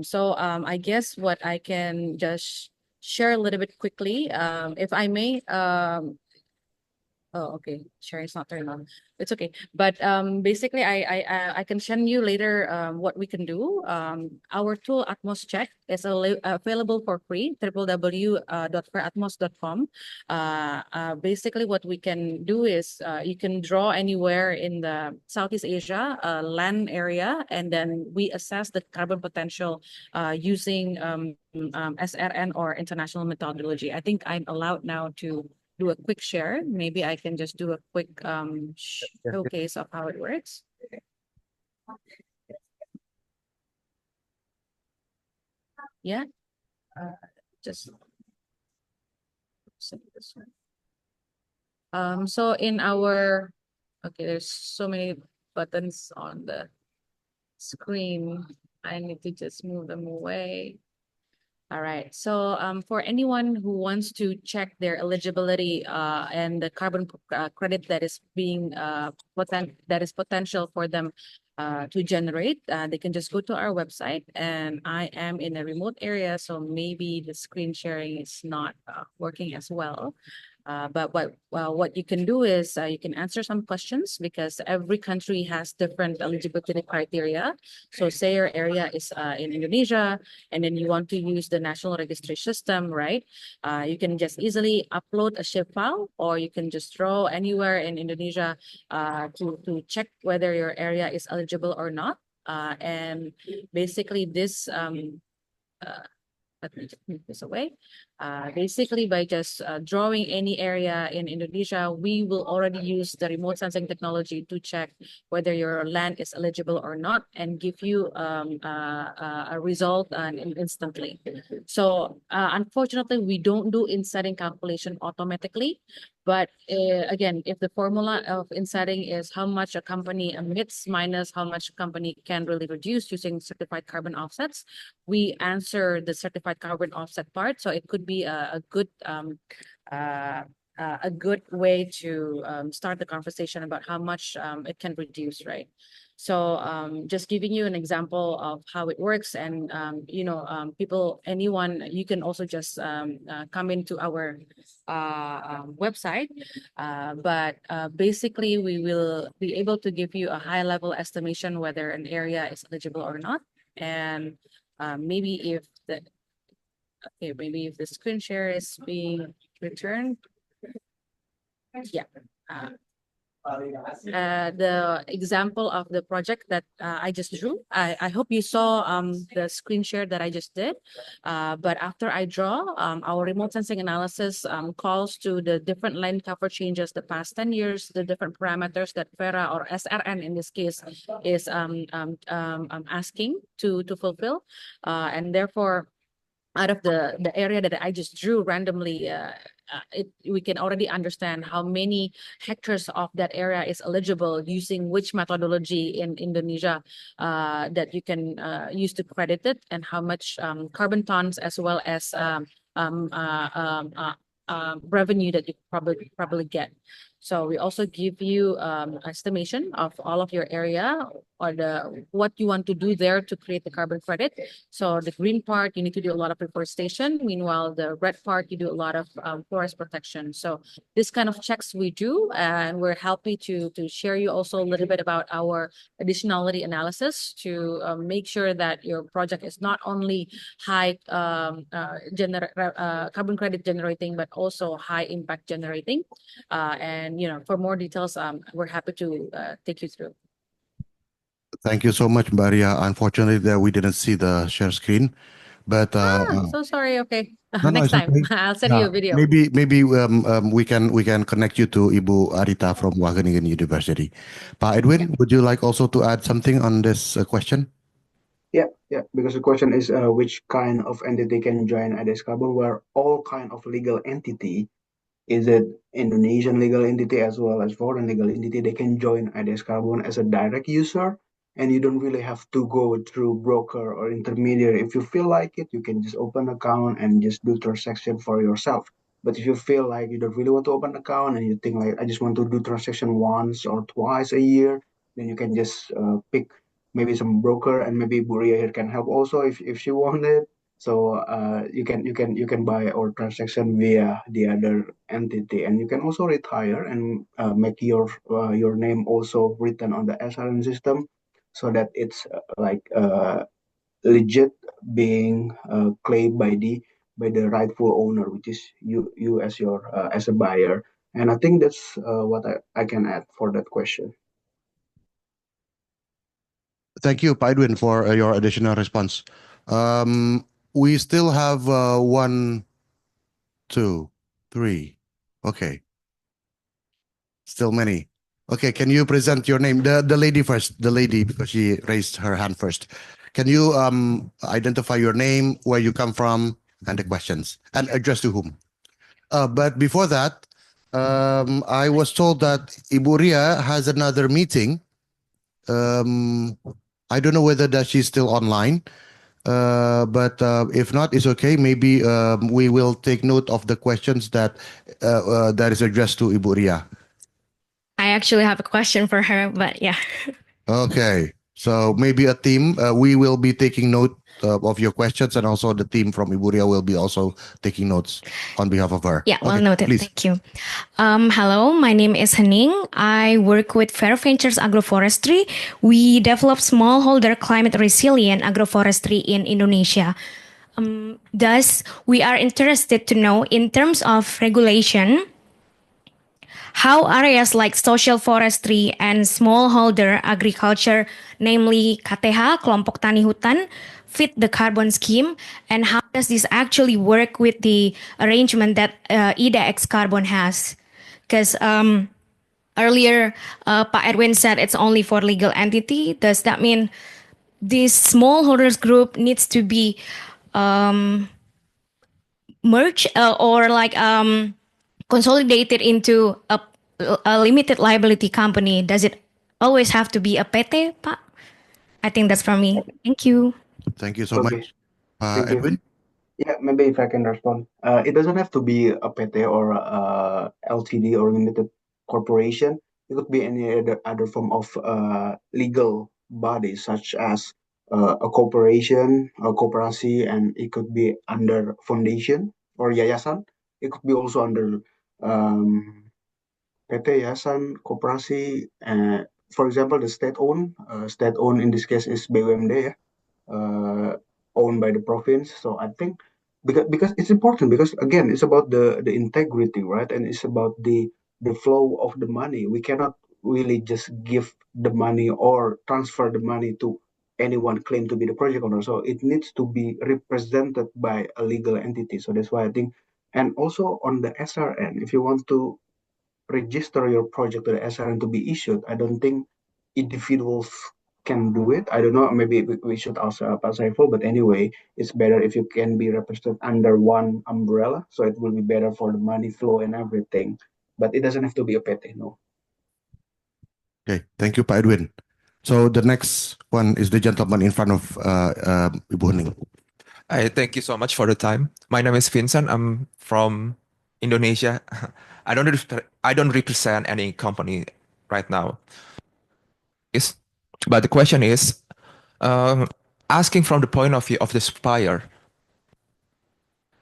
So I guess what I can just share a little bit quickly, if I may. Oh, okay. Sharing is not turned on. It's okay. But basically, I can send you later what we can do. Our tool Atmos Check is available for free. www.atmos.com. Basically, what we can do is you can draw anywhere in the Southeast Asia land area, and then we assess the carbon potential using SRN or international methodology. I think I'm allowed now to do a quick share. Maybe I can just do a quick showcase of how it works. Yeah, just this one. So in our, okay, there's so many buttons on the screen. I need to just move them away. All right. So for anyone who wants to check their eligibility and the carbon credit that is being that is potential for them to generate, they can just go to our website. And I am in a remote area, so maybe the screen sharing is not working as well. But what you can do is you can answer some questions because every country has different eligibility criteria. So say your area is in Indonesia, and then you want to use the national registration system, right? You can just easily upload a shape file, or you can just draw anywhere in Indonesia to check whether your area is eligible or not. And basically this, let me just move this away. Basically, by just drawing any area in Indonesia, we will already use the remote sensing technology to check whether your land is eligible or not and give you a result instantly. So unfortunately, we don't do insetting calculation automatically. But again, if the formula of insetting is how much a company emits minus how much a company can really reduce using certified carbon offsets, we answer the certified carbon offset part. So it could be a good way to start the conversation about how much it can reduce, right? So just giving you an example of how it works, and anyone, you can also just come into our website. But basically, we will be able to give you a high-level estimation whether an area is eligible or not, and maybe if the screen share is being returned. Yeah. The example of the project that I just drew. I hope you saw the screen share that I just did. But after I draw, our remote sensing analysis calls to the different land cover changes the past 10 years, the different parameters that FERA or SRN in this case is asking to fulfill. And therefore, out of the area that I just drew randomly, we can already understand how many hectares of that area is eligible using which methodology in Indonesia that you can use to credit it, and how much carbon tons as well as revenue that you probably get. So we also give you estimation of all of your area or what you want to do there to create the carbon credit. So the green part, you need to do a lot of reforestation. Meanwhile, the red part, you do a lot of forest protection. So this kind of checks we do, and we're happy to share you also a little bit about our additionality analysis to make sure that your project is not only high carbon credit generating, but also high impact generating. And for more details, we're happy to take you through. Thank you so much, Maria. Unfortunately, we didn't see the share screen, but so sorry. Okay, no, next it's time okay. I'll send you a video. Maybe we can connect you to Ibu Arita from Wageningen University. Pak Edwin, would you like also to add something on this question? Yeah, because the question is which kind of entity can join IDS Carbon, where all kind of legal entity, is it Indonesian legal entity as well as foreign legal entity, they can join IDS Carbon as a direct user, and you don't really have to go through broker or intermediary. If you feel like it, you can just open account and just do transaction for yourself. But if you feel like you don't really want to open account and you think like, I just want to do transaction once or twice a year, then you can just pick maybe some broker, and maybe Buria here can help also if she wanted. So you can buy or transaction via the other entity, and you can also retire and make your name also written on the SRN system, so that it's legit being claimed by the rightful owner, which is you as your as a buyer. And I think that's what I can add for that question. Thank you, Pak Edwin, for your additional response. We still have 1, 2, 3. Okay. Still many. Okay, can you present your name? The lady first. The lady, because she raised her hand first. Can you identify your name, where you come from, and the questions, and address to whom? But before that, I was told that Ibu Ria has another meeting. I don't know whether that she's still online, but if not, it's okay. Maybe we will take note of the questions that is addressed to Ibu Ria. I actually have a question for her, but yeah. Okay, so maybe a team. We will be taking note of your questions, and also the team from Ibu Ria will be also taking notes on behalf of her. Yeah, well okay, noted. Please. Thank you. Hello, my name is Keuning. I work with Fair Ventures Agroforestry. We develop smallholder climate resilient agroforestry in Indonesia. Thus, we are interested to know, in terms of regulation, how areas like social forestry and smallholder agriculture, namely KTH, kelompok tani hutan, fit the carbon scheme, and how does this actually work with the arrangement that IDA X Carbon has? Because earlier, Pak Edwin said it's only for legal entity. Does that mean this smallholders group needs to be merged or like consolidated into a limited liability company? Does it always have to be a PT, Pak? I think that's from me. Thank you. Thank you so Okay, much. thank you. Edwin? Yeah, maybe if I can respond. It doesn't have to be a PT or a LTD or limited corporation. It could be any other form of legal body, such as a corporation, a koperasi, and it could be under foundation or yayasan. It could be also under PT, yayasan, koperasi. For example, the state-owned. State-owned in this case is BUMD, ya. Owned by the province. So I think because it's important, because again it's about the integrity, right? And it's about the flow of the money. We cannot really just give the money or transfer the money to anyone claim to be the project owner. So it needs to be represented by a legal entity. So that's why I think, and also on the SRN, if you want to register your project to the SRN to be issued, I don't think individuals can do it. I don't know, maybe we should ask Pak Saiful, but anyway, it's better if you can be represented under one umbrella, so it will be better for the money flow and everything. But it doesn't have to be a PT, no. Okay, thank you, Pak Edwin. So the next one is the gentleman in front of Ibu Hening. Hi, thank you so much for the time. My name is Vincent. I'm from Indonesia. I don't represent any company right now. But the question is, asking from the point of view of the supplier,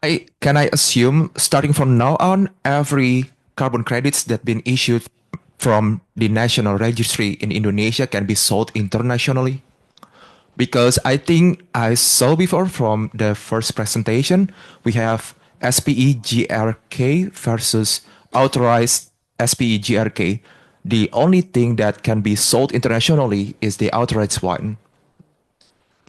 can I assume starting from now on, every carbon credits that been issued from the national registry in Indonesia can be sold internationally? Because I think I saw before from the first presentation, we have SPE GRK versus authorized SPE GRK. The only thing that can be sold internationally is the authorized one.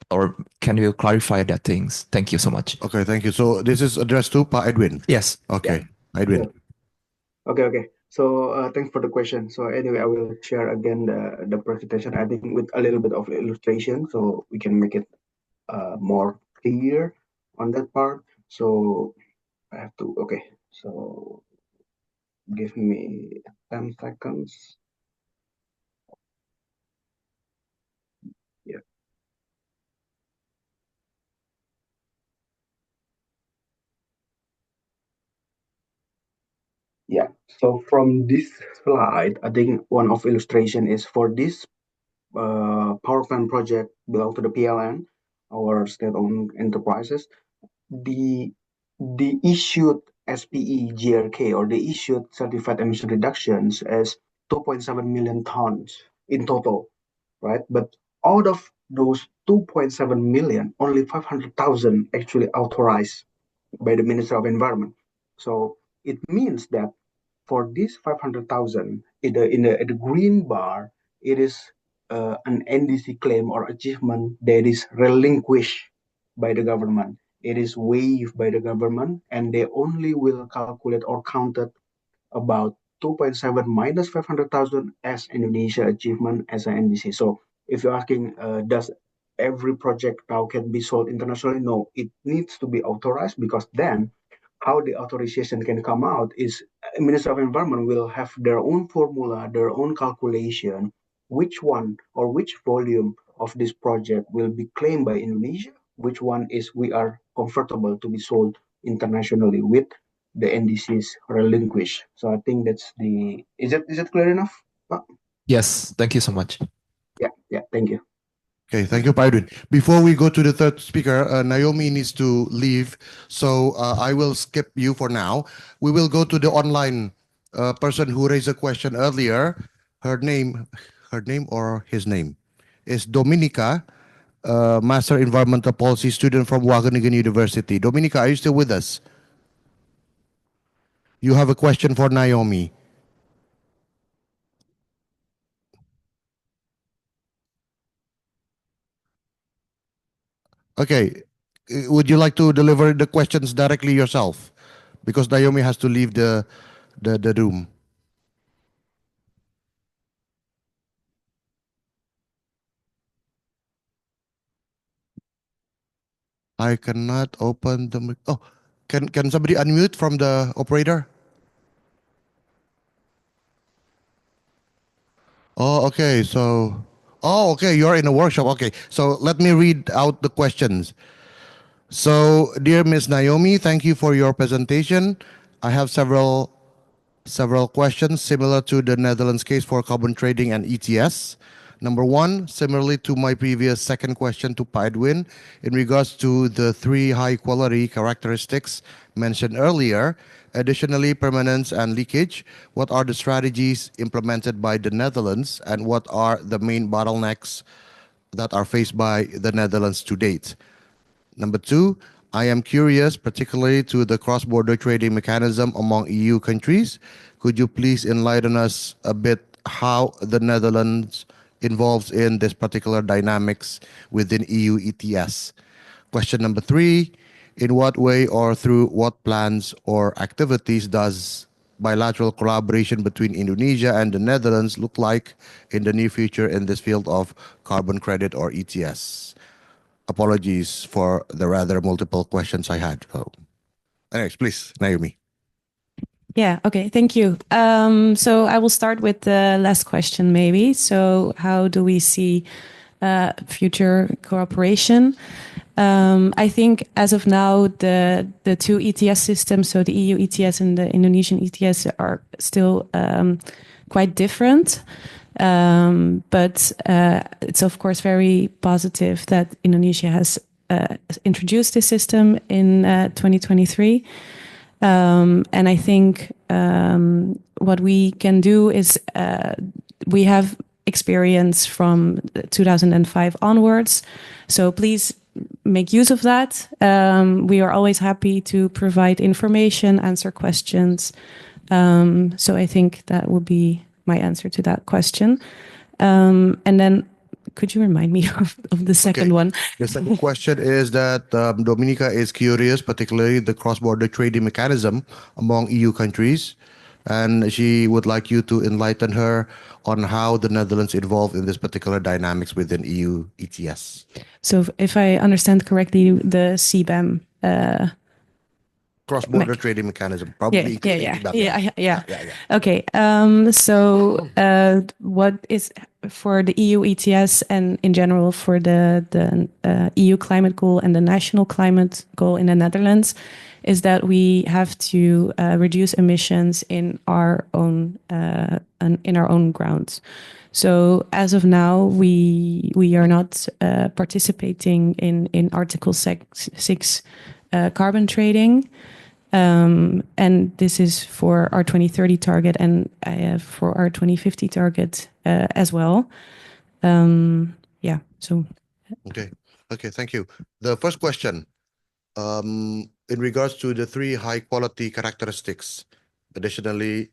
Or can you clarify that things? Thank you so much. Okay, thank you. So this is addressed to Pak Edwin? Yes. Okay, Edwin. Okay. So thanks for the question. So anyway, I will share again the presentation, I think with a little bit of illustration, so we can make it more clear on that part. So I have to, okay, so give me 10 seconds. Yeah. Yeah, so from this slide, I think one of illustration is for this power plant project belong to the PLN, our state-owned enterprises. The issued SPE GRK, or the issued certified emission reductions, as 2.7 million tons in total, right? But out of those 2.7 million, only 500,000 actually authorized by the Minister of Environment. So it means that for this 500,000, in the green bar, it is an NDC claim or achievement that is relinquished by the government. It is waived by the government, and they only will calculate or count it about 2.7 minus 500,000 as Indonesia achievement as an NDC. So if you're asking, does every project now can be sold internationally? No, it needs to be authorized, because then how the authorization can come out is Minister of Environment will have their own formula, their own calculation, which one or which volume of this project will be claimed by Indonesia, which one is we are comfortable to be sold internationally with the NDCs relinquished. So I think that's the, is it clear enough? Yes, thank you so much. Yeah, thank you. Okay, thank you, Pak Edwin. Before we go to the third speaker, Naomi needs to leave, so I will skip you for now. We will go to the online person who raised a question earlier. Her name or his name is Dominica, Master Environmental Policy student from Wageningen University. Dominica, are you still with us? You have a question for Naomi. Okay, would you like to deliver the questions directly yourself? Because Naomi has to leave the room. I cannot open the. Oh, can somebody unmute from the operator? Oh, okay. So, oh, okay. You're in a workshop. Okay. So let me read out the questions. So, dear Miss Naomi, thank you for your presentation. I have several questions similar to the Netherlands case for carbon trading and ETS. Number one, similarly to my previous second question to Edwin, in regards to the 3 high quality characteristics mentioned earlier, additionally permanence and leakage, what are the strategies implemented by the Netherlands and what are the main bottlenecks that are faced by the Netherlands to date? Number two, I am curious, particularly to the cross-border trading mechanism among EU countries. Could you please enlighten us a bit how the Netherlands involves in this particular dynamics within EU ETS? Question number three, in what way or through what plans or activities does bilateral collaboration between Indonesia and the Netherlands look like in the near future in this field of carbon credit or ETS? Apologies for the rather multiple questions I had. So, anyways, please, Naomi. Yeah, okay, thank you. So I will start with the last question, maybe. So how do we see future cooperation? I think as of now, the 2 ETS systems, so the EU ETS and the Indonesian ETS, are still quite different. But it's of course very positive that Indonesia has introduced this system in 2023. And I think what we can do is we have experience from 2005 onwards. So please make use of that. We are always happy to provide information, answer questions. So I think that would be my answer to that question. And then could you remind me of the second one? The second question is that Dominica is curious, particularly the cross-border trading mechanism among EU countries. And she would like you to enlighten her on how the Netherlands involved in this particular dynamics within EU ETS. So if I understand correctly, the CBAM cross-border trading mechanism, probably. Yeah. Okay. So what is for the EU ETS and in general for the EU climate goal and the national climate goal in the Netherlands is that we have to reduce emissions in our own grounds. So as of now, we are not participating in Article 6 carbon trading. And this is for our 2030 target and for our 2050 target as well. Yeah, so. Okay, thank you. The first question, in regards to the 3 high quality characteristics, additionally,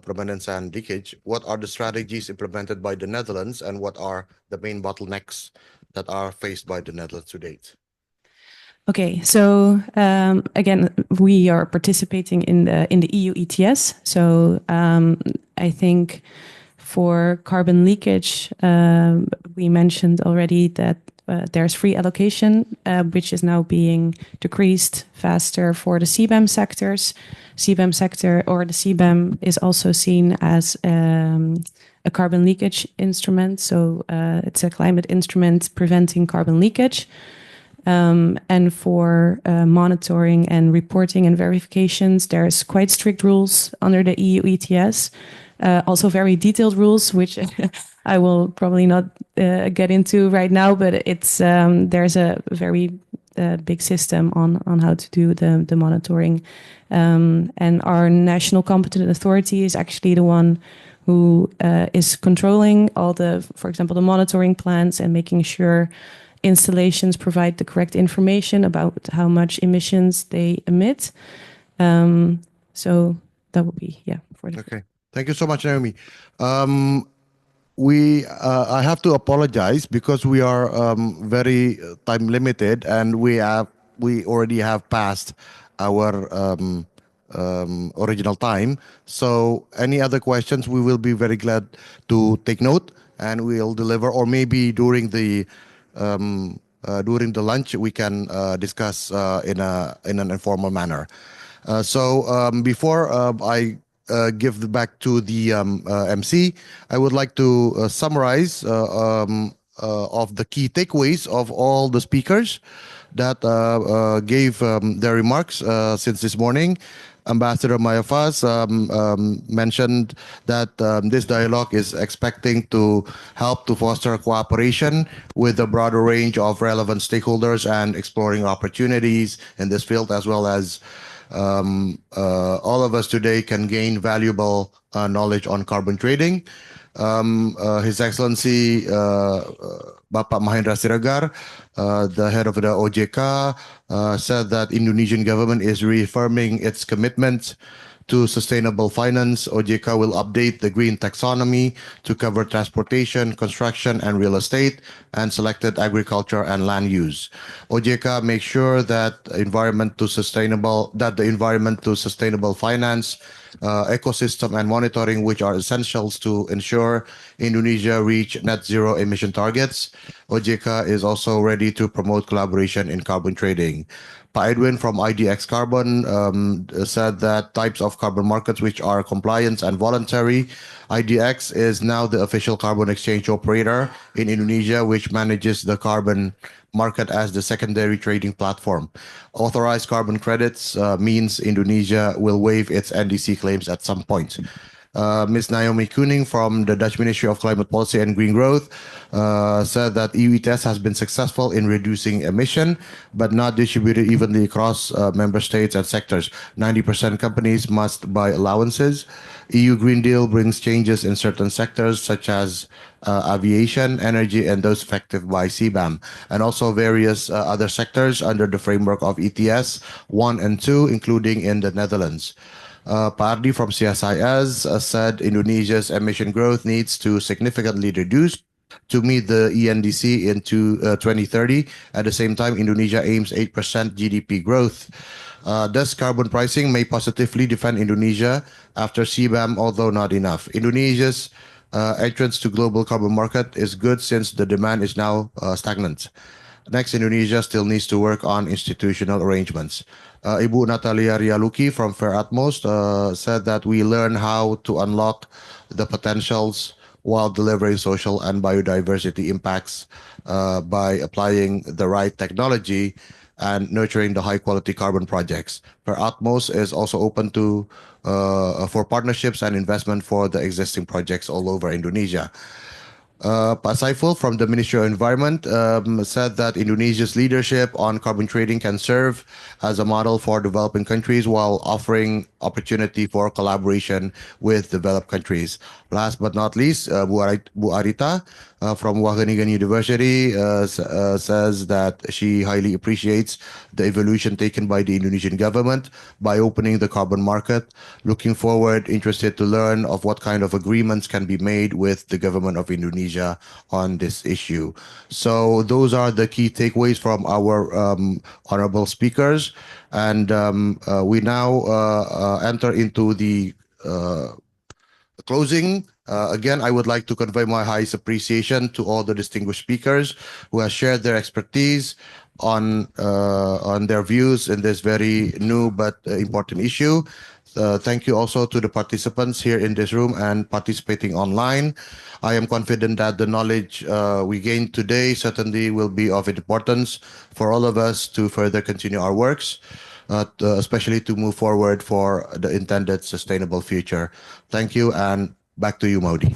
permanence and leakage, what are the strategies implemented by the Netherlands and what are the main bottlenecks that are faced by the Netherlands to date? Okay, so again, we are participating in the EU ETS. So I think for carbon leakage, we mentioned already that there's free allocation, which is now being decreased faster for the CBAM sectors. CBAM sector or the CBAM is also seen as a carbon leakage instrument. So it's a climate instrument preventing carbon leakage. And for monitoring and reporting and verifications, there's quite strict rules under the EU ETS. Also very detailed rules, which I will probably not get into right now, but it's there's a very big system on how to do the monitoring. And our national competent authority is actually the one who is controlling all for example, the monitoring plans and making sure installations provide the correct information about how much emissions they emit. So that would be, for the... Okay. Thank you so much, Naomi. I have to apologize because we are very time limited, and we already have passed our original time. So any other questions, we will be very glad to take note, and we'll deliver. Or maybe during the lunch, we can discuss in an informal manner. So before I give back to the MC, I would like to summarize of the key takeaways of all the speakers that gave their remarks since this morning. Ambassador Mayerfas mentioned that this dialogue is expecting to help to foster cooperation with a broader range of relevant stakeholders and exploring opportunities in this field, as well as all of us today can gain valuable knowledge on carbon trading. His Excellency Bapak Mahendra Siregar, the head of the OJK, said that Indonesian government is reaffirming its commitment to sustainable finance. OJK will update the green taxonomy to cover transportation, construction, and real estate, and selected agriculture and land use. OJK makes sure that the environment to sustainable finance ecosystem and monitoring, which are essentials to ensure Indonesia reach net zero emission targets. OJK is also ready to promote collaboration in carbon trading. Edwin from IDX Carbon said that types of carbon markets which are compliant and voluntary. IDX is now the official carbon exchange operator in Indonesia, which manages the carbon market as the secondary trading platform. Authorized carbon credits means Indonesia will waive its NDC claims at some point. Ms. Naomi Keuning from the Dutch Ministry of Climate Policy and Green Growth said that EU ETS has been successful in reducing emission, but not distributed evenly across member states and sectors. 90% companies must buy allowances. EU Green Deal brings changes in certain sectors such as aviation, energy, and those affected by CBAM, and also various other sectors under the framework of ETS 1 and 2, including in the Netherlands. Ardhi from CSIS said Indonesia's emission growth needs to significantly reduce to meet the ENDC into 2030. At the same time, Indonesia aims 8% GDP growth. Thus, carbon pricing may positively defend Indonesia after CBAM, although not enough. Indonesia's entrance to global carbon market is good since the demand is now stagnant. Next, Indonesia still needs to work on institutional arrangements. Ibu Natalia Rialucky from Fair Atmos said that we learn how to unlock the potentials while delivering social and biodiversity impacts by applying the right technology and nurturing the high-quality carbon projects. Fair Atmos is also open to for partnerships and investment for the existing projects all over Indonesia. Pak Saiful from the Ministry of Environment said that Indonesia's leadership on carbon trading can serve as a model for developing countries while offering opportunity for collaboration with developed countries. Last but not least, Bu Arita from Wageningen University says that she highly appreciates the evolution taken by the Indonesian government by opening the carbon market. Looking forward, interested to learn of what kind of agreements can be made with the government of Indonesia on this issue. So those are the key takeaways from our honorable speakers. And we now enter into the closing. Again, I would like to convey my highest appreciation to all the distinguished speakers who have shared their expertise on their views in this very new but important issue. Thank you also to the participants here in this room and participating online. I am confident that the knowledge we gained today certainly will be of importance for all of us to further continue our works, especially to move forward for the intended sustainable future. Thank you, and back to you, Modi.